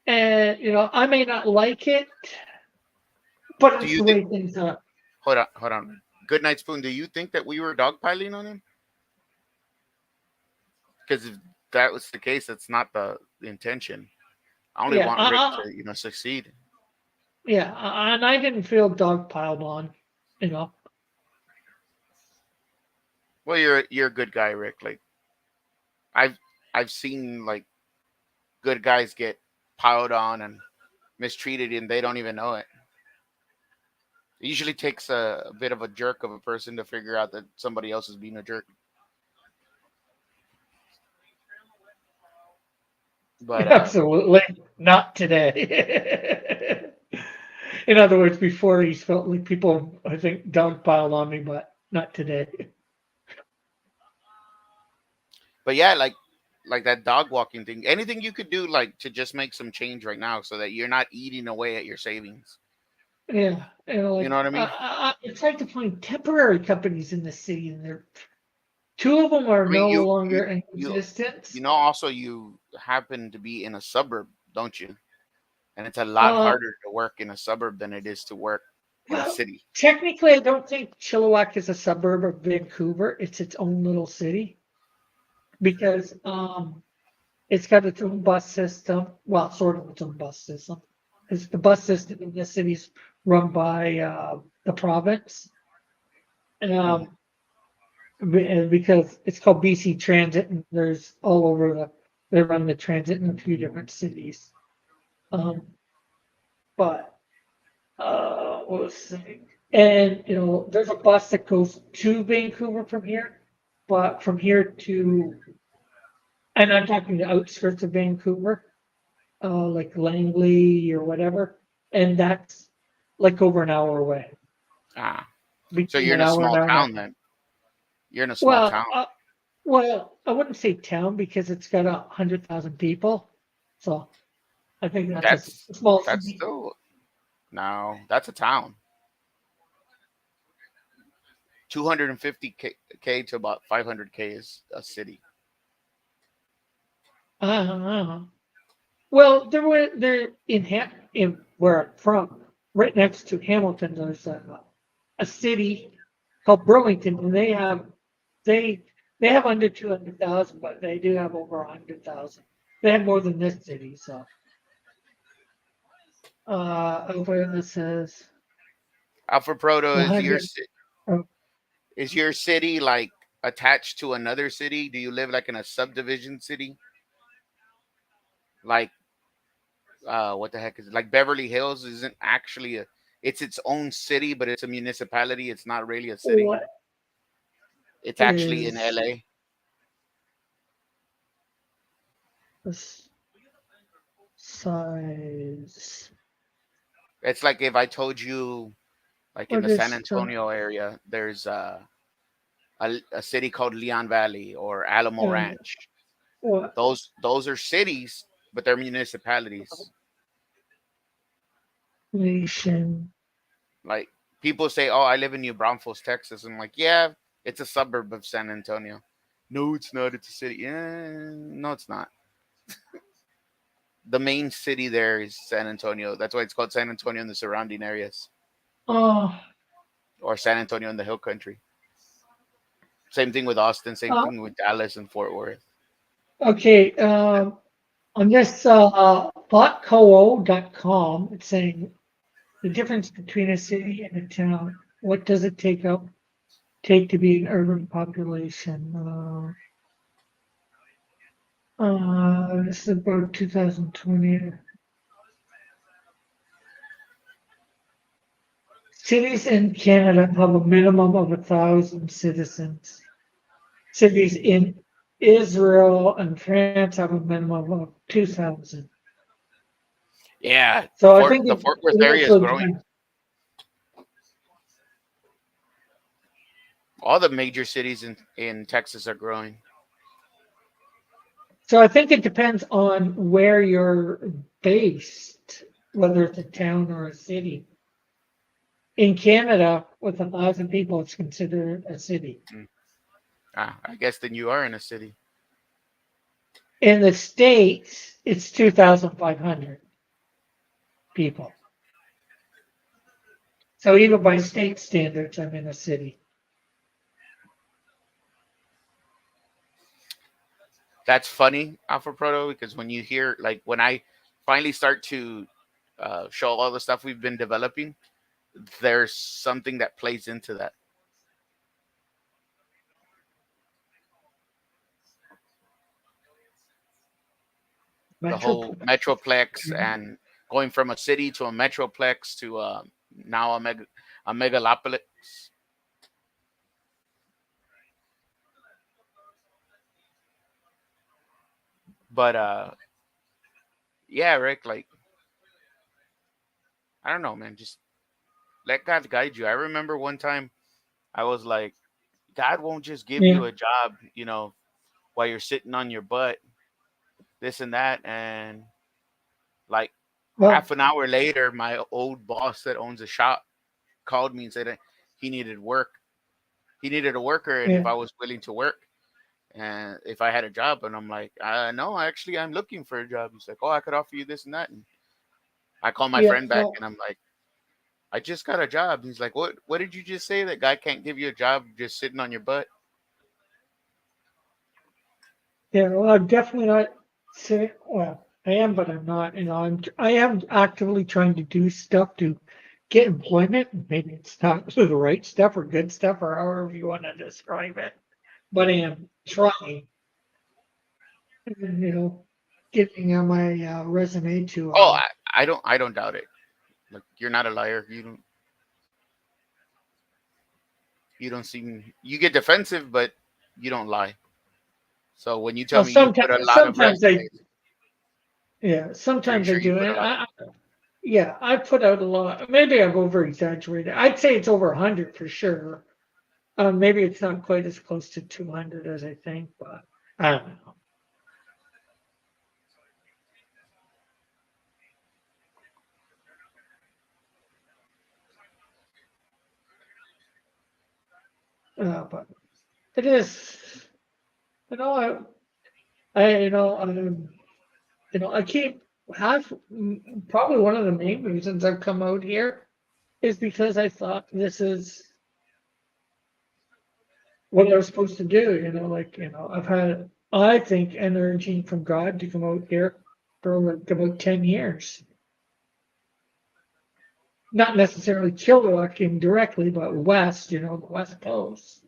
I may not like it, but Do it's you the think? way things are. Hold on, hold on. Good night, Spoon. Do you think that we were dogpiling on him? Because if that was the case, that's not the intention. I only Yeah, want Rick to, succeed. yeah, and I didn't feel dogpiled on. You know, Well, you're a good guy, Rick. Like I've I've seen like good guys get piled on and mistreated, and they don't even know it. It usually takes a bit of a jerk of a person to figure out that somebody else is being a jerk. But absolutely not today. In other words, before he's felt like people, I think, dogpiled on me, but not today. but yeah, like that dog walking thing. Anything you could do like to just make some change right now, so that you're not eating away at your savings. Yeah, You know what I mean? it's hard to find temporary companies in the city, and there, two of them are I mean, no you you longer in you existence. you know. Also, you happen to be in a suburb, don't you? And it's a lot Uh, harder to work in a suburb than it is to work in a well, city. technically, I don't think Chilliwack is a suburb of Vancouver. It's its own little city because it's got its own bus system. Well, sort of its own bus system. Because the bus system in the city's run by the province. Mhm. Um, and because it's called BC Transit, and there's all over they run the transit in a few different cities. Um, but what was I saying? And there's a bus that goes to Vancouver from here, but from here to, and I'm talking the outskirts of Vancouver, like Langley or whatever, and that's like over an hour away, Ah, so between you're an in a hour and small hour and a half. town then. You're in a small Well, town. I wouldn't say town because it's got 100,000 people, so I think that's That's a small that's city. still no. That's a town. 250k to about 500k is a city. Uh, well, there in where I'm from, right next to Hamilton, there's a city called Burlington, and they they have under 200,000, but they do have over 100,000. They have more than this city, so. Over this says Alpha Proto, 100. Oh, is your city like attached to another city? Do you live like in a subdivision city? Like what the heck is it? Like Beverly Hills isn't actually a it's its own city, but it's a municipality. It's not really a city. what It's actually in is LA. this size? It's like if I told you, like in What the San is Antonio area, there's a city called Leon Valley or Alamo Ranch. what Those are cities, but they're municipalities. nation? Like people say, "Oh, I live in New Braunfels, Texas." I'm like, "Yeah, it's a suburb of San Antonio." No, it's not. It's a city. Yeah, no, it's not. The main city there is San Antonio. That's why it's called San Antonio and the surrounding areas, Oh, or San Antonio and the Hill Country. Same thing with Austin. Same uh, thing with Dallas and Fort Worth. okay. On this thoughtco.com, it's saying the difference between a city and a town. What does it take to be an urban population? This is about 2020. Cities in Canada have a minimum of 1,000 citizens. Cities in Israel and France have a minimum of 2,000. Yeah, So I think The Fort Worth it area is also growing. depends. All the major cities in Texas are growing. So I think it depends on where you're based, whether it's a town or a city. In Canada, with 1,000 people, it's considered a city. I guess then you are in a city. In the States, it's 2,500 people. So even by state standards, I'm in a city. That's funny, Alpha Proto, because when you hear like when I finally start to show all the stuff we've been developing, there's something that plays into that. The whole metroplex and going from a city to a metroplex to now a megalopolis. But yeah, Rick, like I don't know, man, just let God guide you. I remember one time I was like, God won't just give Yeah. you a job, while you're sitting on your butt, this and that, and like Well, half an hour later, my old boss that owns a shop called me and said that he needed work. He needed a worker, and if yeah, I was willing to work, and if I had a job, and I'm like, no, actually, I'm looking for a job. He's like, oh, I could offer you this and that, and I call my yeah. friend back, Well, and I'm like, I just got a job. He's like, what? What did you just say? That guy can't give you a job just sitting on your butt? yeah. Well, I'm definitely not saying. Well, I am, but I'm not. I am actively trying to do stuff to get employment. Maybe it's not the right stuff or good stuff or however you want to describe it. But I am trying. And, getting on my resume to. Oh, I don't doubt it. Like you're not a liar. You don't seem you get defensive, but you don't lie. So when you tell Well, me you put a lot of sometimes I, resumes, yeah, pretty sometimes I sure you do. put a And lot. yeah, I put out a lot. Maybe I've over exaggerated. I'd say it's over 100 for sure. Maybe it's not quite as close to 200 as I think, but I don't know. But it is, you know, I keep probably one of the main reasons I've come out here is because I thought this is what I was supposed to do. I've had, I think, energy from God to come out here for like about 10 years. Not necessarily Chilliwack directly, but west, the West Coast.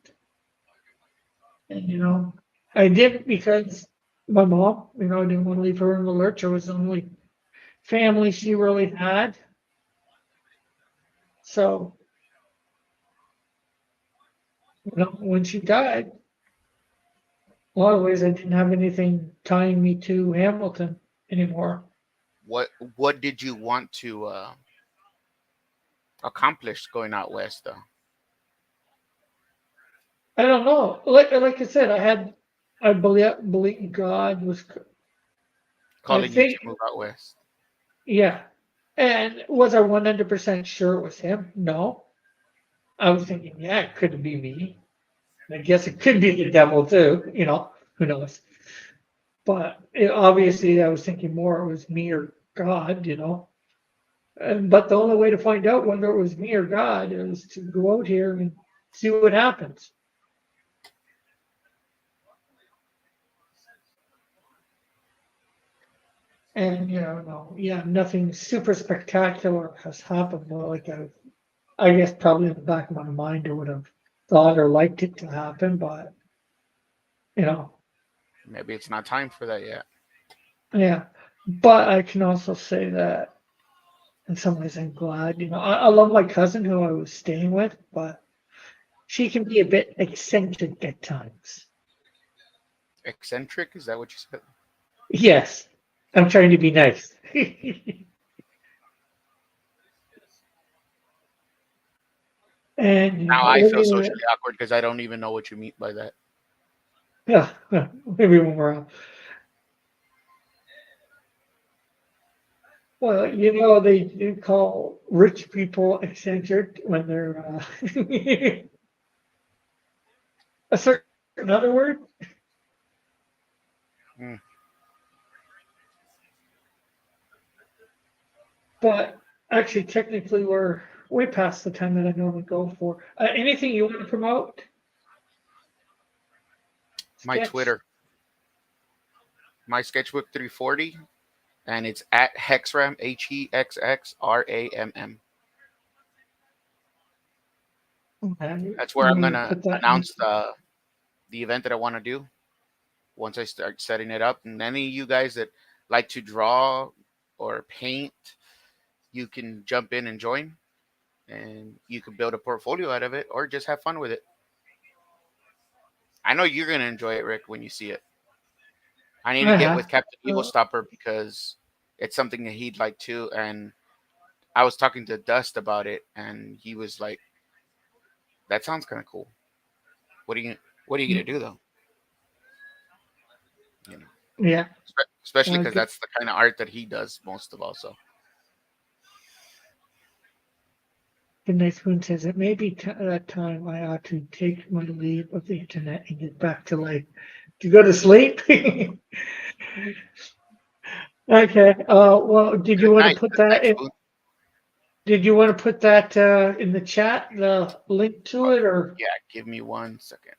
And, I did because my mom, I didn't want to leave her in the lurch. I was the only family she really had. So, when she died, a lot of ways I didn't have anything tying me to Hamilton anymore. What did you want to accomplish going out west, though? I don't know. Like I said, I believe God was, Calling you think, to move out west. yeah. And was I 100% sure it was him? No. I was thinking, yeah, it could be me. I guess it could be the devil too, who knows. But obviously I was thinking more it was me or God, But the only way to find out whether it was me or God is to go out here and see what happens. And nothing super spectacular has happened. Well, like I guess probably in the back of my mind I would have thought or liked it to happen, but Maybe it's not time for that yet. yeah. But I can also say that in some ways I'm glad. I love my cousin who I was staying with, but she can be a bit eccentric at times. Eccentric? Is that what you said? Yes, I'm trying to be nice. And Now I feel socially awkward because I don't even know what you mean by that. yeah, maybe when we're out. Well, they do call rich people eccentric when they're a certain other word. Hmm. But actually, technically, we're way past the time that I normally go for. Anything you want to promote? My Sketch? Twitter, my Sketchbook 340, and it's at Hexram, HEXXRAMM. Okay. That's where I'm You gonna put that announce the event that I want to do once I start setting it up. And any of you guys that like to draw or paint, you can jump in and join, and you can build a portfolio out of it, or just have fun with it. I know you're gonna enjoy it, Rick, when you see it. I need to get with Captain Evil Stopper because it's something that he'd like too. And I was talking to Dust about it, and he was like, "That sounds kind of cool. What are you gonna do though? Yeah. Especially because that's the kind of art that he does most of all." So Good Night Spoon says it may be that time I ought to take my leave of the internet and get back to life. To go to sleep? Okay. Well, did you want to put that in? Did you want to put that in the chat, the link to it, or? Yeah, give me 1 second.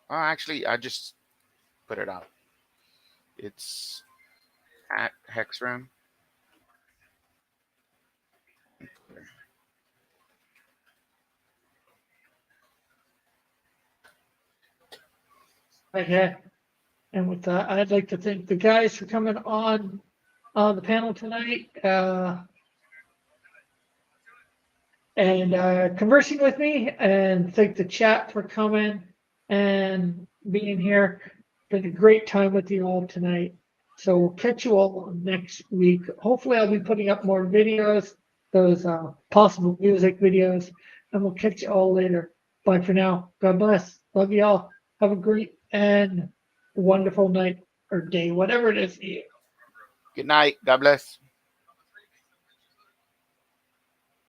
Actually, I just put it out. It's at Hexram. Okay. And with that, I'd like to thank the guys for coming on the panel tonight and conversing with me, and thank the chat for coming and being here. Been a great time with you all tonight. So we'll catch you all next week. Hopefully I'll be putting up more videos, those possible music videos, and we'll catch you all later. Bye for now. God bless. Love you all. Have a great and wonderful night or day, whatever it is for you. Good night. God bless.